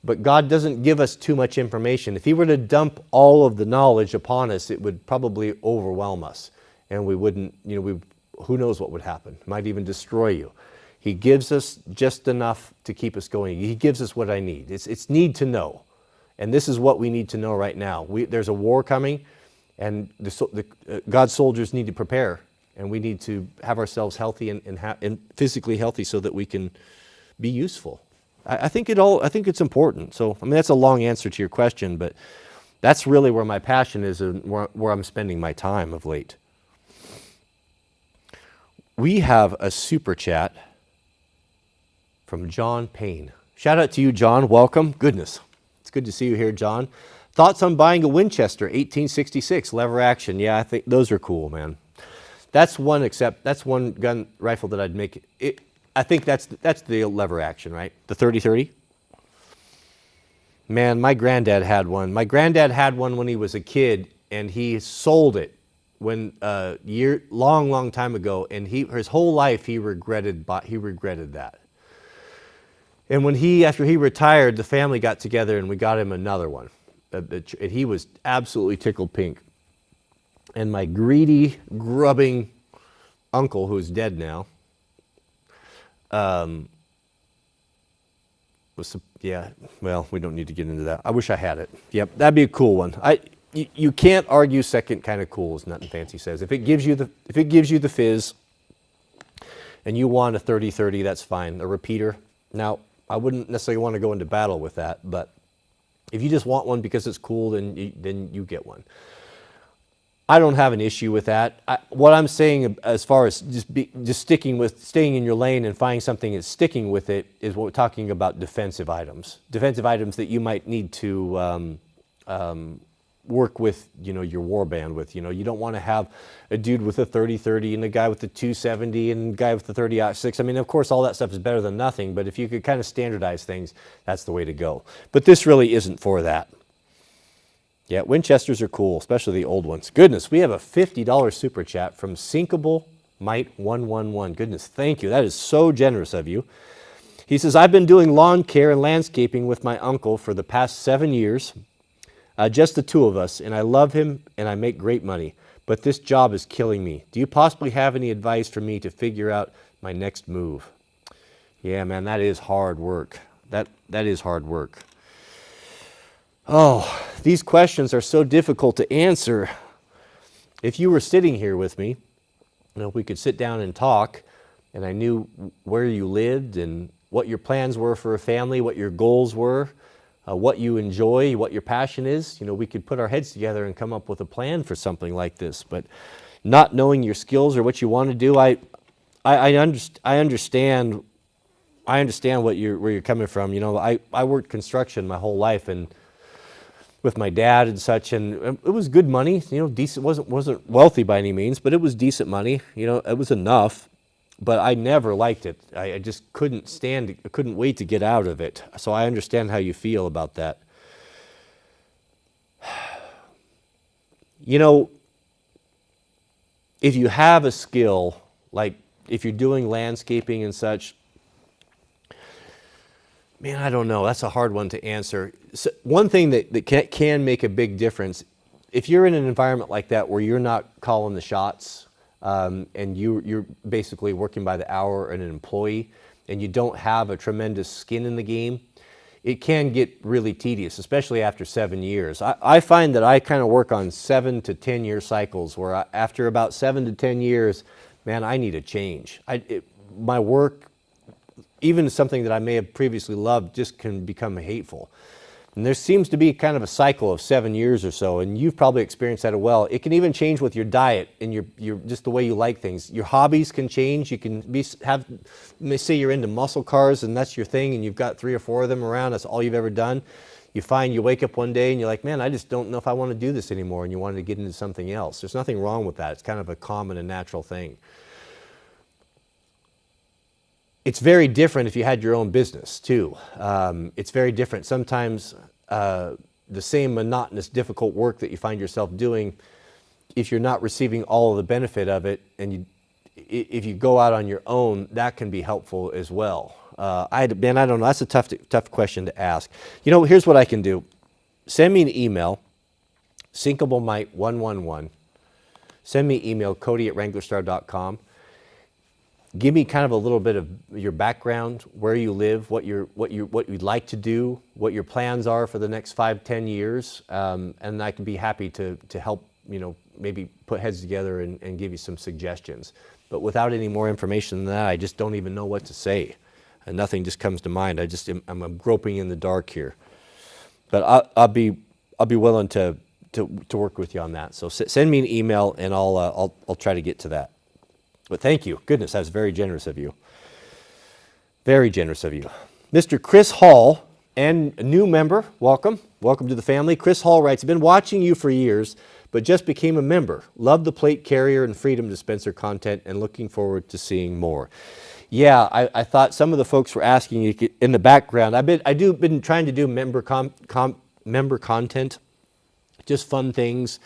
But God doesn't give us too much information. If he were to dump all of the knowledge upon us, it would probably overwhelm us. And we wouldn't, who knows what would happen. It might even destroy you. He gives us just enough to keep us going. He gives us what I need. It's need to know. And this is what we need to know right now. There's a war coming, and God's soldiers need to prepare. And we need to have ourselves healthy and physically healthy so that we can be useful. I think it's important. So, that's a long answer to your question, but that's really where my passion is and where I'm spending my time of late. We have a super chat from John Payne. Shout out to you, John. Welcome. Goodness. It's good to see you here, John. Thoughts on buying a Winchester 1866 lever action? Yeah, I think those are cool, man. That's one gun rifle that I'd make. I think that's the lever action, right? The 30-30. Man, my granddad had one. My granddad had one when he was a kid, and he sold it long time ago, and his whole life he regretted that. And after he retired, the family got together and we got him another one. And he was absolutely tickled pink. And my greedy, grubbing uncle, who's dead now, we don't need to get into that. I wish I had it. Yep, that'd be a cool one. You can't argue second kind of cool, as Nothing Fancy says. If it gives you the fizz, and you want a 30-30, that's fine. A repeater. Now, I wouldn't necessarily want to go into battle with that, but if you just want one because it's cool, then you get one. I don't have an issue with that. What I'm saying, as far as just staying in your lane and finding something and sticking with it, is what we're talking about: defensive items that you might need to work with, your war band with. You don't want to have a dude with a 30-30 and a guy with a 270 and a guy with the 30-06. I mean, of course, all that stuff is better than nothing, but if you could kind of standardize things, that's the way to go. But this really isn't for that. Yeah, Winchesters are cool, especially the old ones. Goodness, we have a $50 super chat from Sinkable Might 111. Goodness, thank you. That is so generous of you. He says, I've been doing lawn care and landscaping with my uncle for the past 7 years. Just the two of us, and I love him and I make great money. But this job is killing me. Do you possibly have any advice for me to figure out my next move? Yeah, man, that is hard work. That is hard work. Oh, these questions are so difficult to answer. If you were sitting here with me, if we could sit down and talk, and I knew where you lived and what your plans were for a family, what your goals were, what you enjoy, what your passion is, we could put our heads together and come up with a plan for something like this. But not knowing your skills or what you want to do, I understand where you're coming from. I worked construction my whole life, and with my dad and such, and it was good money. Decent. wasn't wealthy by any means, but it was decent money. It was enough. But I never liked it. I just couldn't wait to get out of it. So I understand how you feel about that. If you have a skill, like if you're doing landscaping and such, man, I don't know. That's a hard one to answer. So one thing that can make a big difference, if you're in an environment like that where you're not calling the shots, and you're basically working by the hour and an employee, and you don't have a tremendous skin in the game, it can get really tedious, especially after 7 years. I find that I kind of work on 7 to 10 year cycles, where after about 7 to 10 years, man, I need a change. My work, even something that I may have previously loved, just can become hateful. And there seems to be kind of a cycle of 7 years or so, and you've probably experienced that as well. It can even change with your diet and your just the way you like things. Your hobbies can change. You can say you're into muscle cars and that's your thing, and you've got 3 or 4 of them around. That's all you've ever done. You find you wake up one day and you're like, man, I just don't know if I want to do this anymore, and you wanted to get into something else. There's nothing wrong with that. It's kind of a common and natural thing. It's very different if you had your own business too. It's very different. Sometimes the same monotonous, difficult work that you find yourself doing, if you're not receiving all of the benefit of it, and if you go out on your own, that can be helpful as well. I don't know. That's a tough question to ask. Here's what I can do. Send me an email, sinkablemite111. Send me an email, Cody@Wranglerstar.com. Give me kind of a little bit of your background, where you live, what you'd like to do, what your plans are for the next 5-10 years, and I can be happy to help, maybe put heads together and give you some suggestions. But without any more information than that, I just don't even know what to say, and nothing just comes to mind. I'm groping in the dark here. But I'll be willing to work with you on that. So send me an email, and I'll try to get to that. But thank you. Goodness, that was very generous of you. Very generous of you. Mr. Chris Hall, and a new member, welcome. Welcome to the family. Chris Hall writes, I've been watching you for years, but just became a member. Love the plate carrier and freedom dispenser content, and looking forward to seeing more. Yeah, I thought some of the folks were asking you in the background. I've been trying to do member content, just fun things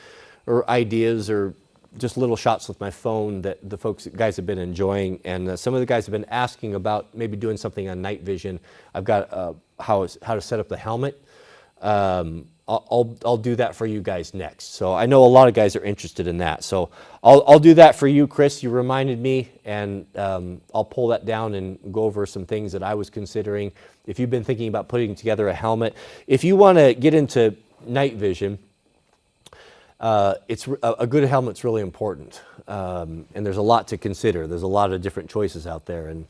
or ideas or just little shots with my phone that the guys have been enjoying, and some of the guys have been asking about maybe doing something on night vision. I've got how to set up the helmet. I'll do that for you guys next. So I know a lot of guys are interested in that. So I'll do that for you, Chris. You reminded me, and I'll pull that down and go over some things that I was considering. If you've been thinking about putting together a helmet, if you want to get into night vision, it's a good helmet's really important, and there's a lot to consider. There's a lot of different choices out there, and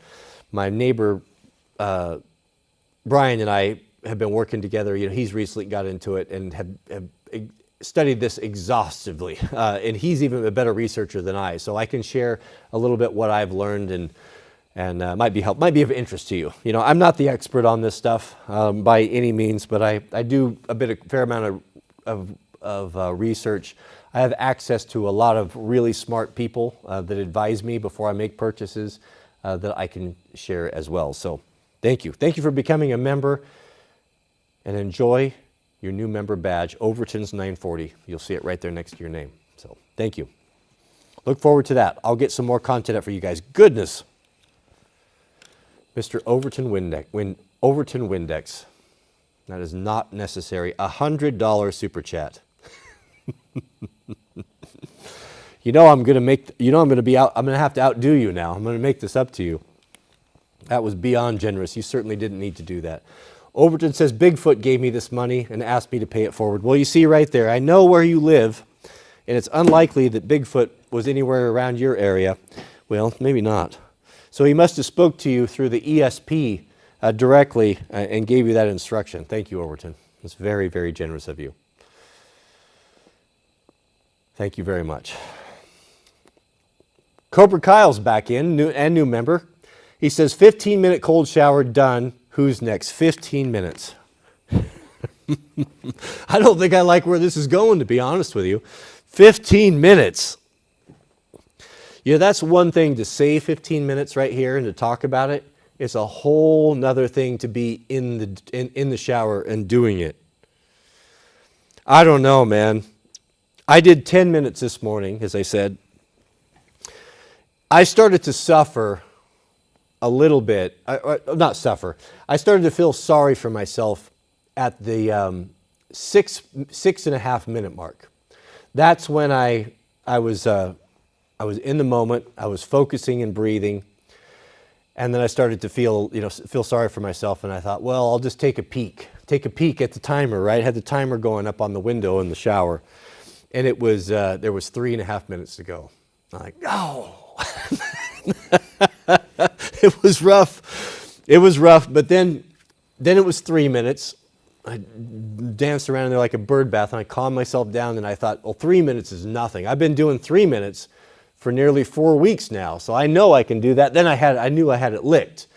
my neighbor Brian and I have been working together. He's recently got into it and have studied this exhaustively, and he's even a better researcher than I. So I can share a little bit what I've learned, and might be of interest to you. I'm not the expert on this stuff by any means, but I do a fair amount of research. I have access to a lot of really smart people that advise me before I make purchases that I can share as well. So thank you. Thank you for becoming a member, and enjoy your new member badge, Overton's 940. You'll see it right there next to your name. So thank you. Look forward to that. I'll get some more content up for you guys. Goodness. Mr. Overton Windex. That is not necessary. $100 super chat. I'm going to have to outdo you now. I'm going to make this up to you. That was beyond generous. You certainly didn't need to do that. Overton says, Bigfoot gave me this money and asked me to pay it forward. Well, you see right there, I know where you live, and it's unlikely that Bigfoot was anywhere around your area. Well, maybe not. So he must have spoke to you through the ESP directly and gave you that instruction. Thank you, Overton. It's very, very generous of you. Thank you very much. Cobra Kyle's back in, new member. He says, 15-minute cold shower done. Who's next? 15 minutes. I don't think I like where this is going, to be honest with you. 15 minutes. Yeah, that's one thing to say 15 minutes right here and to talk about it. It's a whole nother thing to be in the shower and doing it. I don't know, man. I did 10 minutes this morning, as I said. I started to suffer a little bit. Not suffer. I started to feel sorry for myself at the 6.5 minute mark. That's when I was in the moment. I was focusing and breathing, and then I started to feel sorry for myself. And I thought, well, I'll just take a peek at the timer. Right, I had the timer going up on the window in the shower, and it was there was 3.5 minutes to go. I'm like, no. It was rough. It was rough, but then it was 3 minutes. I danced around in there like a bird bath, and I calmed myself down, and I thought, well, 3 minutes is nothing. I've been doing 3 minutes for nearly 4 weeks now, so I know I can do that. Then I knew I had it licked.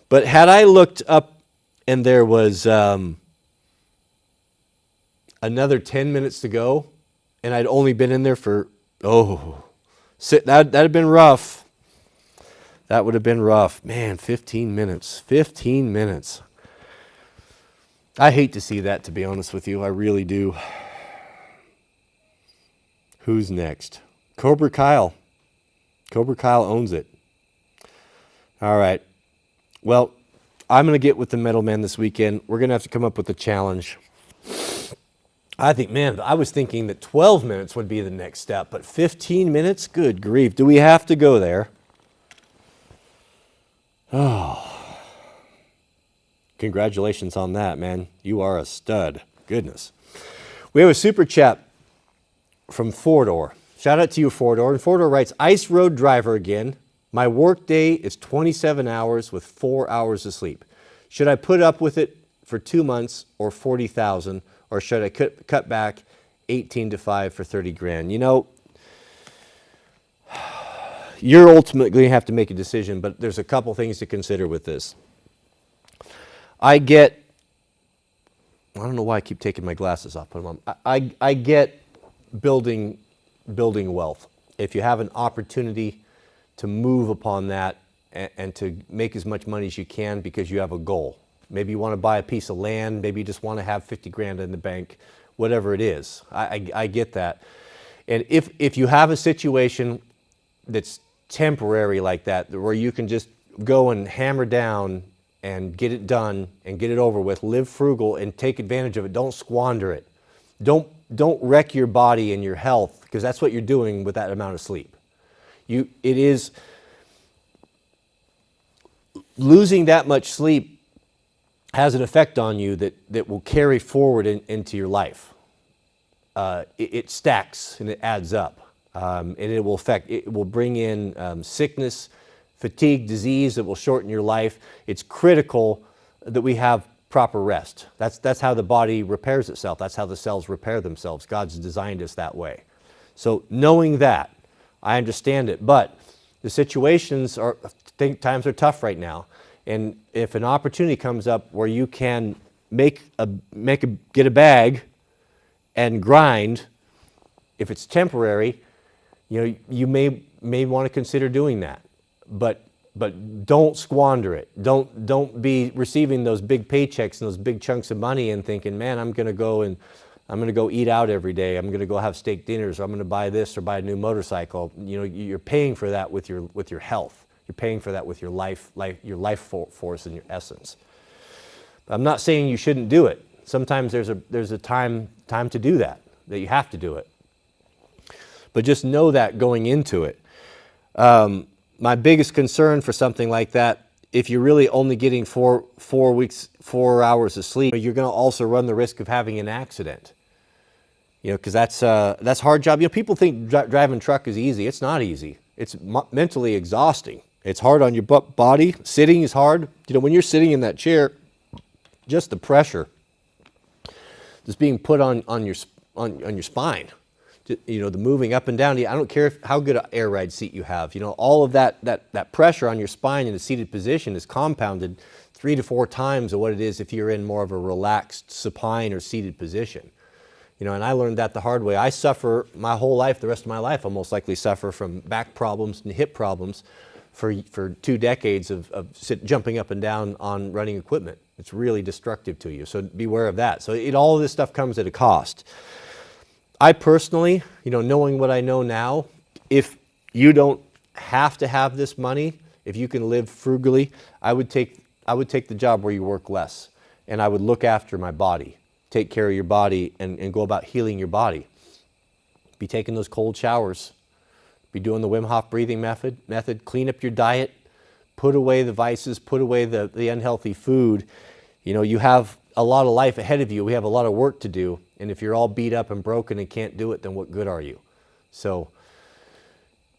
But had I looked up and there was another 10 minutes to go, and I'd only been in there for, that'd have been rough. That would have been rough. Man, 15 minutes. 15 minutes. I hate to see that, to be honest with you. I really do. Who's next? Cobra Kyle. Cobra Kyle owns it. All right. Well, I'm going to get with the Metal Man this weekend. We're going to have to come up with a challenge. I think, man, I was thinking that 12 minutes would be the next step, but 15 minutes? Good grief. Do we have to go there? Oh. Congratulations on that, man. You are a stud. Goodness. We have a super chat from Fordor. Shout out to you, Fordor. And Fordor writes, Ice Road driver again. My work day is 27 hours with 4 hours of sleep. Should I put up with it for 2 months or 40,000, or should I cut back 18 to 5 for 30 grand? You know, you're ultimately going to have to make a decision, but there's a couple things to consider with this. I don't know why I keep taking my glasses off. Put them on. I get building wealth. If you have an opportunity to move upon that and to make as much money as you can because you have a goal. Maybe you want to buy a piece of land. Maybe you just want to have 50 grand in the bank, whatever it is. I get that. And if you have a situation that's temporary like that, where you can just go and hammer down and get it done and get it over with, live frugal and take advantage of it. Don't squander it. Don't wreck your body and your health, because that's what you're doing with that amount of sleep. It is losing that much sleep has an effect on you that will carry forward into your life. It stacks and it adds up, and it will bring in sickness, fatigue, disease that will shorten your life. It's critical that we have proper rest. That's how the body repairs itself. That's how the cells repair themselves. God's designed us that way. So knowing that, I understand it, but the situations times are tough right now. And if an opportunity comes up where you can get a bag and grind, if it's temporary, you may want to consider doing that. But don't squander it. Don't be receiving those big paychecks and those big chunks of money and thinking, man, I'm going to go eat out every day. I'm going to go have steak dinners, or I'm going to buy this or buy a new motorcycle. You're paying for that with your health. You're paying for that with your life force and your essence. I'm not saying you shouldn't do it. Sometimes there's a time to do that you have to do it. But just know that going into it. My biggest concern for something like that, if you're really only getting 4 hours of sleep, you're going to also run the risk of having an accident. Because that's a hard job. People think driving truck is easy. It's not easy. It's mentally exhausting. It's hard on your body. Sitting is hard. You know, when you're sitting in that chair, just the pressure that's being put on your spine, you know, the moving up and down. I don't care how good an air ride seat you have. You know, all of that pressure on your spine in a seated position is compounded 3 to 4 times of what it is if you're in more of a relaxed supine or seated position. You know, and I learned that the hard way. I suffer my whole life, the rest of my life, I'll most likely suffer from back problems and hip problems for 2 decades of jumping up and down on running equipment. It's really destructive to you, so beware of that. So all of this stuff comes at a cost. I personally, you know, knowing what I know now, if you don't have to have this money, if you can live frugally, I would take the job where you work less, and I would look after my body, take care of your body, and go about healing your body. Be taking those cold showers, be doing the Wim Hof breathing method, clean up your diet, put away the vices, put away the unhealthy food. You know, you have a lot of life ahead of you. We have a lot of work to do. And if you're all beat up and broken and can't do it, then what good are you? So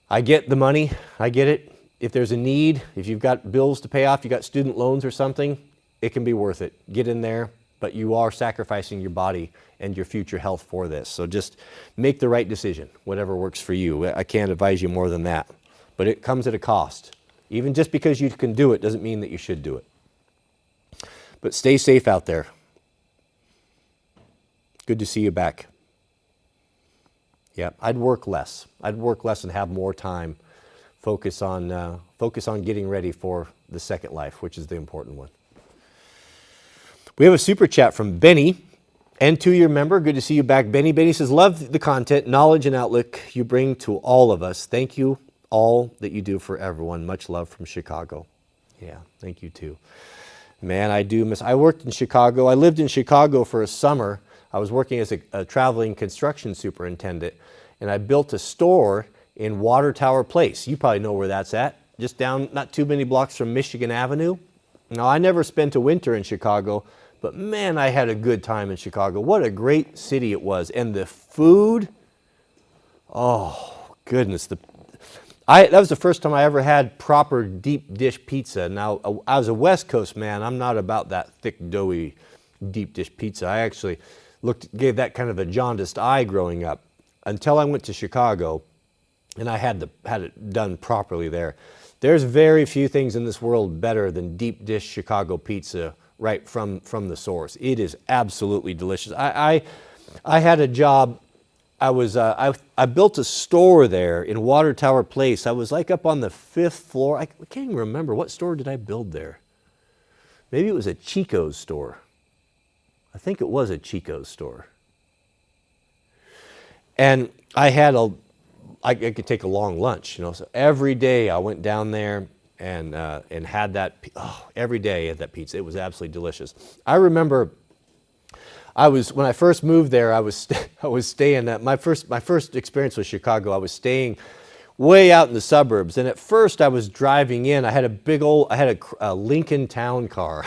I get the money. I get it. If there's a need, if you've got bills to pay off, you got student loans or something, it can be worth it. Get in there, but you are sacrificing your body and your future health for this. So just make the right decision, whatever works for you. I can't advise you more than that. But it comes at a cost. Even just because you can do it doesn't mean that you should do it. But stay safe out there. Good to see you back. Yeah, I'd work less. I'd work less and have more time. Focus on getting ready for the second life, which is the important one. We have a super chat from Benny, and to your member. Good to see you back, Benny. Benny says, love the content, knowledge, and outlook you bring to all of us. Thank you all that you do for everyone. Much love from Chicago. Yeah, thank you too. Man, I worked in Chicago. I lived in Chicago for a summer. I was working as a traveling construction superintendent, and I built a store in Water Tower Place. You probably know where that's at, just down not too many blocks from Michigan Avenue. Now, I never spent a winter in Chicago, but man, I had a good time in Chicago. What a great city it was. And the food, oh, goodness. That was the first time I ever had proper deep dish pizza. Now, I was a West Coast man. I'm not about that thick, doughy, deep dish pizza. I actually gave that kind of a jaundiced eye growing up until I went to Chicago, and I had it done properly there. There's very few things in this world better than deep dish Chicago pizza right from the source. It is absolutely delicious. I had a job. I built a store there in Water Tower Place. I was like up on the 5th floor. I can't even remember. What store did I build there? Maybe it was a Chico's store. I think it was a Chico's store. And I could take a long lunch, you know. So every day I went down there and had that. Every day I had that pizza. It was absolutely delicious. I remember when I first moved there. I was staying at my first experience with Chicago. I was staying way out in the suburbs, and at first I was driving in. I had a Lincoln Town car,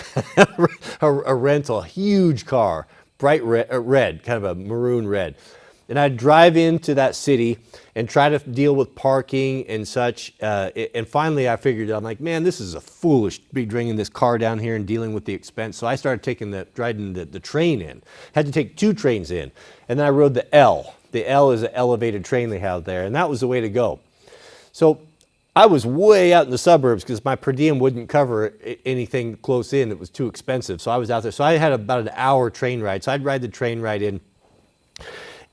a rental, huge car, bright red, kind of a maroon red. And I'd drive into that city and try to deal with parking and such. And finally I figured, I'm like, man, this is a foolish to be bringing this car down here and dealing with the expense. So I started riding the train in. Had to take 2 trains in. And then I rode the L. The L is an elevated train they have there. And that was the way to go. So I was way out in the suburbs because my per diem wouldn't cover anything close in. It was too expensive. So I was out there. So I had about an hour train ride. So I'd ride the train ride in.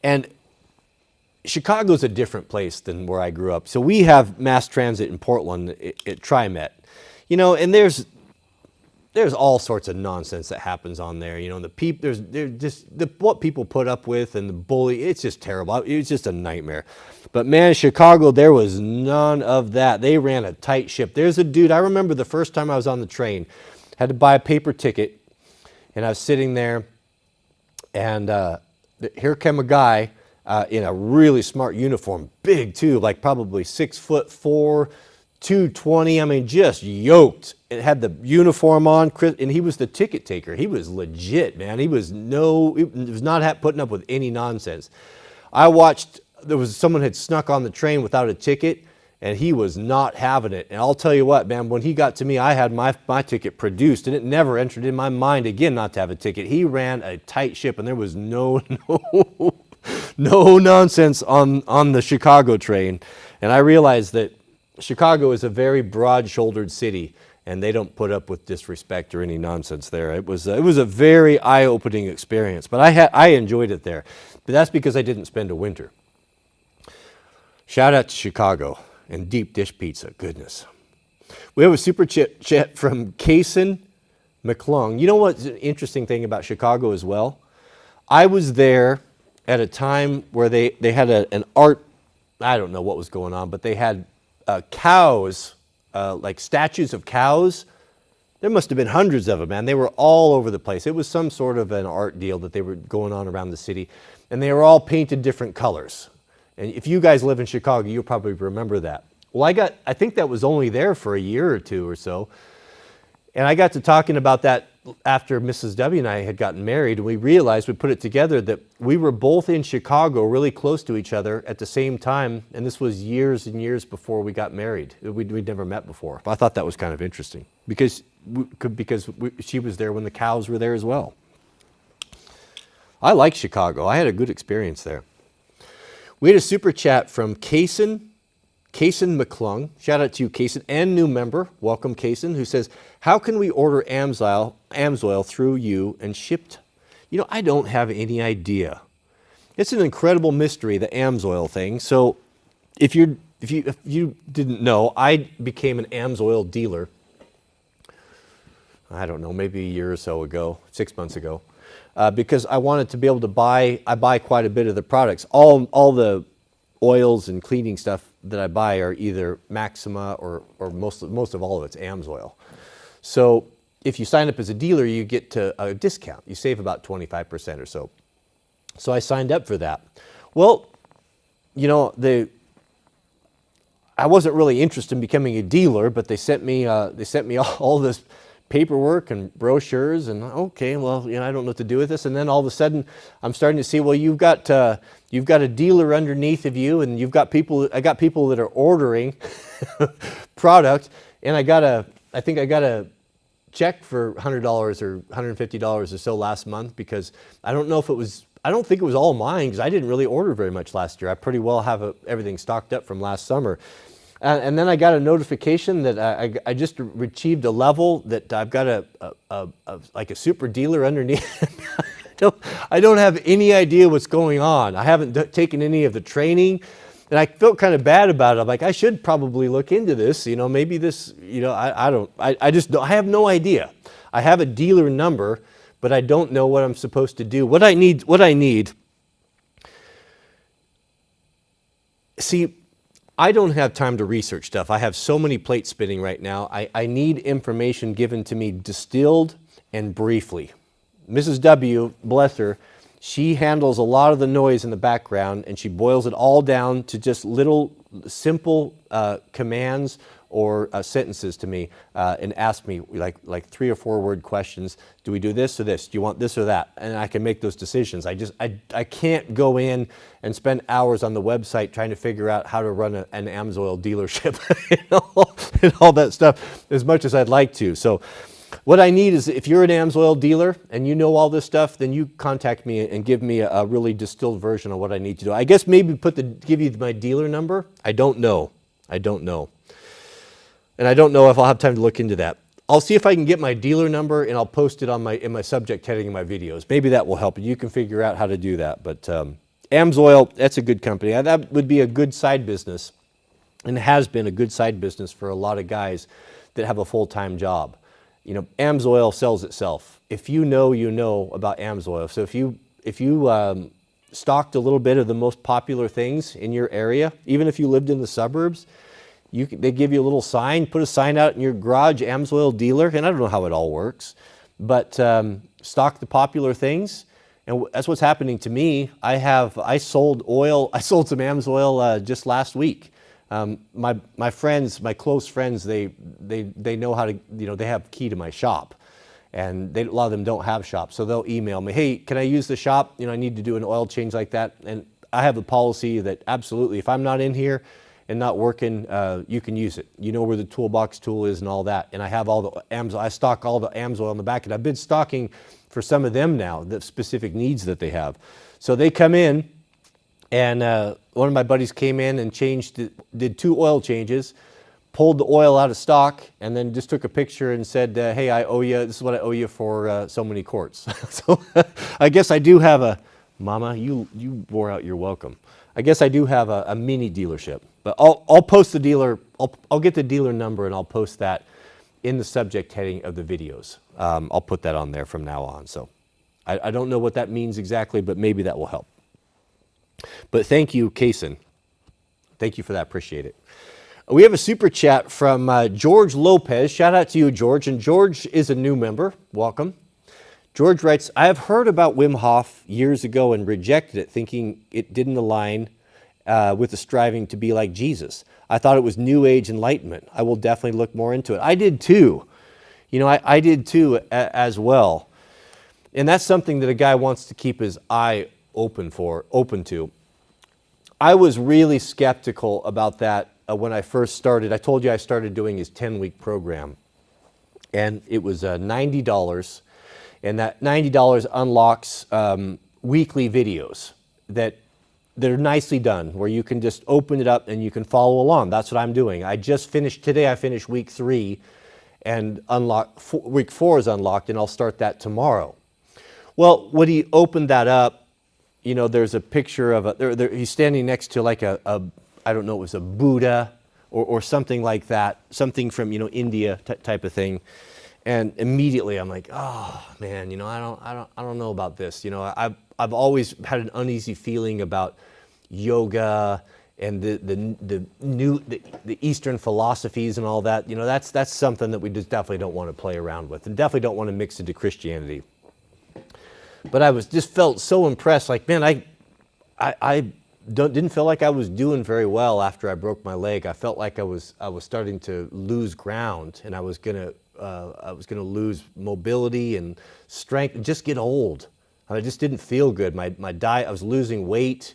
And Chicago's a different place than where I grew up. So we have mass transit in Portland at TriMet. You know, and there's all sorts of nonsense that happens on there. You know, what people put up with and the bully, it's just terrible. It's just a nightmare. But man, Chicago, there was none of that. They ran a tight ship. There's a dude, I remember the first time I was on the train, had to buy a paper ticket, and I was sitting there, and here came a guy in a really smart uniform, big too, like probably 6'4", 220. I mean, just yoked. It had the uniform on, and he was the ticket taker. He was legit, man. He was not putting up with any nonsense. I watched. Someone had snuck on the train without a ticket, And he was not having it. And I'll tell you what, man, when he got to me, I had my ticket produced, and it never entered in my mind again not to have a ticket. He ran a tight ship, and there was no nonsense on the Chicago train. And I realized that Chicago is a very broad-shouldered city, and they don't put up with disrespect or any nonsense there. It was a very eye-opening experience, but I enjoyed it there. But that's because I didn't spend a winter. Shout out to Chicago and deep dish pizza, goodness. We have a super chat from Kaysen McClung. You know what's an interesting thing about Chicago as well? I was there at a time where they had an art, I don't know what was going on, but they had cows, like statues of cows. There must have been hundreds of them, man. They were all over the place. It was some sort of an art deal that they were going on around the city, and they were all painted different colors. And if you guys live in Chicago, you'll probably remember that. Well, I think that was only there for a year or two or so. And I got to talking about that after Mrs. W and I had gotten married, and we realized, we put it together, that we were both in Chicago really close to each other at the same time, and this was years and years before we got married. We'd never met before. I thought that was kind of interesting because she was there when the cows were there as well. I like Chicago. I had a good experience there. We had a super chat from Kaysen McClung. Shout out to you, Kaysen, and new member. Welcome, Kaysen, who says, how can we order AMSOIL through you and shipped? You know, I don't have any idea. It's an incredible mystery, the AMSOIL thing. So if you didn't know, I became an AMSOIL dealer, I don't know, maybe a year or so ago, 6 months ago. Because I wanted to be able to I buy quite a bit of the products. All the oils and cleaning stuff that I buy are either Maxima or most of all of it's AMSOIL. So if you sign up as a dealer, you get a discount. You save about 25% or so. So I signed up for that. Well, you know, I wasn't really interested in becoming a dealer, but they sent me all this paperwork and brochures, and okay, well, you know, I don't know what to do with this. And then all of a sudden, I'm starting to see, well, you've got a dealer underneath of you, and I got people that are ordering product, and I think I got a check for $100 or $150 or so last month, because I don't think it was all mine, because I didn't really order very much last year. I pretty well have everything stocked up from last summer. And then I got a notification that I just achieved a level that I've got like a super dealer underneath. I don't have any idea what's going on. I haven't taken any of the training, and I felt kind of bad about it. I'm like, I should probably look into this. You know, maybe this. You know, I have no idea. I have a dealer number, but I don't know what I'm supposed to do. What I need. See, I don't have time to research stuff. I have so many plates spinning right now. I need information given to me distilled and briefly. Mrs. W, bless her, she handles a lot of the noise in the background, and she boils it all down to just little simple commands or sentences to me, and asks me like 3 or 4 word questions. Do we do this or this? Do you want this or that? And I can make those decisions. I can't go in and spend hours on the website trying to figure out how to run an AMSOIL dealership and all that stuff as much as I'd like to. So what I need is, if you're an AMSOIL dealer and you know all this stuff, then you contact me and give me a really distilled version of what I need to do. I guess maybe give you my dealer number. I don't know. And I don't know if I'll have time to look into that. I'll see if I can get my dealer number, and I'll post it in my subject heading in my videos. Maybe that will help. You can figure out how to do that. But AMSOIL, that's a good company. That would be a good side business, and has been a good side business for a lot of guys that have a full-time job. You know, AMSOIL sells itself. If you know about AMSOIL. So if you stocked a little bit of the most popular things in your area, even if you lived in the suburbs, they give you a little sign. Put a sign out in your garage, AMSOIL dealer, and I don't know how it all works, but stock the popular things, and that's what's happening to me. I sold some AMSOIL just last week. My friends, my close friends, they know how to, you know, they have key to my shop, and a lot of them don't have shops, so they'll email me, hey, can I use the shop? You know, I need to do an oil change like that, and I have a policy that absolutely, if I'm not in here and not working, you can use it. You know where the toolbox tool is and all that. And I have all the AMSOIL, I stock all the AMSOIL on the back, and I've been stocking for some of them now, the specific needs that they have. So they come in, and one of my buddies came in and did 2 oil changes, pulled the oil out of stock, and then just took a picture and said, hey, I owe you, this is what I owe you for so many quarts. So I guess I do have a, Mama, you wore out your welcome. I guess I do have a mini dealership, but I'll post the dealer, I'll get the dealer number and I'll post that in the subject heading of the videos. I'll put that on there from now on. So I don't know what that means exactly, but maybe that will help. But thank you, Kaysen. Thank you for that, appreciate it. We have a super chat from George Lopez. Shout out to you, George. And George is a new member. Welcome. George writes, I have heard about Wim Hof years ago and rejected it, thinking it didn't align with the striving to be like Jesus. I thought it was New Age enlightenment. I will definitely look more into it. I did too. You know, I did too as well. And that's something that a guy wants to keep his eye open to. I was really skeptical about that when I first started. I told you I started doing his 10-week program. And it was $90. And that $90 unlocks weekly videos that are nicely done, where you can just open it up and you can follow along. That's what I'm doing. Today I finished week 3, and week 4 is unlocked, and I'll start that tomorrow. Well, when he opened that up, you know, there's a picture of he's standing next to like I don't know, it was a Buddha or something like that, something from, you know, India type of thing. And immediately I'm like, oh man, you know, I don't know about this. You know, I've always had an uneasy feeling about yoga and the Eastern philosophies and all that. You know, that's something that we just definitely don't want to play around with, and definitely don't want to mix into Christianity. But I felt so impressed. Like, man, I didn't feel like I was doing very well after I broke my leg. I felt like I was starting to lose ground, and I was gonna lose mobility and strength and just get old. I just didn't feel good. My diet, I was losing weight.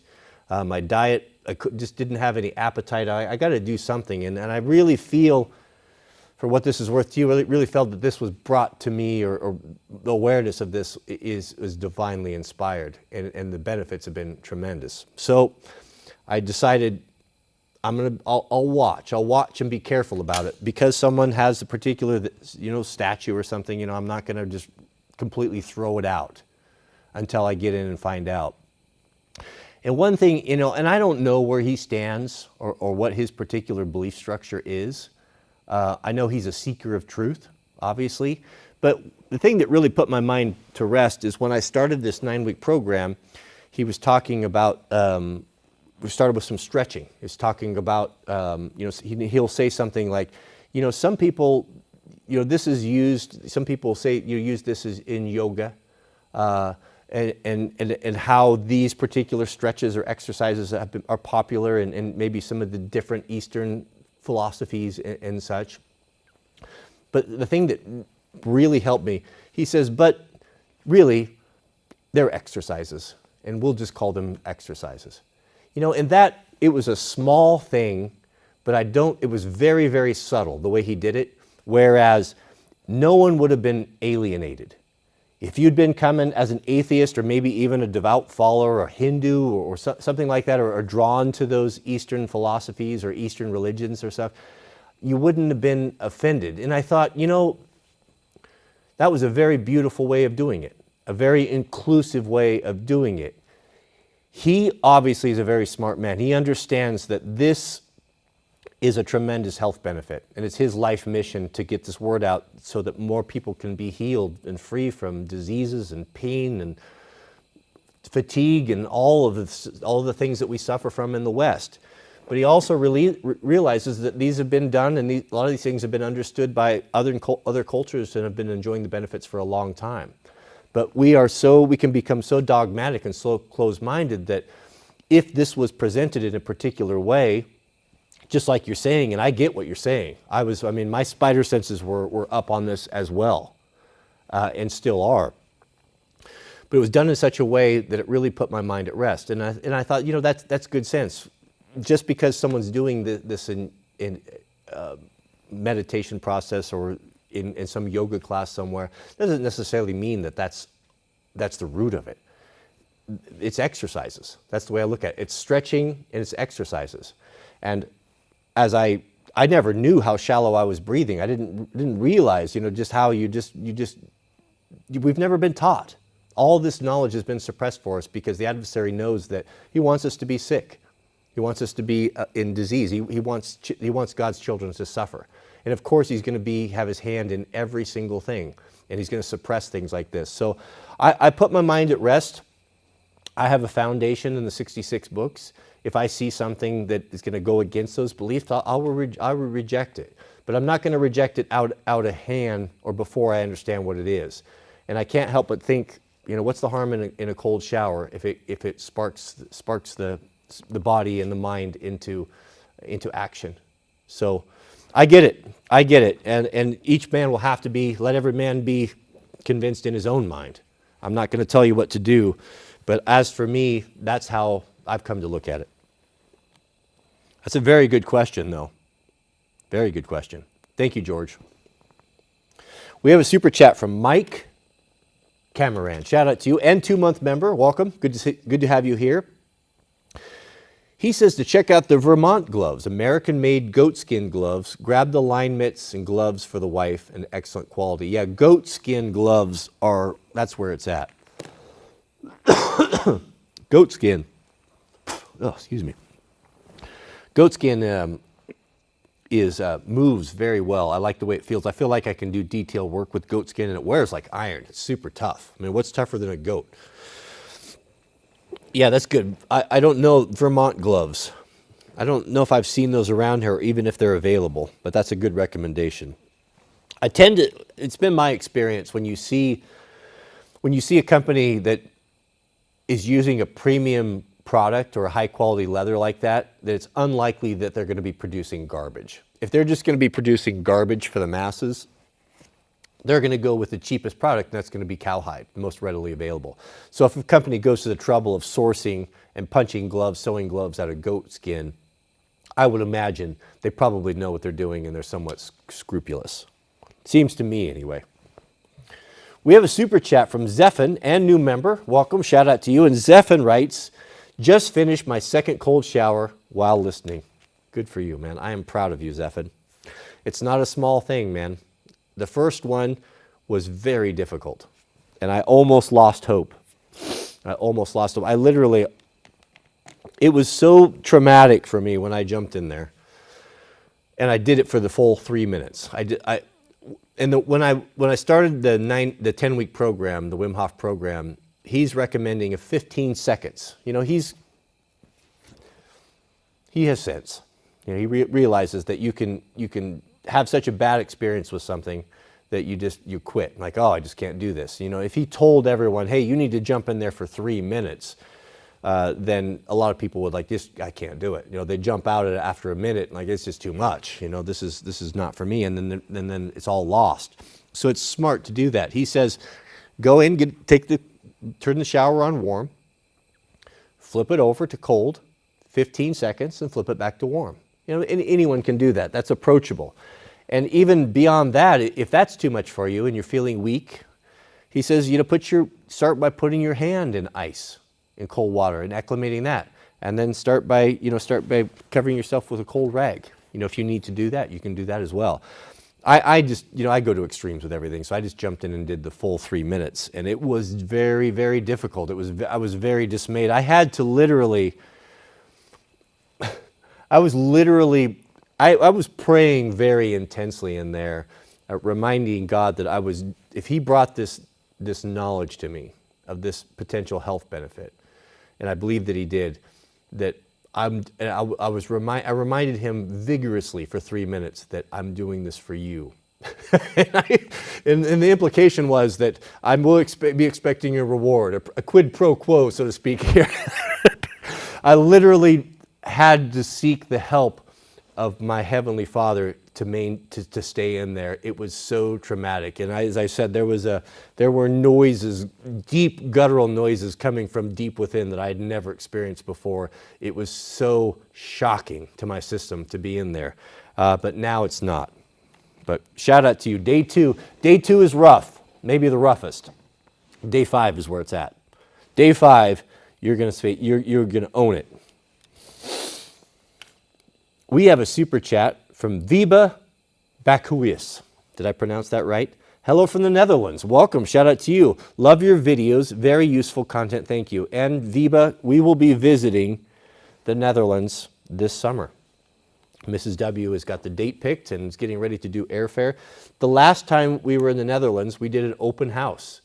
My diet, just didn't have any appetite. I got to do something. And I really feel, for what this is worth to you, I really felt that this was brought to me, or the awareness of this is divinely inspired, and the benefits have been tremendous. So I decided I'll watch and be careful about it, because someone has a particular, you know, statue or something. You know, I'm not going to just completely throw it out until I get in and find out. And one thing, you know, and I don't know where he stands or what his particular belief structure is. I know he's a seeker of truth, obviously, but the thing that really put my mind to rest is when I started this 9-week program, he was talking about. We started with some stretching. He's talking about, you know, he'll say something like, you know, some people, you know, this is used, some people say you use this as in yoga, and how these particular stretches or exercises are popular, and maybe some of the different Eastern philosophies and such. But the thing that really helped me, he says, but really, they're exercises, and we'll just call them exercises. You know, and that, it was a small thing, but it was very, very subtle the way he did it, whereas no one would have been alienated. If you'd been coming as an atheist, or maybe even a devout follower or Hindu or something like that, or drawn to those Eastern philosophies or Eastern religions or stuff, you wouldn't have been offended. And I thought, you know, that was a very beautiful way of doing it, a very inclusive way of doing it. He obviously is a very smart man. He understands that this is a tremendous health benefit, and it's his life mission to get this word out so that more people can be healed and free from diseases and pain and fatigue and all of the things that we suffer from in the West. But he also realizes that these have been done, and a lot of these things have been understood by other cultures and have been enjoying the benefits for a long time. But we can become so dogmatic and so closed-minded that if this was presented in a particular way, just like you're saying, and I get what you're saying. My spider senses were up on this as well, and still are. But it was done in such a way that it really put my mind at rest. And I thought, you know, that's good sense. just because someone's doing this in meditation process or in some yoga class somewhere, doesn't necessarily mean that that's the root of it. It's exercises. That's the way I look at it. It's stretching and it's exercises. And as I never knew how shallow I was breathing. I didn't realize, just how we've never been taught. All this knowledge has been suppressed for us because the adversary knows that he wants us to be sick. He wants us to be in disease. He wants God's children to suffer. And of course, he's going to have his hand in every single thing. And he's going to suppress things like this. So I put my mind at rest. I have a foundation in the 66 books. If I see something that is going to go against those beliefs, I will reject it. But I'm not going to reject it out of hand or before I understand what it is. And I can't help but think, what's the harm in a cold shower if it sparks the body and the mind into action? So I get it. And each man will have to let every man be convinced in his own mind. I'm not going to tell you what to do. But as for me, that's how I've come to look at it. That's a very good question, though. Very good question. Thank you, George. We have a super chat from Mike Cameron. Shout out to you. And 2-month member. Welcome. Good to have you here. He says to check out the Vermont gloves, American-made goatskin gloves. Grab the line mitts and gloves for the wife, and excellent quality. Yeah, goatskin gloves that's where it's at. Goatskin. Oh, excuse me. Goatskin moves very well. I like the way it feels. I feel like I can do detail work with goatskin, and it wears like iron. It's super tough. I mean, what's tougher than a goat? Yeah, that's good. I don't know Vermont gloves. I don't know if I've seen those around here or even if they're available, but that's a good recommendation. It's been my experience when you see a company that is using a premium product or a high quality leather like that it's unlikely that they're going to be producing garbage. If they're just going to be producing garbage for the masses, they're going to go with the cheapest product, and that's going to be cowhide, the most readily available. So if a company goes to the trouble of sourcing and punching gloves, sewing gloves out of goat skin, I would imagine they probably know what they're doing and they're somewhat scrupulous. Seems to me anyway. We have a super chat from Zephan, and new member. Welcome, shout out to you. And Zephan writes, just finished my second cold shower while listening. Good for you, man. I am proud of you, Zephan. It's not a small thing, man. The first one was very difficult, and I almost lost hope. It was so traumatic for me when I jumped in there, and I did it for the full 3 minutes. When I started the 10-week program, the Wim Hof program, he's recommending 15 seconds. He has sense. He realizes that you can have such a bad experience with something that you quit. Like, oh, I just can't do this. If he told everyone, hey, you need to jump in there for 3 minutes, then a lot of people would I can't do it. They jump out at it after a minute, like it's just too much. This is not for me, and then it's all lost. So it's smart to do that. He says, go in, turn the shower on warm, flip it over to cold, 15 seconds, and flip it back to warm. Anyone can do that. That's approachable. And even beyond that, if that's too much for you and you're feeling weak, he says, start by putting your hand in ice, in cold water, and acclimating that. And then start by covering yourself with a cold rag. If you need to do that, you can do that as well. I just, I go to extremes with everything, so I just jumped in and did the full 3 minutes, and it was very, very difficult. I was very dismayed. I had to literally, I was praying very intensely in there, reminding God that if He brought this knowledge to me of this potential health benefit, and I believe that He did, that I reminded Him vigorously for 3 minutes that I'm doing this for you. and the implication was that I will be expecting a reward, a quid pro quo, so to speak here. I literally had to seek the help of my Heavenly Father to stay in there. It was so traumatic. And as I said, there were noises, deep guttural noises coming from deep within that I had never experienced before. It was so shocking to my system to be in there. But now it's not. But shout out to you. Day two is rough, maybe the roughest. Day 5 is where it's at. Day 5, you're gonna own it. We have a super chat from Viba Bakuis. Did I pronounce that right? Hello from the Netherlands. Welcome. Shout out to you. Love your videos. Very useful content. Thank you. And Viba, we will be visiting the Netherlands this summer. Mrs. W has got the date picked and is getting ready to do airfare. The last time we were in the Netherlands, we did an open house.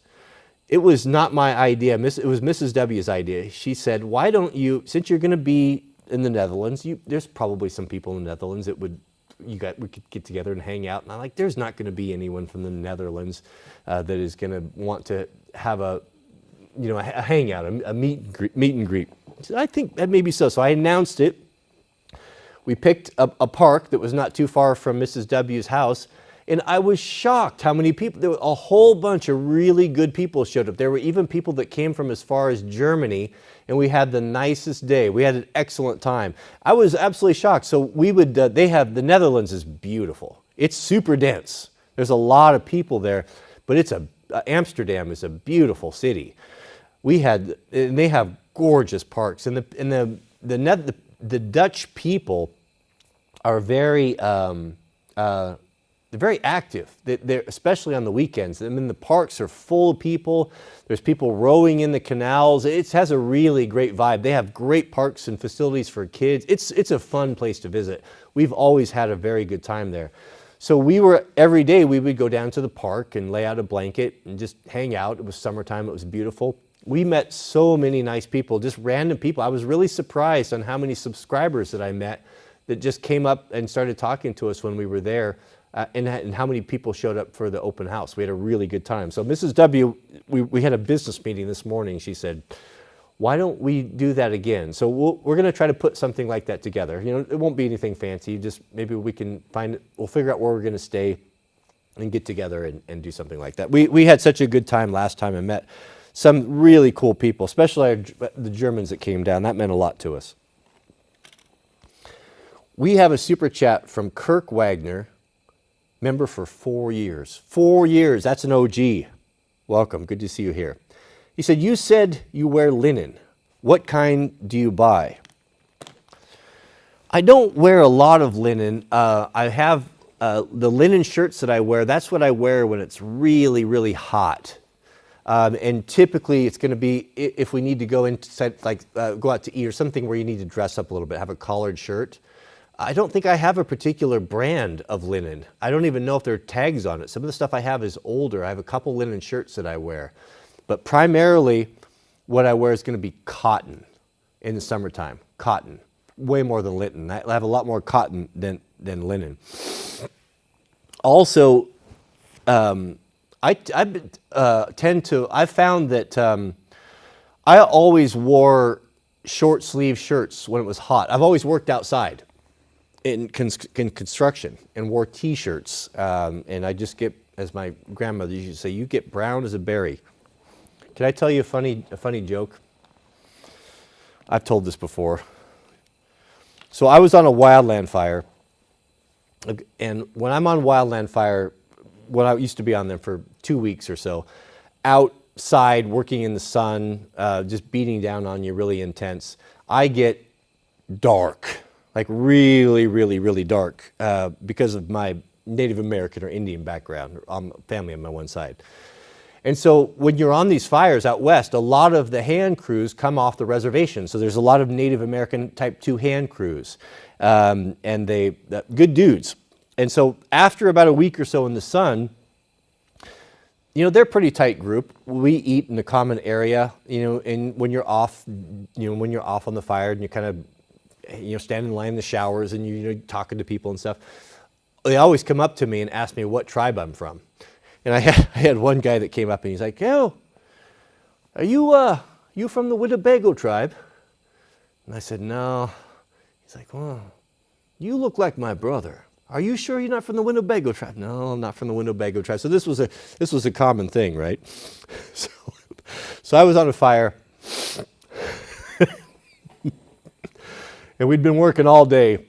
It was not my idea. It was Mrs. W's idea. She said, why don't you, since you're going to be in the Netherlands, there's probably some people in the Netherlands that we could get together and hang out. And I'm like, there's not going to be anyone from the Netherlands that is going to want to have a hangout, a meet and greet. So I think that may be so. So I announced it. We picked a park that was not too far from Mrs. W's house. And I was shocked how many people, there were a whole bunch of really good people showed up. There were even people that came from as far as Germany, and we had the nicest day. We had an excellent time. I was absolutely shocked. So the Netherlands is beautiful. It's super dense. There's a lot of people there, but Amsterdam is a beautiful city. And they have gorgeous parks. And the Dutch people are very, they're very active, they're, especially on the weekends. I mean, the parks are full of people. There's people rowing in the canals. It has a really great vibe. They have great parks and facilities for kids. It's a fun place to visit. We've always had a very good time there. So every day we would go down to the park and lay out a blanket and just hang out. It was summertime. It was beautiful. We met so many nice people, just random people. I was really surprised on how many subscribers that I met that just came up and started talking to us when we were there. And how many people showed up for the open house. We had a really good time. So Mrs. W, we had a business meeting this morning. She said, why don't we do that again? So we're going to try to put something like that together. It won't be anything fancy. Just maybe we'll figure out where we're going to stay and get together and do something like that. We had such a good time last time and met some really cool people, especially the Germans that came down. That meant a lot to us. We have a super chat from Kirk Wagner. Member for 4 years. 4 years, that's an OG. Welcome, good to see you here. He said, you said you wear linen. What kind do you buy? I don't wear a lot of linen. I have the linen shirts that I wear. That's what I wear when it's really, really hot. And typically it's going to be if we need to go inside, go out to eat or something where you need to dress up a little bit, have a collared shirt. I don't think I have a particular brand of linen. I don't even know if there are tags on it. Some of the stuff I have is older. I have a couple linen shirts that I wear. But primarily, what I wear is going to be cotton in the summertime. Cotton. Way more than linen. I have a lot more cotton than linen. Also, I found that I always wore short sleeve shirts when it was hot. I've always worked outside in construction and wore t-shirts. And I just get, as my grandmother used to say, you get brown as a berry. Can I tell you a funny joke? I've told this before. So I was on a wildland fire. And when I'm on wildland fire, when I used to be on them for 2 weeks or so, outside working in the sun, just beating down on you, really intense, I get dark. Like really, really, really dark because of my Native American or Indian background, family on my one side. And so when you're on these fires out west, a lot of the hand crews come off the reservation. So there's a lot of Native American type 2 hand crews, and good dudes. And so after about a week or so in the sun, they're a pretty tight group. We eat in a common area, and when you're off on the fire and you kind of standing in line in the showers and you're talking to people and stuff, they always come up to me and ask me what tribe I'm from. And I had one guy that came up and he's like, "Oh, are you from the Winnebago tribe?" And I said, "No." He's like, "Well, "You look like my brother. Are you sure you're not from the Winnebago tribe?" "No, I'm not from the Winnebago tribe." So this was a common thing, right? So, so I was on a fire, and we'd been working all day,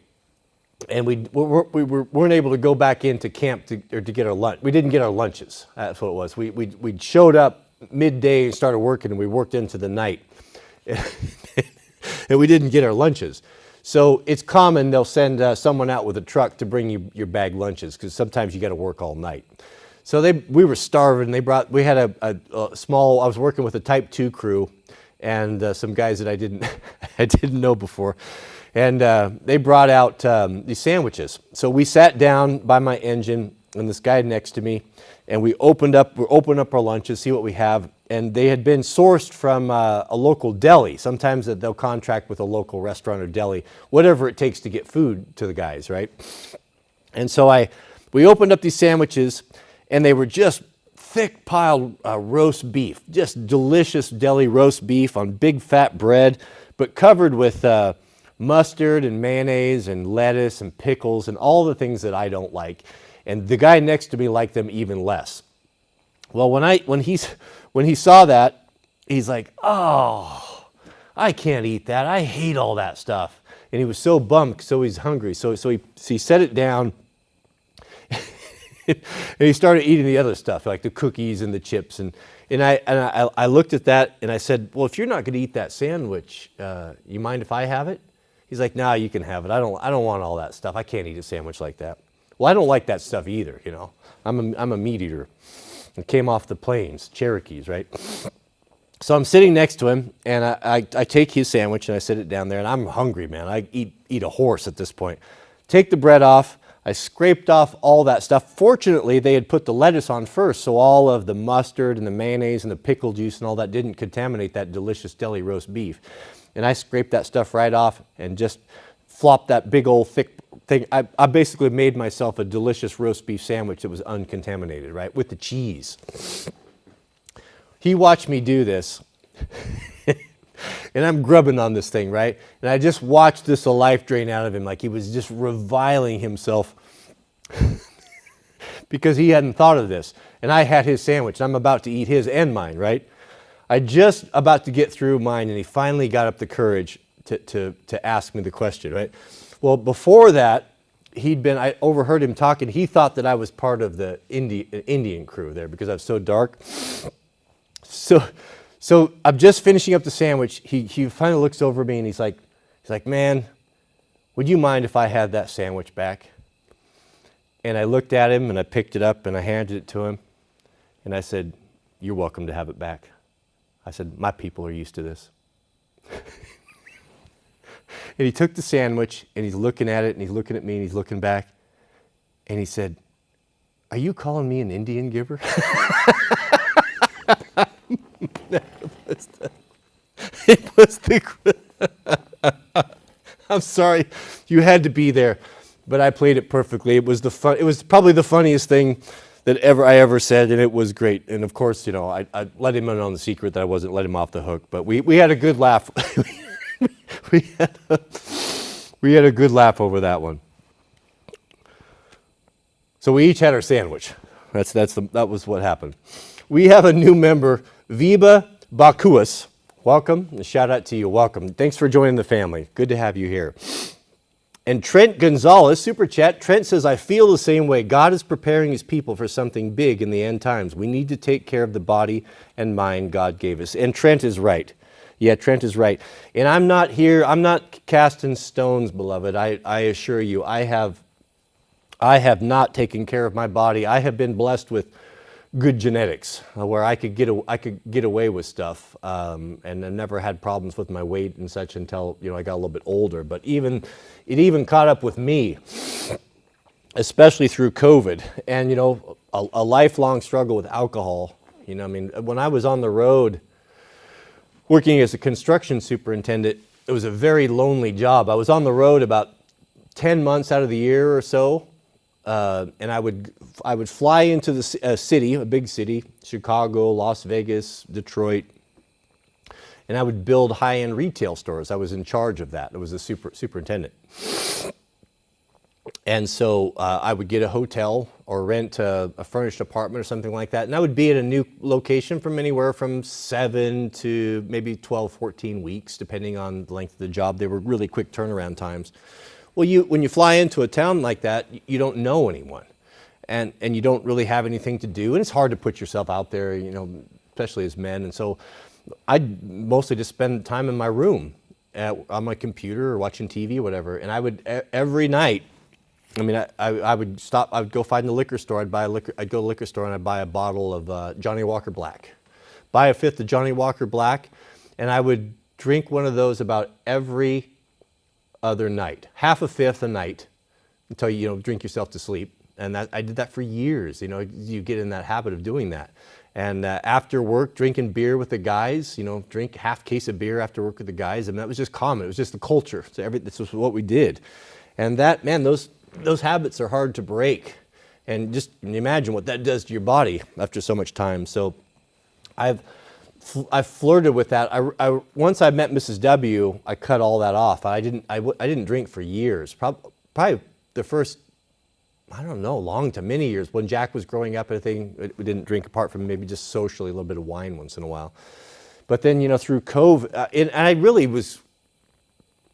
and we weren't able to go back into camp to get our lunch. We didn't get our lunches. That's what it was. We showed up midday and started working, and we worked into the night, and we didn't get our lunches. So it's common they'll send someone out with a truck to bring you your bag lunches, because sometimes you got to work all night. So we were starving. We had a small. I was working with a Type 2 crew, and some guys that I didn't know before, and they brought out these sandwiches. So we sat down by my engine, and this guy next to me, and we're opening up our lunches, see what we have. And they had been sourced from a local deli. Sometimes they'll contract with a local restaurant or deli, whatever it takes to get food to the guys, right? And so we opened up these sandwiches, and they were just thick piled roast beef, just delicious deli roast beef on big fat bread, but covered with mustard and mayonnaise and lettuce and pickles and all the things that I don't like. And the guy next to me liked them even less. Well, when he saw that, he's like, "Oh, I can't eat that. I hate all that stuff." And he was so bummed, so he's hungry. So he set it down, and he started eating the other stuff, like the cookies and the chips. And I looked at that, and I said, "Well, if you're not going to eat that sandwich, you mind if I have it?" He's like, "Nah, you can have it. I don't want all that stuff. I can't eat a sandwich like that." Well, I don't like that stuff either, you know. I'm a meat eater. It came off the plains, Cherokees, right? So I'm sitting next to him, and I take his sandwich, and I sit it down there, and I'm hungry, man. I eat a horse at this point. Take the bread off. I scraped off all that stuff. Fortunately, they had put the lettuce on first, so all of the mustard and the mayonnaise and the pickle juice and all that didn't contaminate that delicious deli roast beef. And I scraped that stuff right off and just flopped that big old thick thing. I basically made myself a delicious roast beef sandwich that was uncontaminated, right, with the cheese. He watched me do this, and I'm grubbing on this thing, right? And I just watched this a life drain out of him, like he was just reviling himself because he hadn't thought of this. And I had his sandwich, and I'm about to eat his and mine, right? I just about to get through mine, and he finally got up the courage to ask me the question, right? Well, before that, I overheard him talking. He thought that I was part of the Indian crew there because I was so dark. So I'm just finishing up the sandwich. He finally looks over at me, and he's like, "Man, would you mind if I had that sandwich back?" And I looked at him, and I picked it up, and I handed it to him, and I said, "You're welcome to have it back." I said, "My people are used to this." And he took the sandwich, and he's looking at it, and he's looking at me, and he's looking back, and he said, "Are you calling me an Indian giver?" I'm sorry, you had to be there, but I played it perfectly. It was probably the funniest thing that I ever said, and it was great. And of course, you know, I let him in on the secret that I wasn't letting him off the hook, but we had a good laugh. we had a good laugh over that one. So we each had our sandwich. That was what happened. We have a new member, Viba Bakuas. Welcome, and shout out to you. Welcome. Thanks for joining the family. Good to have you here. And Trent Gonzalez, Super Chat. Trent says, "I feel the same way. God is preparing his people for something big in the end times. We need to take care of the body and mind God gave us." And Trent is right. Yeah, Trent is right. And I'm not casting stones, beloved. I assure you, I have not taken care of my body. I have been blessed with good genetics where I could get away with stuff, and I never had problems with my weight and such until, you know, I got a little bit older. But it even caught up with me, especially through COVID, and, you know, a lifelong struggle with alcohol. You know, I mean, when I was on the road working as a construction superintendent, it was a very lonely job. I was on the road about 10 months out of the year or so. And I would fly into the city, a big city, Chicago, Las Vegas, Detroit, and I would build high-end retail stores. I was in charge of that. I was a superintendent. And so I would get a hotel or rent a furnished apartment or something like that. And I would be at a new location from anywhere from 7 to maybe 12, 14 weeks, depending on the length of the job. They were really quick turnaround times. Well, when you fly into a town like that, you don't know anyone. And you don't really have anything to do. And it's hard to put yourself out there, you know, especially as men. And so I'd mostly just spend time in my room on my computer or watching TV or whatever. And I would, every night, I mean, I would stop, I would go find the liquor store, I'd go to the liquor store and I'd buy a bottle of Johnny Walker Black. Buy a fifth of Johnny Walker Black, and I would drink one of those about every other night. Half a fifth a night until you know, drink yourself to sleep. And I did that for years, you know, you get in that habit of doing that. And after work, drinking beer with the guys, you know, drink half case of beer after work with the guys. I mean, that was just common, it was just the culture. So this was what we did. And that, man, those habits are hard to break, and just imagine what that does to your body after so much time. So I've flirted with that. Once I met Mrs. W, I cut all that off. I didn't drink for years. Probably the first, I don't know, many years. When Jack was growing up, I think we didn't drink apart from maybe just socially a little bit of wine once in a while. But then, you know, through COVID, and I really was,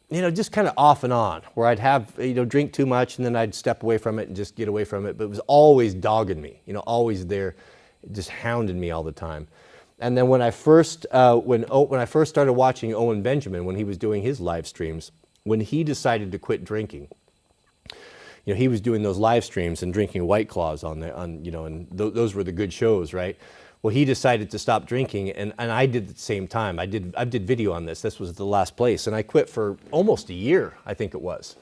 you know, just kind of off and on, where I'd have, you know, drink too much and then I'd step away from it and just get away from it. But it was always dogging me, you know, always there, just hounding me all the time. And then when I first, when I first started watching Owen Benjamin, when he was doing his live streams, when he decided to quit drinking, you know, he was doing those live streams and drinking White Claws you know, and those were the good shows, right? Well, he decided to stop drinking, and I did at the same time. I did video on this. This was the last place, and I quit for almost a year, I think it was,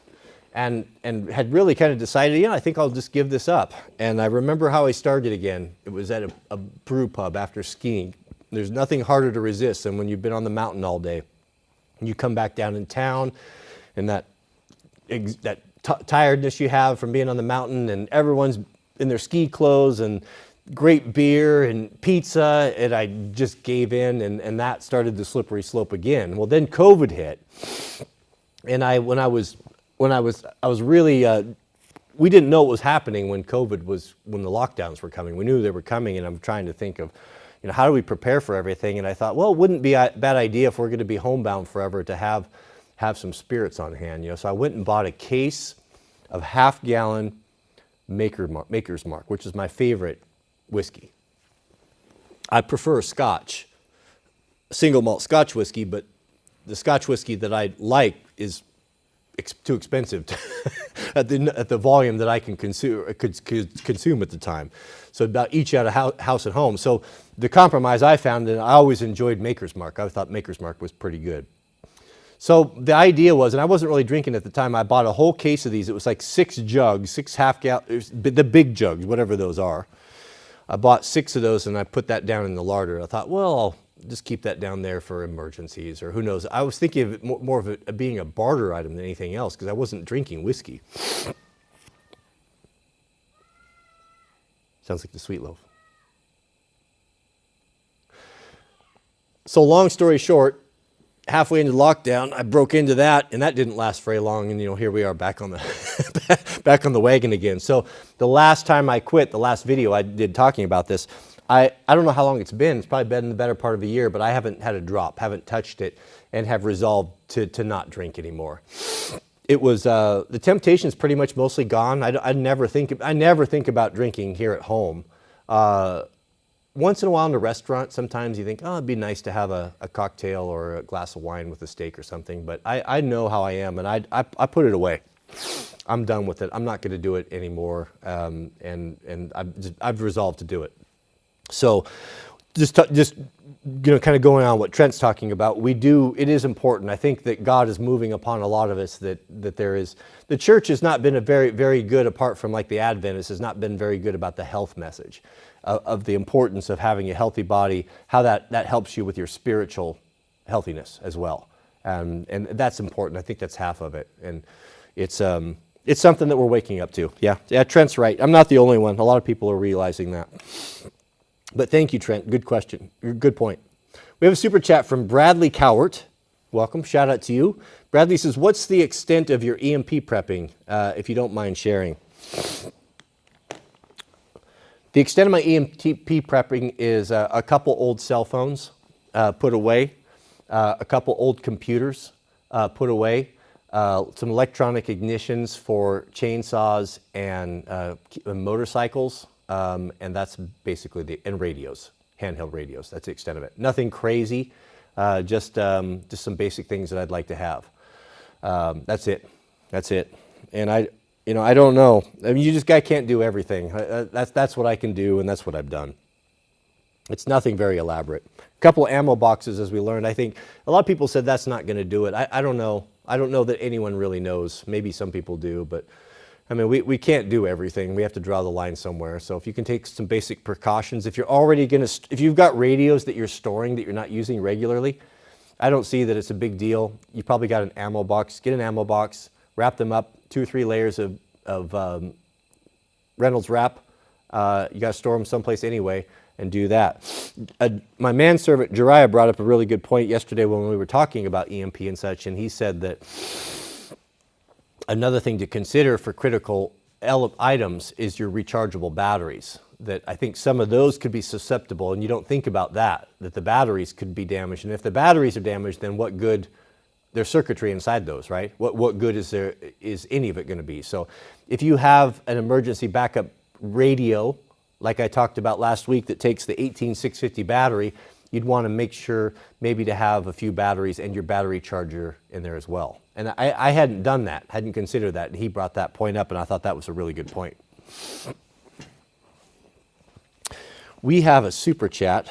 and had really kind of decided, yeah, I think I'll just give this up. And I remember how I started again. It was at a brew pub after skiing. There's nothing harder to resist than when you've been on the mountain all day, and you come back down in town, and that tiredness you have from being on the mountain, and everyone's in their ski clothes and great beer and pizza, and I just gave in, and that started the slippery slope again. Well, then COVID hit, and I was really, we didn't know what was happening when when the lockdowns were coming. We knew they were coming, and I'm trying to think of, you know, how do we prepare for everything? And I thought, well, it wouldn't be a bad idea if we're going to be homebound forever to have some spirits on hand, you know. So I went and bought a case of half-gallon Maker's Mark, which is my favorite whiskey. I prefer Scotch, single malt Scotch whiskey, but the Scotch whiskey that I like is too expensive at the volume that I can consume at the time. So about each out of house at home. So the compromise I found, and I always enjoyed Maker's Mark. I thought Maker's Mark was pretty good. So the idea was, and I wasn't really drinking at the time, I bought a whole case of these. It was like 6 jugs, 6 half-gallon, the big jugs, whatever those are. I bought 6 of those and I put that down in the larder. I thought, well, I'll just keep that down there for emergencies, or who knows. I was thinking of it more of it being a barter item than anything else, because I wasn't drinking whiskey. Sounds like the Sweet Loaf. So long story short, halfway into lockdown, I broke into that, and that didn't last very long. And you know, here we are back on the wagon again. So the last time I quit, the last video I did talking about this, I don't know how long it's been. It's probably been the better part of a year, but I haven't had a drop, haven't touched it, and have resolved to not drink anymore. It was the temptation is pretty much mostly gone. I never think about drinking here at home. Once in a while in a restaurant, sometimes you think, oh, it'd be nice to have a cocktail or a glass of wine with a steak or something. But I know how I am, and I put it away. I'm done with it. I'm not going to do it anymore, and I've resolved to do it. So, just you know, kind of going on what Trent's talking about, it is important. I think that God is moving upon a lot of us, that there is, the church has not been a very, very good, apart from like the Adventists, has not been very good about the health message of the importance of having a healthy body, how that helps you with your spiritual healthiness as well. And that's important. I think that's half of it. And it's something that we're waking up to. Yeah, Trent's right. I'm not the only one. A lot of people are realizing that. But thank you, Trent. Good question. Good point. We have a super chat from Bradley Cowart. Welcome. Shout out to you. Bradley says, what's the extent of your EMP prepping, if you don't mind sharing? The extent of my EMP prepping is a couple old cell phones put away, a couple old computers put away, some electronic ignitions for chainsaws and motorcycles, and that's basically and radios, handheld radios. That's the extent of it. Nothing crazy, just some basic things that I'd like to have. That's it. That's it. And I don't know. I mean, guy can't do everything. That's what I can do, and that's what I've done. It's nothing very elaborate. A couple ammo boxes, as we learned. I think a lot of people said that's not going to do it. I don't know. I don't know that anyone really knows. Maybe some people do, but I mean, we can't do everything. We have to draw the line somewhere. So if you can take some basic precautions, if you're already going to, if you've got radios that you're storing that you're not using regularly, I don't see that it's a big deal. You probably got an ammo box. Get an ammo box, wrap them up, 2 or 3 layers of Reynolds wrap. You got to store them someplace anyway, and do that. My manservant Jariah brought up a really good point yesterday when we were talking about EMP and such, and he said that another thing to consider for critical items is your rechargeable batteries. That I think some of those could be susceptible, and you don't think about that the batteries could be damaged. And if the batteries are damaged, then what good? There's circuitry inside those, right? What good is any of it going to be? So if you have an emergency backup radio, like I talked about last week, that takes the 18650 battery, you'd want to make sure maybe to have a few batteries and your battery charger in there as well. And I hadn't done that, hadn't considered that. And he brought that point up, and I thought that was a really good point. We have a super chat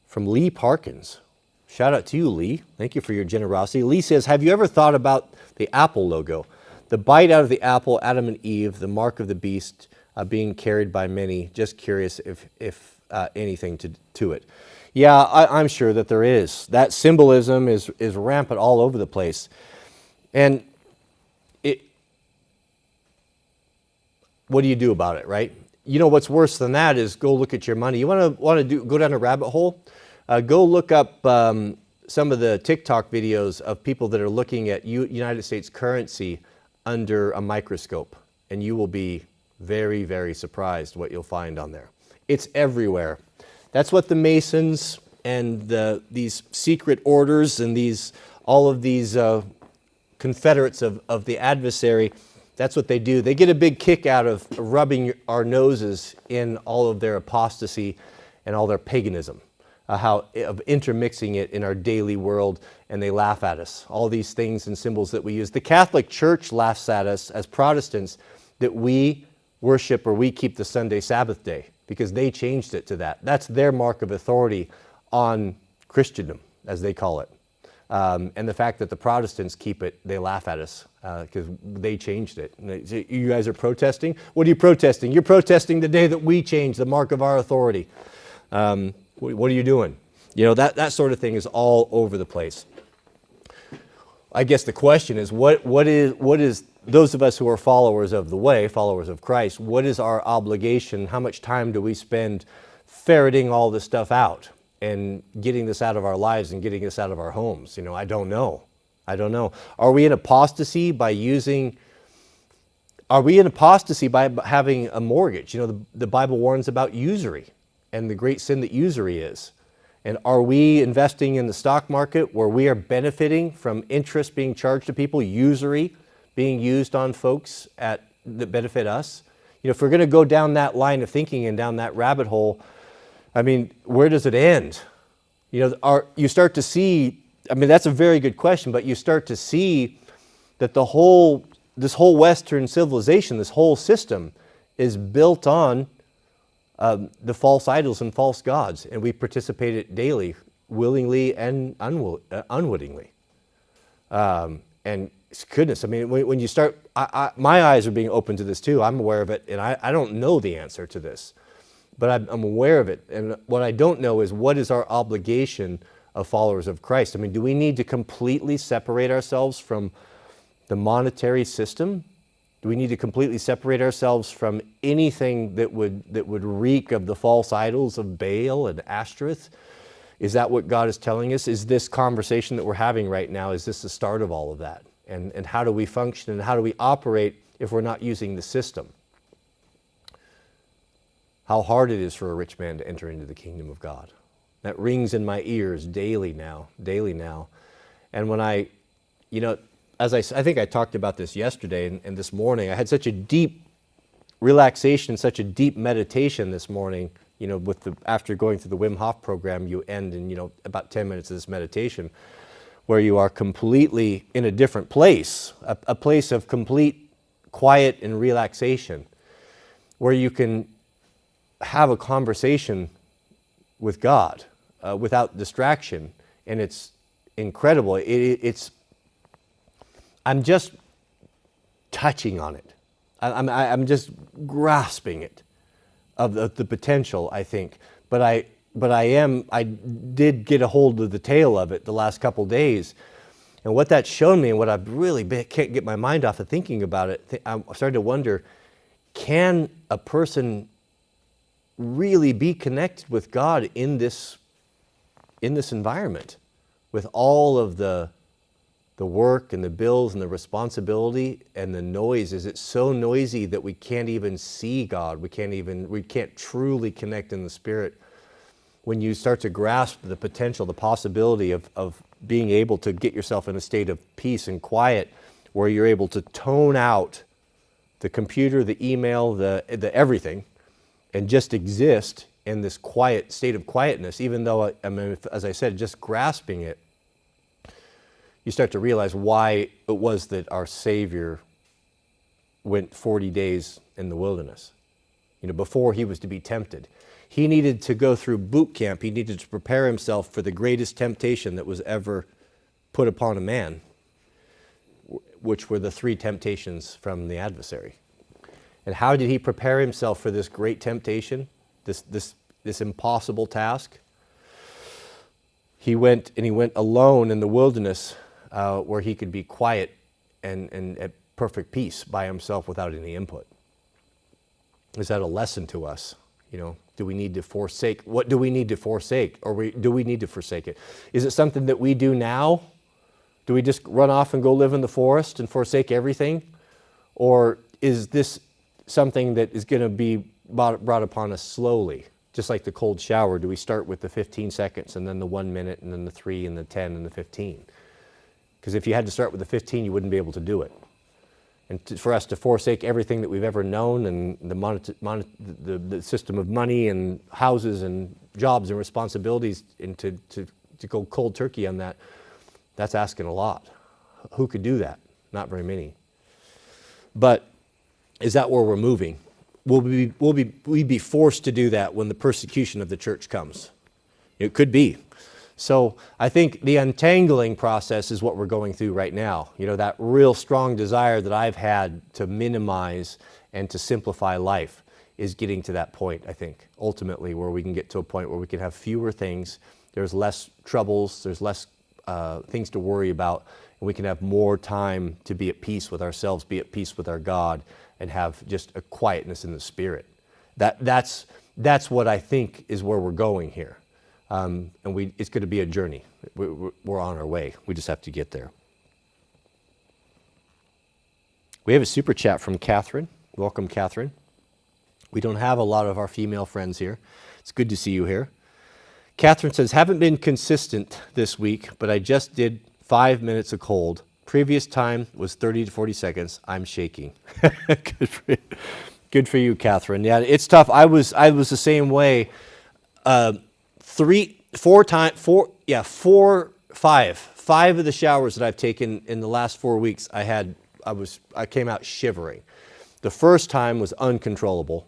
from Lee Parkins. Shout out to you, Lee. Thank you for your generosity. Lee says, have you ever thought about the Apple logo? The bite out of the apple, Adam and Eve, the mark of the beast, being carried by many. Just curious if anything to it. Yeah, I'm sure that there is. That symbolism is rampant all over the place. And what do you do about it, right? You know what's worse than that is go look at your money. You want to go down a rabbit hole? Go look up some of the TikTok videos of people that are looking at United States currency under a microscope, and you will be very, very surprised what you'll find on there. It's everywhere. That's what the Masons and these secret orders and all of these confederates of the adversary, that's what they do. They get a big kick out of rubbing our noses in all of their apostasy and all their paganism. Of intermixing it in our daily world, and they laugh at us. All these things and symbols that we use. The Catholic Church laughs at us as Protestants that we worship or we keep the Sunday Sabbath day, because they changed it to that. That's their mark of authority on Christendom, as they call it. And the fact that the Protestants keep it, they laugh at us because they changed it. And they say, you guys are protesting? What are you protesting? You're protesting the day that we changed the mark of our authority. What are you doing? You know, that sort of thing is all over the place. I guess the question is, what is those of us who are followers of the way, followers of Christ, what is our obligation? How much time do we spend ferreting all this stuff out and getting this out of our lives and getting this out of our homes? You know, I don't know. Are we in apostasy by having a mortgage? You know, the Bible warns about usury and the great sin that usury is. And are we investing in the stock market where we are benefiting from interest being charged to people, usury being used on folks that benefit us? You know, if we're going to go down that line of thinking and down that rabbit hole, I mean, where does it end? You know, you start to see, I mean, that's a very good question, but you start to see that this whole Western civilization, this whole system is built on the false idols and false gods, and we participate in it daily, willingly and unwittingly. And goodness, I mean, when you start, my eyes are being open to this too. I'm aware of it, and I don't know the answer to this, but I'm aware of it. And what I don't know is, what is our obligation of followers of Christ? I mean, do we need to completely separate ourselves from the monetary system? Do we need to completely separate ourselves from anything that would reek of the false idols of Baal and Ashtoreth? Is that what God is telling us? Is this conversation that we're having right now, is this the start of all of that? And how do we function and how do we operate if we're not using the system? How hard it is for a rich man to enter into the kingdom of God. That rings in my ears daily now. And when I think I talked about this yesterday and this morning, I had such a deep relaxation, such a deep meditation this morning, after going through the Wim Hof program, you end in, about 10 minutes of this meditation, where you are completely in a different place, a place of complete quiet and relaxation, where you can have a conversation with God without distraction, and it's incredible. I'm just touching on it. I'm just grasping it of the potential, I think. But I did get a hold of the tail of it the last couple days. And what that showed me, and what I really can't get my mind off of thinking about it, I started to wonder, can a person really be connected with God in this environment, with all of the work and the bills and the responsibility and the noise? Is it so noisy that we can't even see God? We can't truly connect in the Spirit? When you start to grasp the potential, the possibility of being able to get yourself in a state of peace and quiet, where you're able to tone out the computer, the email, the everything, and just exist in this quiet state of quietness, even though, as I said, just grasping it, you start to realize why it was that our Savior went 40 days in the wilderness. Before he was to be tempted. He needed to go through boot camp. He needed to prepare himself for the greatest temptation that was ever put upon a man, which were the 3 temptations from the adversary. And how did he prepare himself for this great temptation, this impossible task? He went alone in the wilderness, where he could be quiet and at perfect peace by himself without any input. Is that a lesson to us? Do we need to forsake? What do we need to forsake? Or do we need to forsake it? Is it something that we do now? Do we just run off and go live in the forest and forsake everything? Or is this something that is going to be brought upon us slowly? Just like the cold shower, do we start with the 15 seconds and then the 1 minute and then the 3 and the 10 and the 15? Because if you had to start with the 15, you wouldn't be able to do it. And for us to forsake everything that we've ever known, and the system of money and houses and jobs and responsibilities, and to go cold turkey on that, that's asking a lot. Who could do that? Not very many. But is that where we're moving? Will we be forced to do that when the persecution of the church comes? It could be. So I think the untangling process is what we're going through right now. That real strong desire that I've had to minimize and to simplify life is getting to that point, I think, ultimately, where we can get to a point where we can have fewer things, there's less troubles, there's less things to worry about, and we can have more time to be at peace with ourselves, be at peace with our God, and have just a quietness in the Spirit. That's what I think is where we're going here. And it's going to be a journey. We're on our way. We just have to get there. We have a super chat from Catherine. Welcome, Catherine. We don't have a lot of our female friends here. It's good to see you here. Catherine says, haven't been consistent this week, but I just did 5 minutes of cold. Previous time was 30 to 40 seconds. I'm shaking. Good for you, Catherine. Yeah, it's tough. I was the same way. 5 of the showers that I've taken in the last 4 weeks, I came out shivering. The first time was uncontrollable.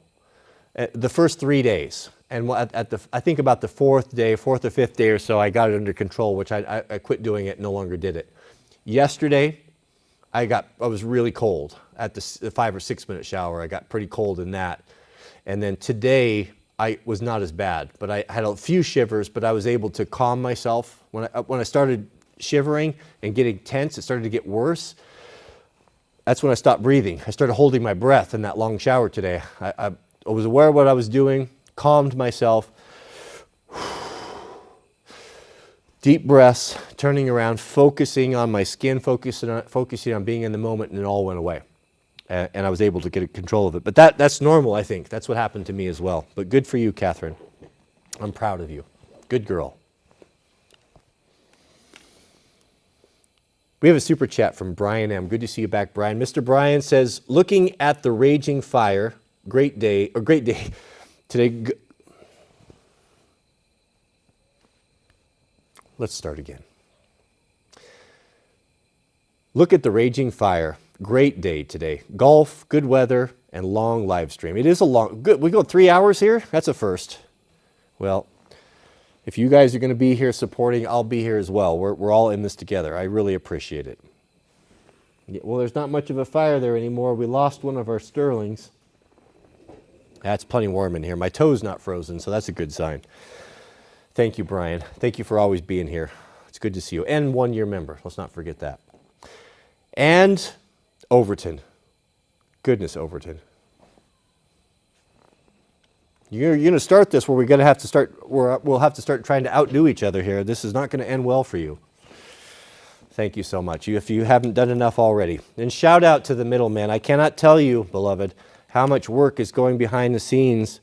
The first 3 days, and I think about the fourth or fifth day or so, I got it under control, which I quit doing it, no longer did it. Yesterday, I was really cold at the 5 or 6 minute shower. I got pretty cold in that, and then today I was not as bad, but I had a few shivers, but I was able to calm myself. When I started shivering and getting tense, it started to get worse. That's when I stopped breathing. I started holding my breath in that long shower today. I was aware of what I was doing, calmed myself, Deep breaths, turning around, focusing on my skin, focusing on being in the moment, and it all went away. And I was able to get control of it. But that's normal, I think. That's what happened to me as well. But good for you, Catherine. I'm proud of you. Good girl. We have a super chat from Brian M. Good to see you back, Brian. Mr. Brian says, looking at the raging fire, great day today. Let's start again. Look at the raging fire. Great day today. Golf, good weather, and long live stream. It is a long, good. We go 3 hours here? That's a first. Well, if you guys are going to be here supporting, I'll be here as well. We're all in this together. I really appreciate it. Yeah, well, there's not much of a fire there anymore. We lost one of our Sterlings. That's plenty warm in here. My toe's not frozen, so that's a good sign. Thank you, Brian. Thank you for always being here. It's good to see you. And 1-year member. Let's not forget that. And Overton. Goodness, Overton. You're going to start this where we'll have to start trying to outdo each other here. This is not going to end well for you. Thank you so much. If you haven't done enough already. And shout out to the middleman. I cannot tell you, beloved, how much work is going behind the scenes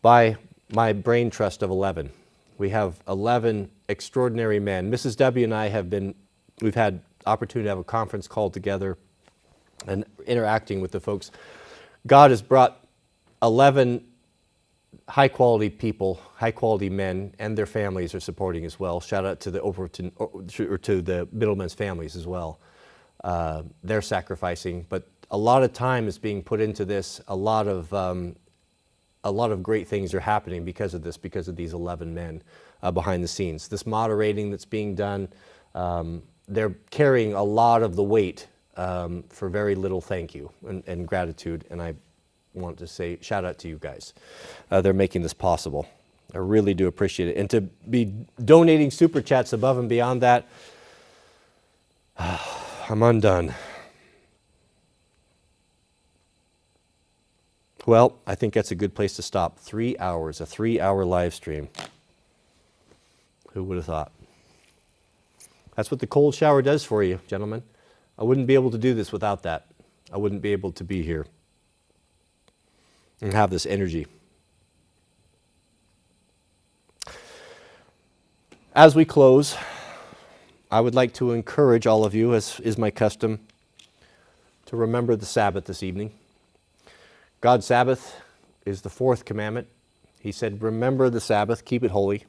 by my brain trust of 11. We have 11 extraordinary men. Mrs. W and I we've had opportunity to have a conference call together and interacting with the folks. God has brought 11 high-quality people, high-quality men, and their families are supporting as well. Shout out to the Overton, or to the middlemen's families as well. They're sacrificing, but a lot of time is being put into this. A lot of great things are happening because of this, because of these 11 men behind the scenes. This moderating that's being done, they're carrying a lot of the weight for very little thank you and gratitude, and I want to say shout out to you guys. They're making this possible. I really do appreciate it. And to be donating super chats above and beyond that, I'm undone. Well, I think that's a good place to stop. 3 hours, a 3-hour live stream. Who would have thought? That's what the cold shower does for you, gentlemen. I wouldn't be able to do this without that. I wouldn't be able to be here and have this energy. As we close, I would like to encourage all of you, as is my custom, to remember the Sabbath this evening. God's Sabbath is the 4th commandment. He said, remember the Sabbath, keep it holy.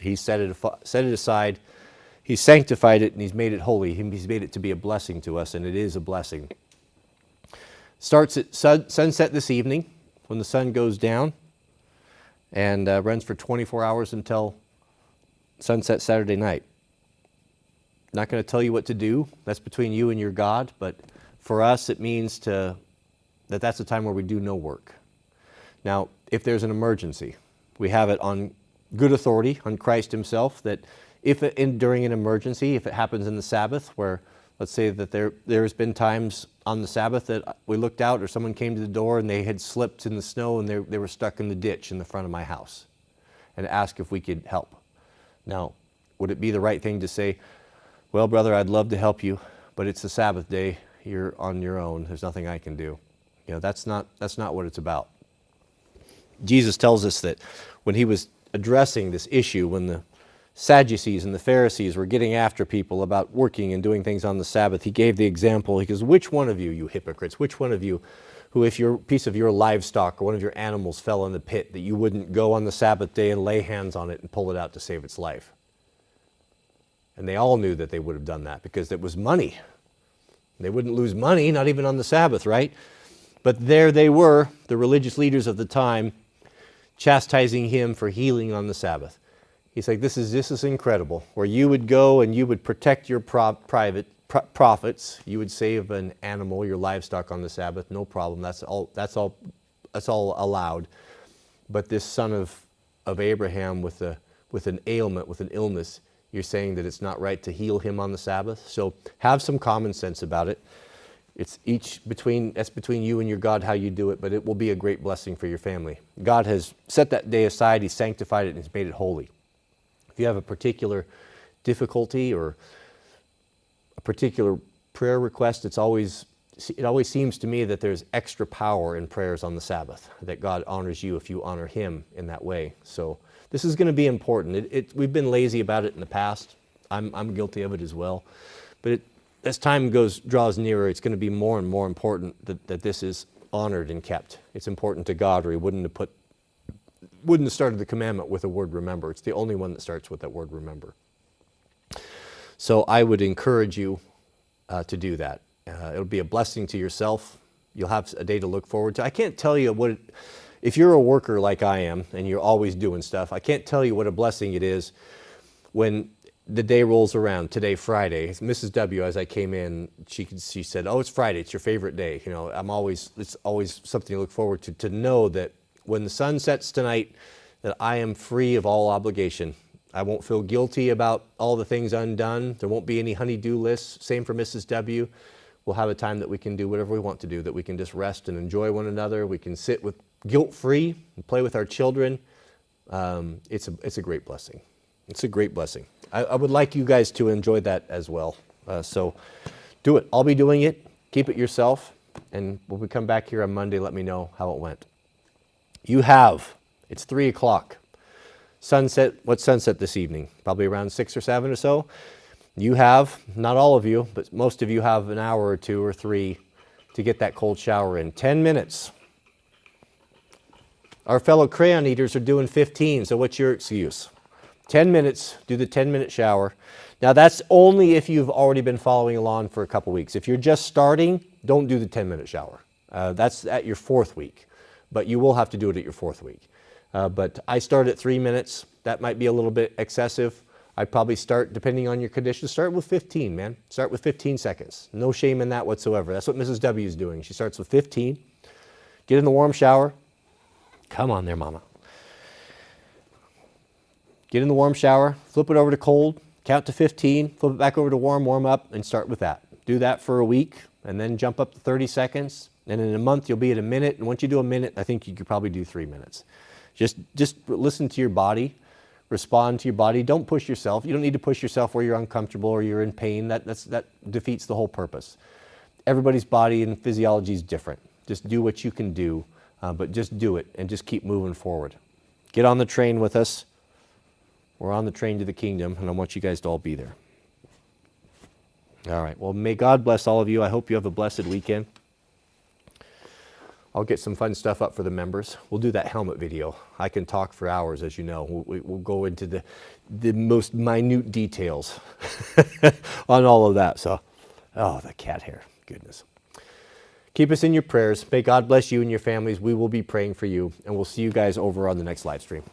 He set it aside. He sanctified it, and He's made it holy. He's made it to be a blessing to us, and it is a blessing. Starts at sunset this evening, when the sun goes down, and runs for 24 hours until sunset Saturday night. Not going to tell you what to do. That's between you and your God, but for us it means that's a time where we do no work. Now, if there's an emergency, we have it on good authority, on Christ Himself, that during an emergency, if it happens in the Sabbath, where let's say that there's been times on the Sabbath that we looked out or someone came to the door and they had slipped in the snow and they were stuck in the ditch in the front of my house, and ask if we could help. Now, would it be the right thing to say, well, brother, I'd love to help you, but it's the Sabbath day, you're on your own, there's nothing I can do? You know, that's not what it's about. Jesus tells us that when He was addressing this issue, when the Sadducees and the Pharisees were getting after people about working and doing things on the Sabbath, He gave the example. He goes, which one of you, you hypocrites, which one of you, who if your piece of your livestock or one of your animals fell in the pit, that you wouldn't go on the Sabbath day and lay hands on it and pull it out to save its life? And they all knew that they would have done that because it was money. They wouldn't lose money, not even on the Sabbath, right? But there they were, the religious leaders of the time, chastising Him for healing on the Sabbath. He's like, this is incredible, where you would go and you would protect your profits. You would save an animal, your livestock on the Sabbath, no problem. That's all allowed. But this son of Abraham with an ailment, with an illness, you're saying that it's not right to heal him on the Sabbath? So have some common sense about it. That's between you and your God how you do it, but it will be a great blessing for your family. God has set that day aside, He's sanctified it, and He's made it holy. If you have a particular difficulty or a particular prayer request, it always seems to me that there's extra power in prayers on the Sabbath, that God honors you if you honor him in that way. So this is going to be important. We've been lazy about it in the past. I'm guilty of it as well. But as time draws nearer, it's going to be more and more important that this is honored and kept. It's important to God, or he wouldn't have started the commandment with the word remember. It's the only one that starts with that word remember. So I would encourage you to do that. It'll be a blessing to yourself. You'll have a day to look forward to. I can't tell you if you're a worker like I am and you're always doing stuff, I can't tell you what a blessing it is when the day rolls around. Today, Friday, Mrs. W, as I came in, she said, "Oh, it's Friday. It's your favorite day." You know, it's always something to look forward to know that when the sun sets tonight, that I am free of all obligation. I won't feel guilty about all the things undone. There won't be any honey-do lists. Same for Mrs. W. We'll have a time that we can do whatever we want to do, that we can just rest and enjoy one another. We can sit with guilt-free and play with our children. It's a great blessing. It's a great blessing. I would like you guys to enjoy that as well. So do it. I'll be doing it. Keep it yourself. And when we come back here on Monday, let me know how it went. It's 3 o'clock. Sunset, what's sunset this evening? Probably around 6 or 7 or so. You have, not all of you, but most of you have an hour or 2 or 3 to get that cold shower in. 10 minutes. Our fellow crayon eaters are doing 15, so what's your excuse? 10 minutes, do the 10-minute shower. Now that's only if you've already been following along for a couple weeks. If you're just starting, don't do the 10-minute shower. That's at your 4th week, but you will have to do it at your 4th week. But I start at 3 minutes. That might be a little bit excessive. I'd probably start, depending on your condition, start with 15, man. Start with 15 seconds. No shame in that whatsoever. That's what Mrs. W is doing. She starts with 15. Get in the warm shower. Come on there, mama. Get in the warm shower, flip it over to cold, count to 15, flip it back over to warm up, and start with that. Do that for a week, and then jump up to 30 seconds. And in a month, you'll be at a minute. And once you do a minute, I think you could probably do 3 minutes. Just listen to your body, respond to your body. Don't push yourself. You don't need to push yourself where you're uncomfortable or you're in pain. That defeats the whole purpose. Everybody's body and physiology is different. Just do what you can do, but just do it and just keep moving forward. Get on the train with us. We're on the train to the kingdom, and I want you guys to all be there. All right. Well, may God bless all of you. I hope you have a blessed weekend. I'll get some fun stuff up for the members. We'll do that helmet video. I can talk for hours, as you know. We'll go into the most minute details on all of that. So, oh, the cat hair. Goodness. Keep us in your prayers. May God bless you and your families. We will be praying for you, and we'll see you guys over on the next live stream.